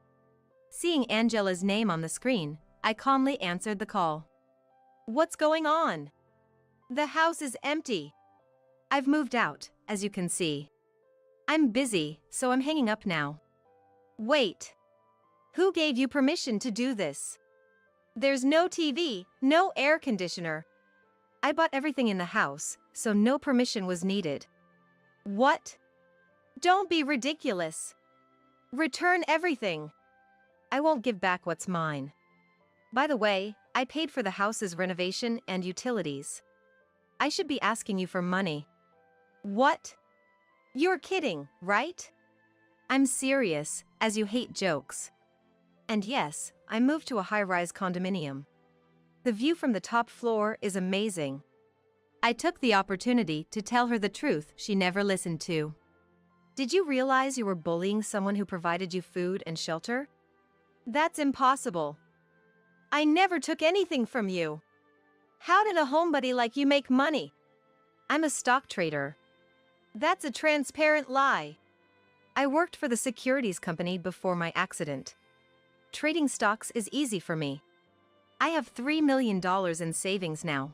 Seeing Angela's name on the screen, I calmly answered the call. What's going on? The house is empty. I've moved out, as you can see. I'm busy, so I'm hanging up now. Wait. Who gave you permission to do this? There's no TV, no air conditioner. I bought everything in the house, so no permission was needed. What? Don't be ridiculous. Return everything. I won't give back what's mine. By the way, I paid for the house's renovation and utilities. I should be asking you for money. What? You're kidding, right? I'm serious, as you hate jokes. And yes, I moved to a high-rise condominium. The view from the top floor is amazing. I took the opportunity to tell her the truth she never listened to. Did you realize you were bullying someone who provided you food and shelter? That's impossible. I never took anything from you. How did a homebody like you make money? I'm a stock trader. That's a transparent lie. I worked for the securities company before my accident. Trading stocks is easy for me. I have $3 million in savings now.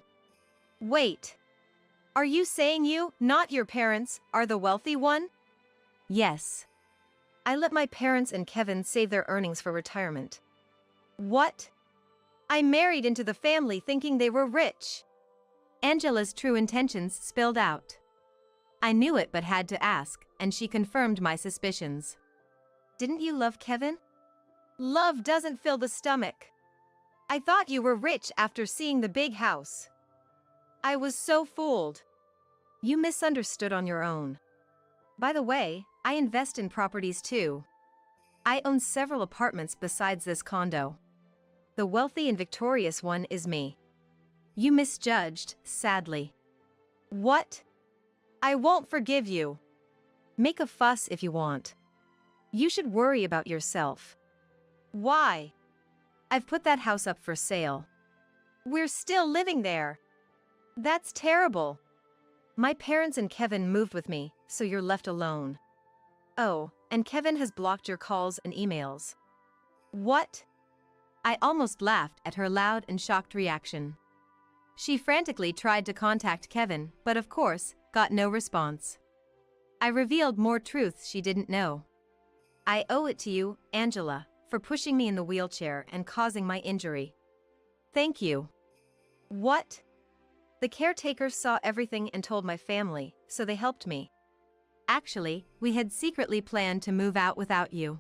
Wait. Are you saying you, not your parents, are the wealthy one? Yes. I let my parents and Kevin save their earnings for retirement. What? I married into the family thinking they were rich. Angela's true intentions spilled out. I knew it but had to ask, and she confirmed my suspicions. Didn't you love Kevin? Love doesn't fill the stomach. I thought you were rich after seeing the big house. I was so fooled. You misunderstood on your own. By the way, I invest in properties too. I own several apartments besides this condo. The wealthy and victorious one is me. You misjudged, sadly. What? I won't forgive you. Make a fuss if you want. You should worry about yourself. Why? I've put that house up for sale. We're still living there. That's terrible. My parents and Kevin moved with me, so you're left alone. Oh, and Kevin has blocked your calls and emails. What? I almost laughed at her loud and shocked reaction. She frantically tried to contact Kevin, but of course, got no response. I revealed more truths she didn't know. I owe it to you, Angela, for pushing me in the wheelchair and causing my injury. Thank you. What? The caretaker saw everything and told my family, so they helped me. Actually, we had secretly planned to move out without you.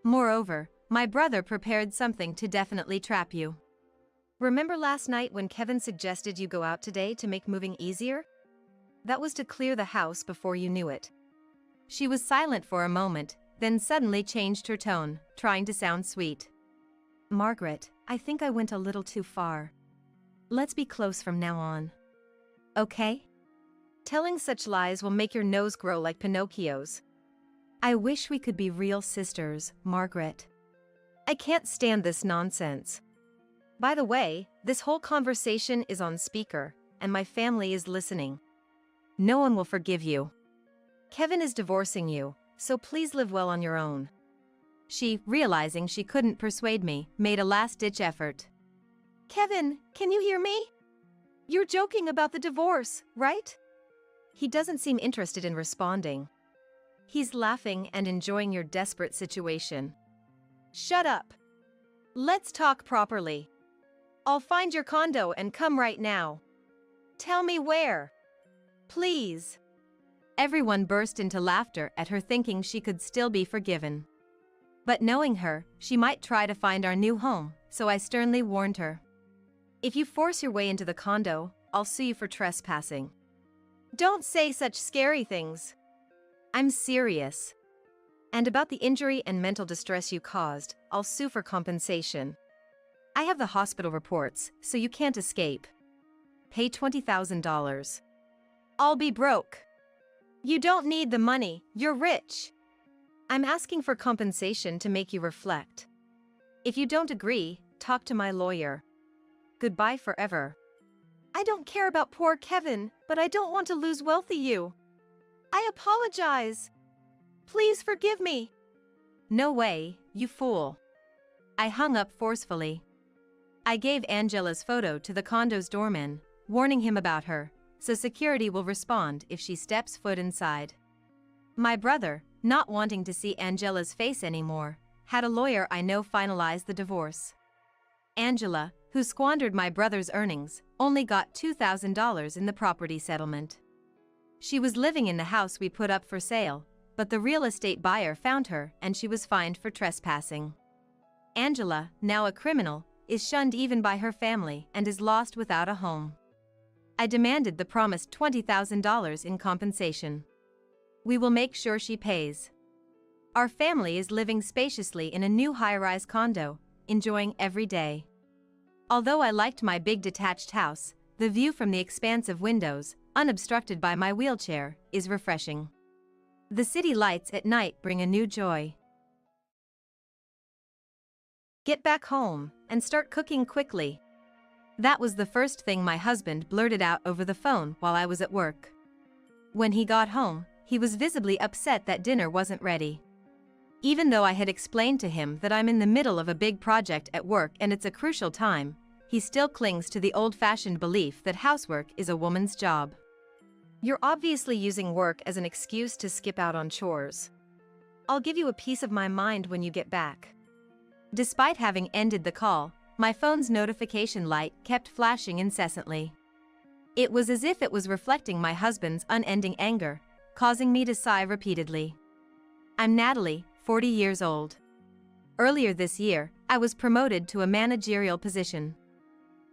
Moreover, my brother prepared something to definitely trap you. Remember last night when Kevin suggested you go out today to make moving easier? That was to clear the house before you knew it. She was silent for a moment, then suddenly changed her tone, trying to sound sweet. Margaret, I think I went a little too far. Let's be close from now on. Okay? Telling such lies will make your nose grow like Pinocchio's. I wish we could be real sisters, Margaret. I can't stand this nonsense. By the way, this whole conversation is on speaker, and my family is listening. No one will forgive you. Kevin is divorcing you, so please live well on your own. She, realizing she couldn't persuade me, made a last-ditch effort. Kevin, can you hear me? You're joking about the divorce, right? He doesn't seem interested in responding. He's laughing and enjoying your desperate situation. Shut up. Let's talk properly. I'll find your condo and come right now. Tell me where. Please. Everyone burst into laughter at her thinking she could still be forgiven. But knowing her, she might try to find our new home, so I sternly warned her. If you force your way into the condo, I'll sue you for trespassing. Don't say such scary things. I'm serious. And about the injury and mental distress you caused, I'll sue for compensation. I have the hospital reports, so you can't escape. Pay $20,000. I'll be broke. You don't need the money, you're rich. I'm asking for compensation to make you reflect. If you don't agree, talk to my lawyer. Goodbye forever. I don't care about poor Kevin, but I don't want to lose wealthy you. I apologize. Please forgive me. No way, you fool. I hung up forcefully. I gave Angela's photo to the condo's doorman, warning him about her, so security will respond if she steps foot inside. My brother, not wanting to see Angela's face anymore, had a lawyer I know finalize the divorce. Angela, who squandered my brother's earnings, only got $2,000 in the property settlement. She was living in the house we put up for sale, but the real estate buyer found her and she was fined for trespassing. Angela, now a criminal, is shunned even by her family and is lost without a home. I demanded the promised $20,000 in compensation. We will make sure she pays. Our family is living spaciously in a new high-rise condo, enjoying every day. Although I liked my big detached house, the view from the expansive windows, unobstructed by my wheelchair, is refreshing. The city lights at night bring a new joy. Get back home and start cooking quickly. That was the first thing my husband blurted out over the phone while I was at work. When he got home, he was visibly upset that dinner wasn't ready. Even though I had explained to him that I'm in the middle of a big project at work and it's a crucial time, he still clings to the old-fashioned belief that housework is a woman's job. You're obviously using work as an excuse to skip out on chores. I'll give you a piece of my mind when you get back. Despite having ended the call, my phone's notification light kept flashing incessantly. It was as if it was reflecting my husband's unending anger, causing me to sigh repeatedly. I'm Natalie, 40 years old. Earlier this year, I was promoted to a managerial position.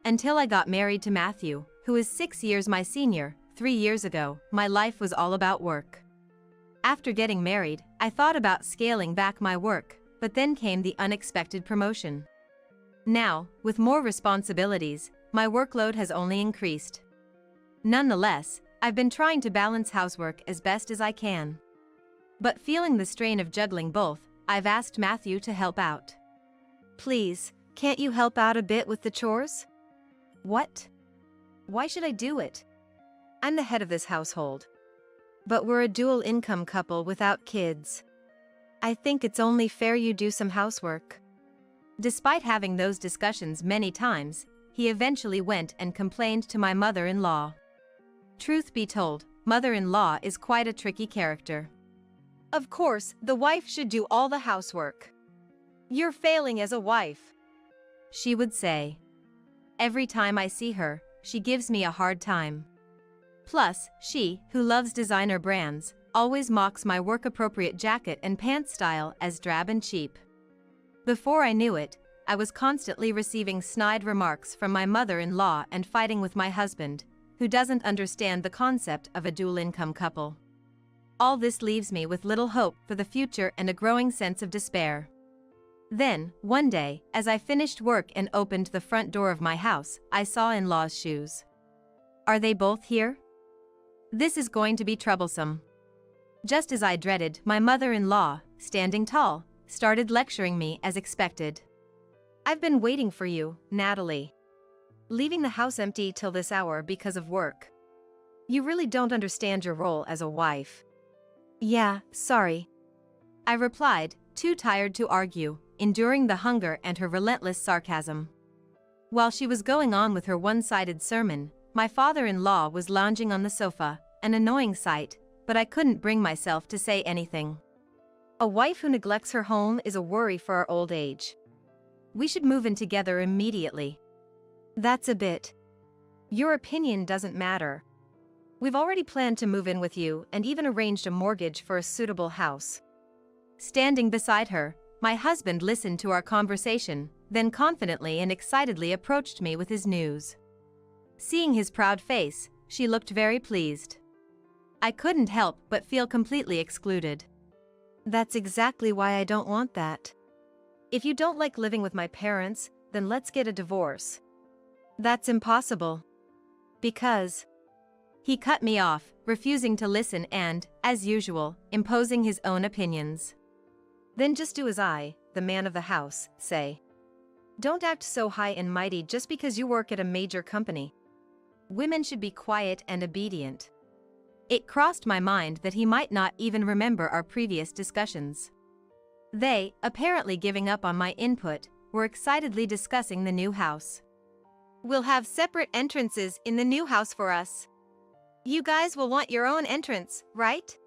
Until I got married to Matthew, who is 6 years my senior, 3 years ago, my life was all about work. After getting married, I thought about scaling back my work, but then came the unexpected promotion. Now, with more responsibilities, my workload has only increased. Nonetheless, I've been trying to balance housework as best as I can. But feeling the strain of juggling both, I've asked Matthew to help out. Please, can't you help out a bit with the chores? What? Why should I do it? I'm the head of this household. But we're a dual income couple without kids. I think it's only fair you do some housework. Despite having those discussions many times, he eventually went and complained to my mother-in-law. Truth be told, mother-in-law is quite a tricky character. Of course, the wife should do all the housework. You're failing as a wife, she would say. Every time I see her, she gives me a hard time. Plus, she, who loves designer brands, always mocks my work-appropriate jacket and pants style as drab and cheap. Before I knew it, I was constantly receiving snide remarks from my mother-in-law and fighting with my husband, who doesn't understand the concept of a dual-income couple. All this leaves me with little hope for the future and a growing sense of despair. Then, one day, as I finished work and opened the front door of my house, I saw in-laws' shoes. Are they both here? This is going to be troublesome. Just as I dreaded, my mother-in-law, standing tall, started lecturing me as expected. I've been waiting for you, Natalie. Leaving the house empty till this hour because of work. You really don't understand your role as a wife. Yeah, sorry, I replied, too tired to argue, enduring the hunger and her relentless sarcasm. While she was going on with her one-sided sermon, my father-in-law was lounging on the sofa, an annoying sight, but I couldn't bring myself to say anything. A wife who neglects her home is a worry for our old age. We should move in together immediately. That's a bit. Your opinion doesn't matter. We've already planned to move in with you and even arranged a mortgage for a suitable house. Standing beside her, my husband listened to our conversation, then confidently and excitedly approached me with his news. Seeing his proud face, she looked very pleased. I couldn't help but feel completely excluded. That's exactly why I don't want that. If you don't like living with my parents, then let's get a divorce. That's impossible. Because... He cut me off, refusing to listen and, as usual, imposing his own opinions. Then just do as I, the man of the house, say. Don't act so high and mighty just because you work at a major company. Women should be quiet and obedient. It crossed my mind that he might not even remember our previous discussions. They, apparently giving up on my input, were excitedly discussing the new house. We'll have separate entrances in the new house for us. You guys will want your own entrance, right?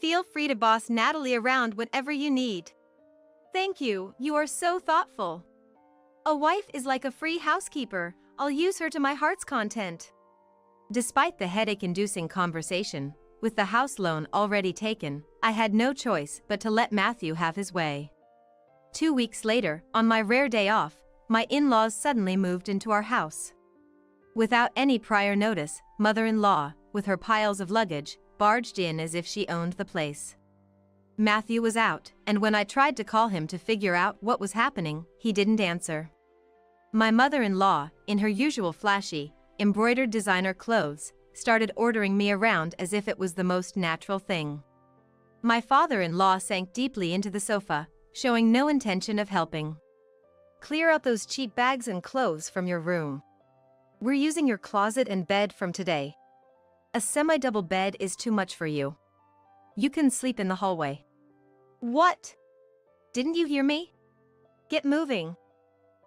Feel free to boss Natalie around whenever you need. Thank you, you are so thoughtful. A wife is like a free housekeeper. I'll use her to my heart's content. Despite the headache-inducing conversation, with the house loan already taken, I had no choice but to let Matthew have his way. 2 weeks later, on my rare day off, my in-laws suddenly moved into our house. Without any prior notice, mother-in-law, with her piles of luggage, barged in as if she owned the place. Matthew was out, and when I tried to call him to figure out what was happening, he didn't answer. My mother-in-law, in her usual flashy, embroidered designer clothes, started ordering me around as if it was the most natural thing. My father-in-law sank deeply into the sofa, showing no intention of helping. Clear out those cheap bags and clothes from your room. We're using your closet and bed from today. A semi-double bed is too much for you. You can sleep in the hallway. What? Didn't you hear me? Get moving.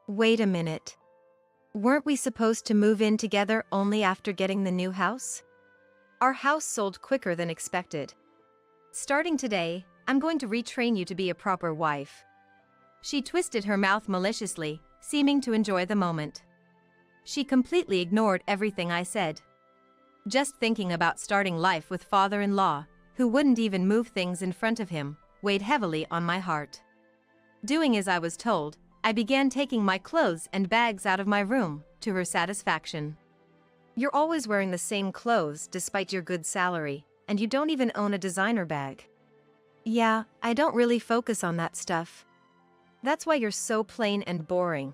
Wait a minute. Weren't we supposed to move in together only after getting the new house? Our house sold quicker than expected. Starting today, I'm going to retrain you to be a proper wife. She twisted her mouth maliciously, seeming to enjoy the moment. She completely ignored everything I said. Just thinking about starting life with father-in-law, who wouldn't even move things in front of him, weighed heavily on my heart. Doing as I was told, I began taking my clothes and bags out of my room, to her satisfaction. You're always wearing the same clothes despite your good salary, and you don't even own a designer bag. Yeah, I don't really focus on that stuff. That's why you're so plain and boring.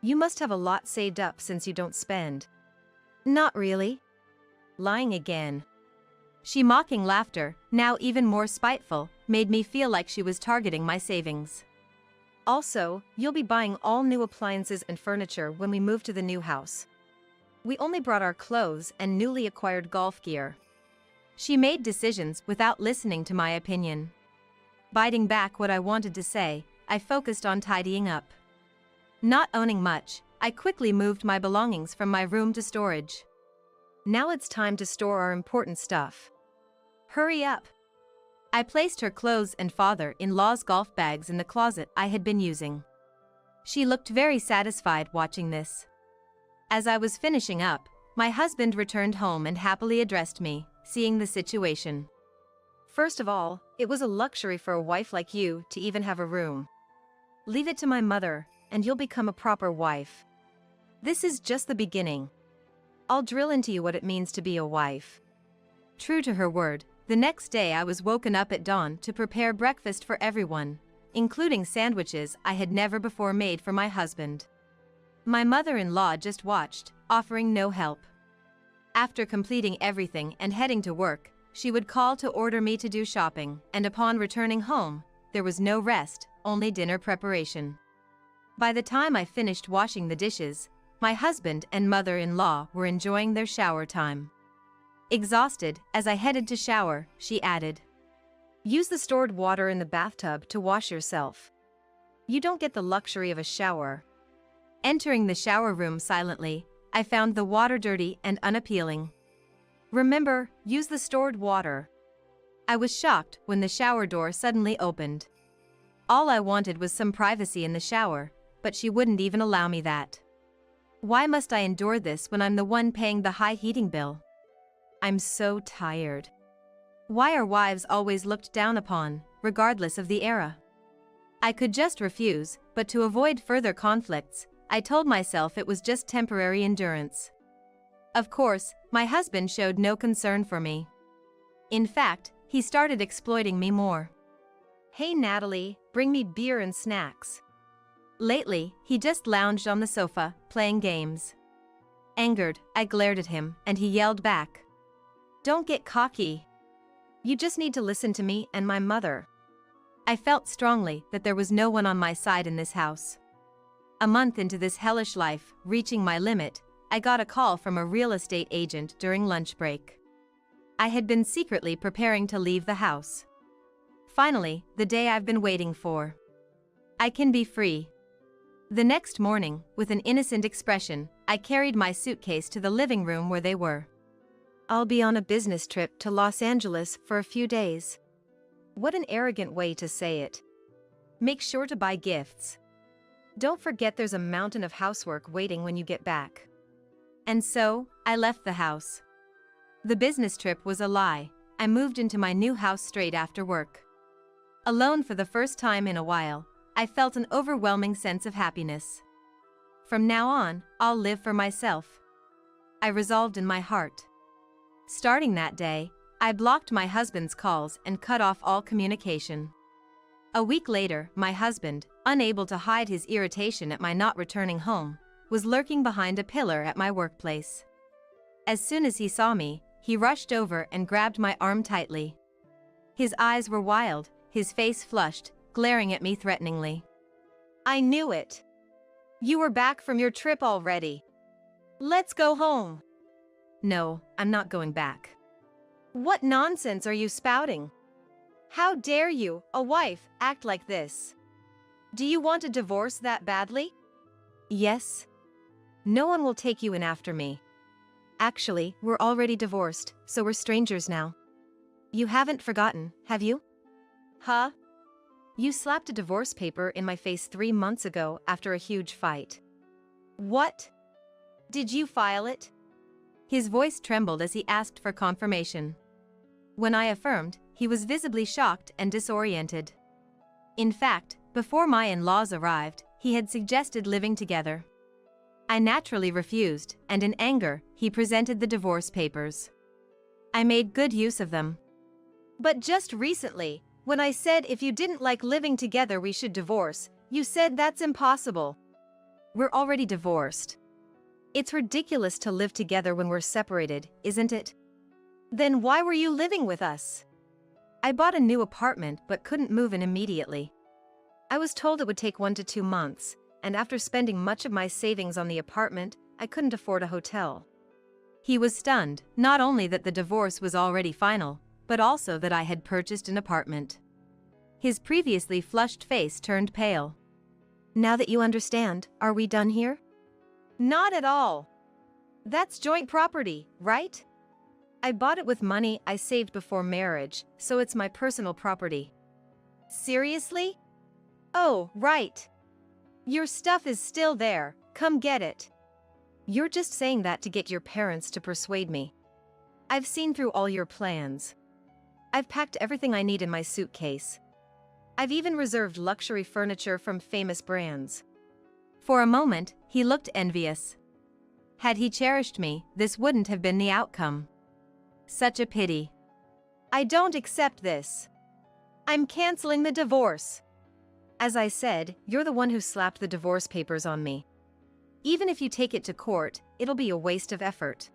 You must have a lot saved up since you don't spend. Not really. Lying again. She mocking laughter, now even more spiteful, made me feel like she was targeting my savings. Also, you'll be buying all new appliances and furniture when we move to the new house. We only brought our clothes and newly acquired golf gear. She made decisions without listening to my opinion. Biting back what I wanted to say, I focused on tidying up. Not owning much, I quickly moved my belongings from my room to storage. Now it's time to store our important stuff. Hurry up. I placed her clothes and father-in-law's golf bags in the closet I had been using. She looked very satisfied watching this. As I was finishing up, my husband returned home and happily addressed me, seeing the situation. First of all, it was a luxury for a wife like you to even have a room. Leave it to my mother, and you'll become a proper wife. This is just the beginning. I'll drill into you what it means to be a wife. True to her word, the next day I was woken up at dawn to prepare breakfast for everyone, including sandwiches I had never before made for my husband. My mother-in-law just watched, offering no help. After completing everything and heading to work, she would call to order me to do shopping, and upon returning home, there was no rest, only dinner preparation. By the time I finished washing the dishes, my husband and mother-in-law were enjoying their shower time. Exhausted, as I headed to shower, she added, "Use the stored water in the bathtub to wash yourself. You don't get the luxury of a shower." Entering the shower room silently, I found the water dirty and unappealing. Remember, use the stored water. I was shocked when the shower door suddenly opened. All I wanted was some privacy in the shower, but she wouldn't even allow me that. Why must I endure this when I'm the one paying the high heating bill? I'm so tired. Why are wives always looked down upon, regardless of the era? I could just refuse, but to avoid further conflicts, I told myself it was just temporary endurance. Of course, my husband showed no concern for me. In fact, he started exploiting me more. "Hey Natalie, bring me beer and snacks." Lately, he just lounged on the sofa, playing games. Angered, I glared at him, and he yelled back, "Don't get cocky. You just need to listen to me and my mother." I felt strongly that there was no one on my side in this house. A month into this hellish life, reaching my limit, I got a call from a real estate agent during lunch break. I had been secretly preparing to leave the house. Finally, the day I've been waiting for. I can be free. The next morning, with an innocent expression, I carried my suitcase to the living room where they were. "I'll be on a business trip to Los Angeles for a few days." What an arrogant way to say it. Make sure to buy gifts. Don't forget there's a mountain of housework waiting when you get back. And so, I left the house. The business trip was a lie. I moved into my new house straight after work. Alone for the first time in a while, I felt an overwhelming sense of happiness. From now on, I'll live for myself. I resolved in my heart. Starting that day, I blocked my husband's calls and cut off all communication. A week later, my husband, unable to hide his irritation at my not returning home, was lurking behind a pillar at my workplace. As soon as he saw me, he rushed over and grabbed my arm tightly. His eyes were wild, his face flushed, glaring at me threateningly. I knew it. You were back from your trip already. Let's go home. No, I'm not going back. What nonsense are you spouting? How dare you, a wife, act like this? Do you want a divorce that badly? Yes. No one will take you in after me. Actually, we're already divorced, so we're strangers now. You haven't forgotten, have you? Huh? You slapped a divorce paper in my face 3 months ago after a huge fight. What? Did you file it? His voice trembled as he asked for confirmation. When I affirmed, he was visibly shocked and disoriented. In fact, before my in-laws arrived, he had suggested living together. I naturally refused, and in anger, he presented the divorce papers. I made good use of them. But just recently, when I said if you didn't like living together we should divorce, you said that's impossible. We're already divorced. It's ridiculous to live together when we're separated, isn't it? Then why were you living with us? I bought a new apartment but couldn't move in immediately. I was told it would take 1 to 2 months, and after spending much of my savings on the apartment, I couldn't afford a hotel. He was stunned, not only that the divorce was already final, but also that I had purchased an apartment. His previously flushed face turned pale. Now that you understand, are we done here? Not at all. That's joint property, right? I bought it with money I saved before marriage, so it's my personal property. Seriously? Oh, right. Your stuff is still there, come get it. You're just saying that to get your parents to persuade me. I've seen through all your plans. I've packed everything I need in my suitcase. I've even reserved luxury furniture from famous brands. For a moment, he looked envious. Had he cherished me, this wouldn't have been the outcome. Such a pity. I don't accept this. I'm canceling the divorce. As I said, you're the one who slapped the divorce papers on me. Even if you take it to court, it'll be a waste of effort.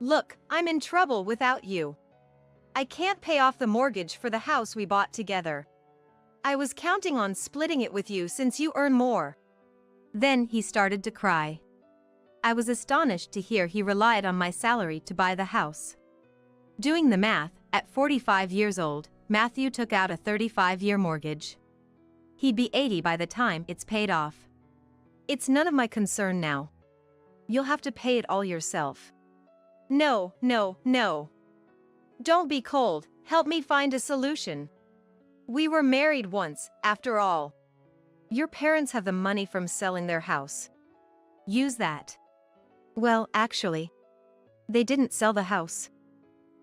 Look, I'm in trouble without you. I can't pay off the mortgage for the house we bought together. I was counting on splitting it with you since you earn more. Then he started to cry. I was astonished to hear he relied on my salary to buy the house. Doing the math, at 45 years old, Matthew took out a 35-year mortgage. He'd be 80 by the time it's paid off. It's none of my concern now. You'll have to pay it all yourself. No, no, no. Don't be cold, help me find a solution. We were married once, after all. Your parents have the money from selling their house. Use that. Well, actually, they didn't sell the house.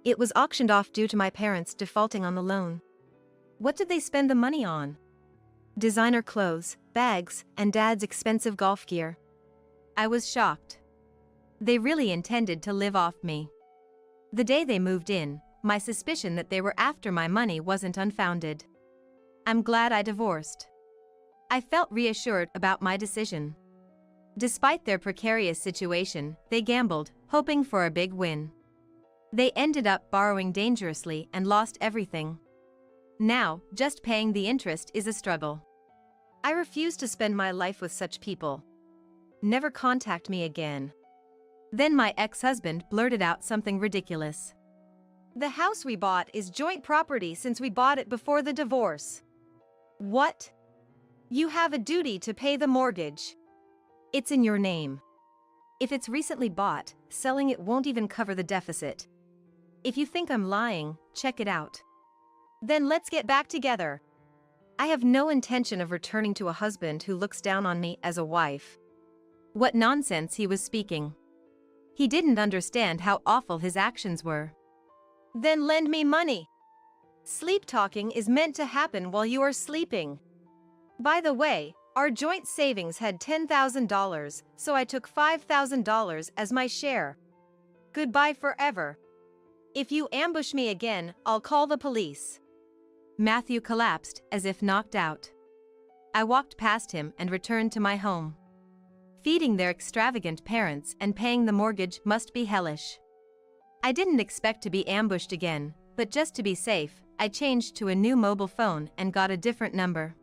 It was auctioned off due to my parents defaulting on the loan. What did they spend the money on? Designer clothes, bags, and Dad's expensive golf gear. I was shocked. They really intended to live off me. The day they moved in, my suspicion that they were after my money wasn't unfounded. I'm glad I divorced. I felt reassured about my decision. Despite their precarious situation, they gambled, hoping for a big win. They ended up borrowing dangerously and lost everything. Now, just paying the interest is a struggle. I refuse to spend my life with such people. Never contact me again. Then my ex-husband blurted out something ridiculous. The house we bought is joint property since we bought it before the divorce. What? You have a duty to pay the mortgage. It's in your name. If it's recently bought, selling it won't even cover the deficit. If you think I'm lying, check it out. Then let's get back together. I have no intention of returning to a husband who looks down on me as a wife. What nonsense he was speaking. He didn't understand how awful his actions were. Then lend me money. Sleep talking is meant to happen while you are sleeping. By the way, our joint savings had $10,000, so I took $5,000 as my share. Goodbye forever. If you ambush me again, I'll call the police. Matthew collapsed as if knocked out. I walked past him and returned to my home. Feeding their extravagant parents and paying the mortgage must be hellish. I didn't expect to be ambushed again, but just to be safe, I changed to a new mobile phone and got a different number.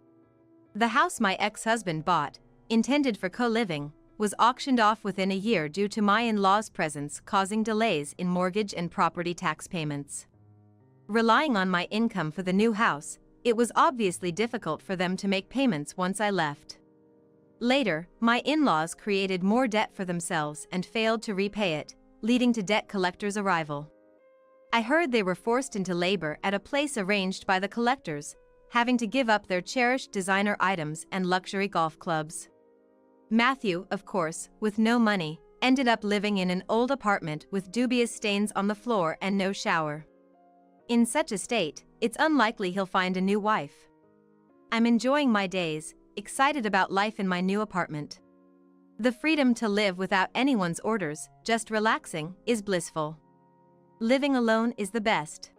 The house my ex-husband bought, intended for co-living, was auctioned off within a year due to my in-laws' presence causing delays in mortgage and property tax payments. Relying on my income for the new house, it was obviously difficult for them to make payments once I left. Later, my in-laws created more debt for themselves and failed to repay it, leading to debt collectors' arrival. I heard they were forced into labor at a place arranged by the collectors, having to give up their cherished designer items and luxury golf clubs. Matthew, of course, with no money, ended up living in an old apartment with dubious stains on the floor and no shower. In such a state, it's unlikely he'll find a new wife. I'm enjoying my days, excited about life in my new apartment. The freedom to live without anyone's orders, just relaxing, is blissful. Living alone is the best.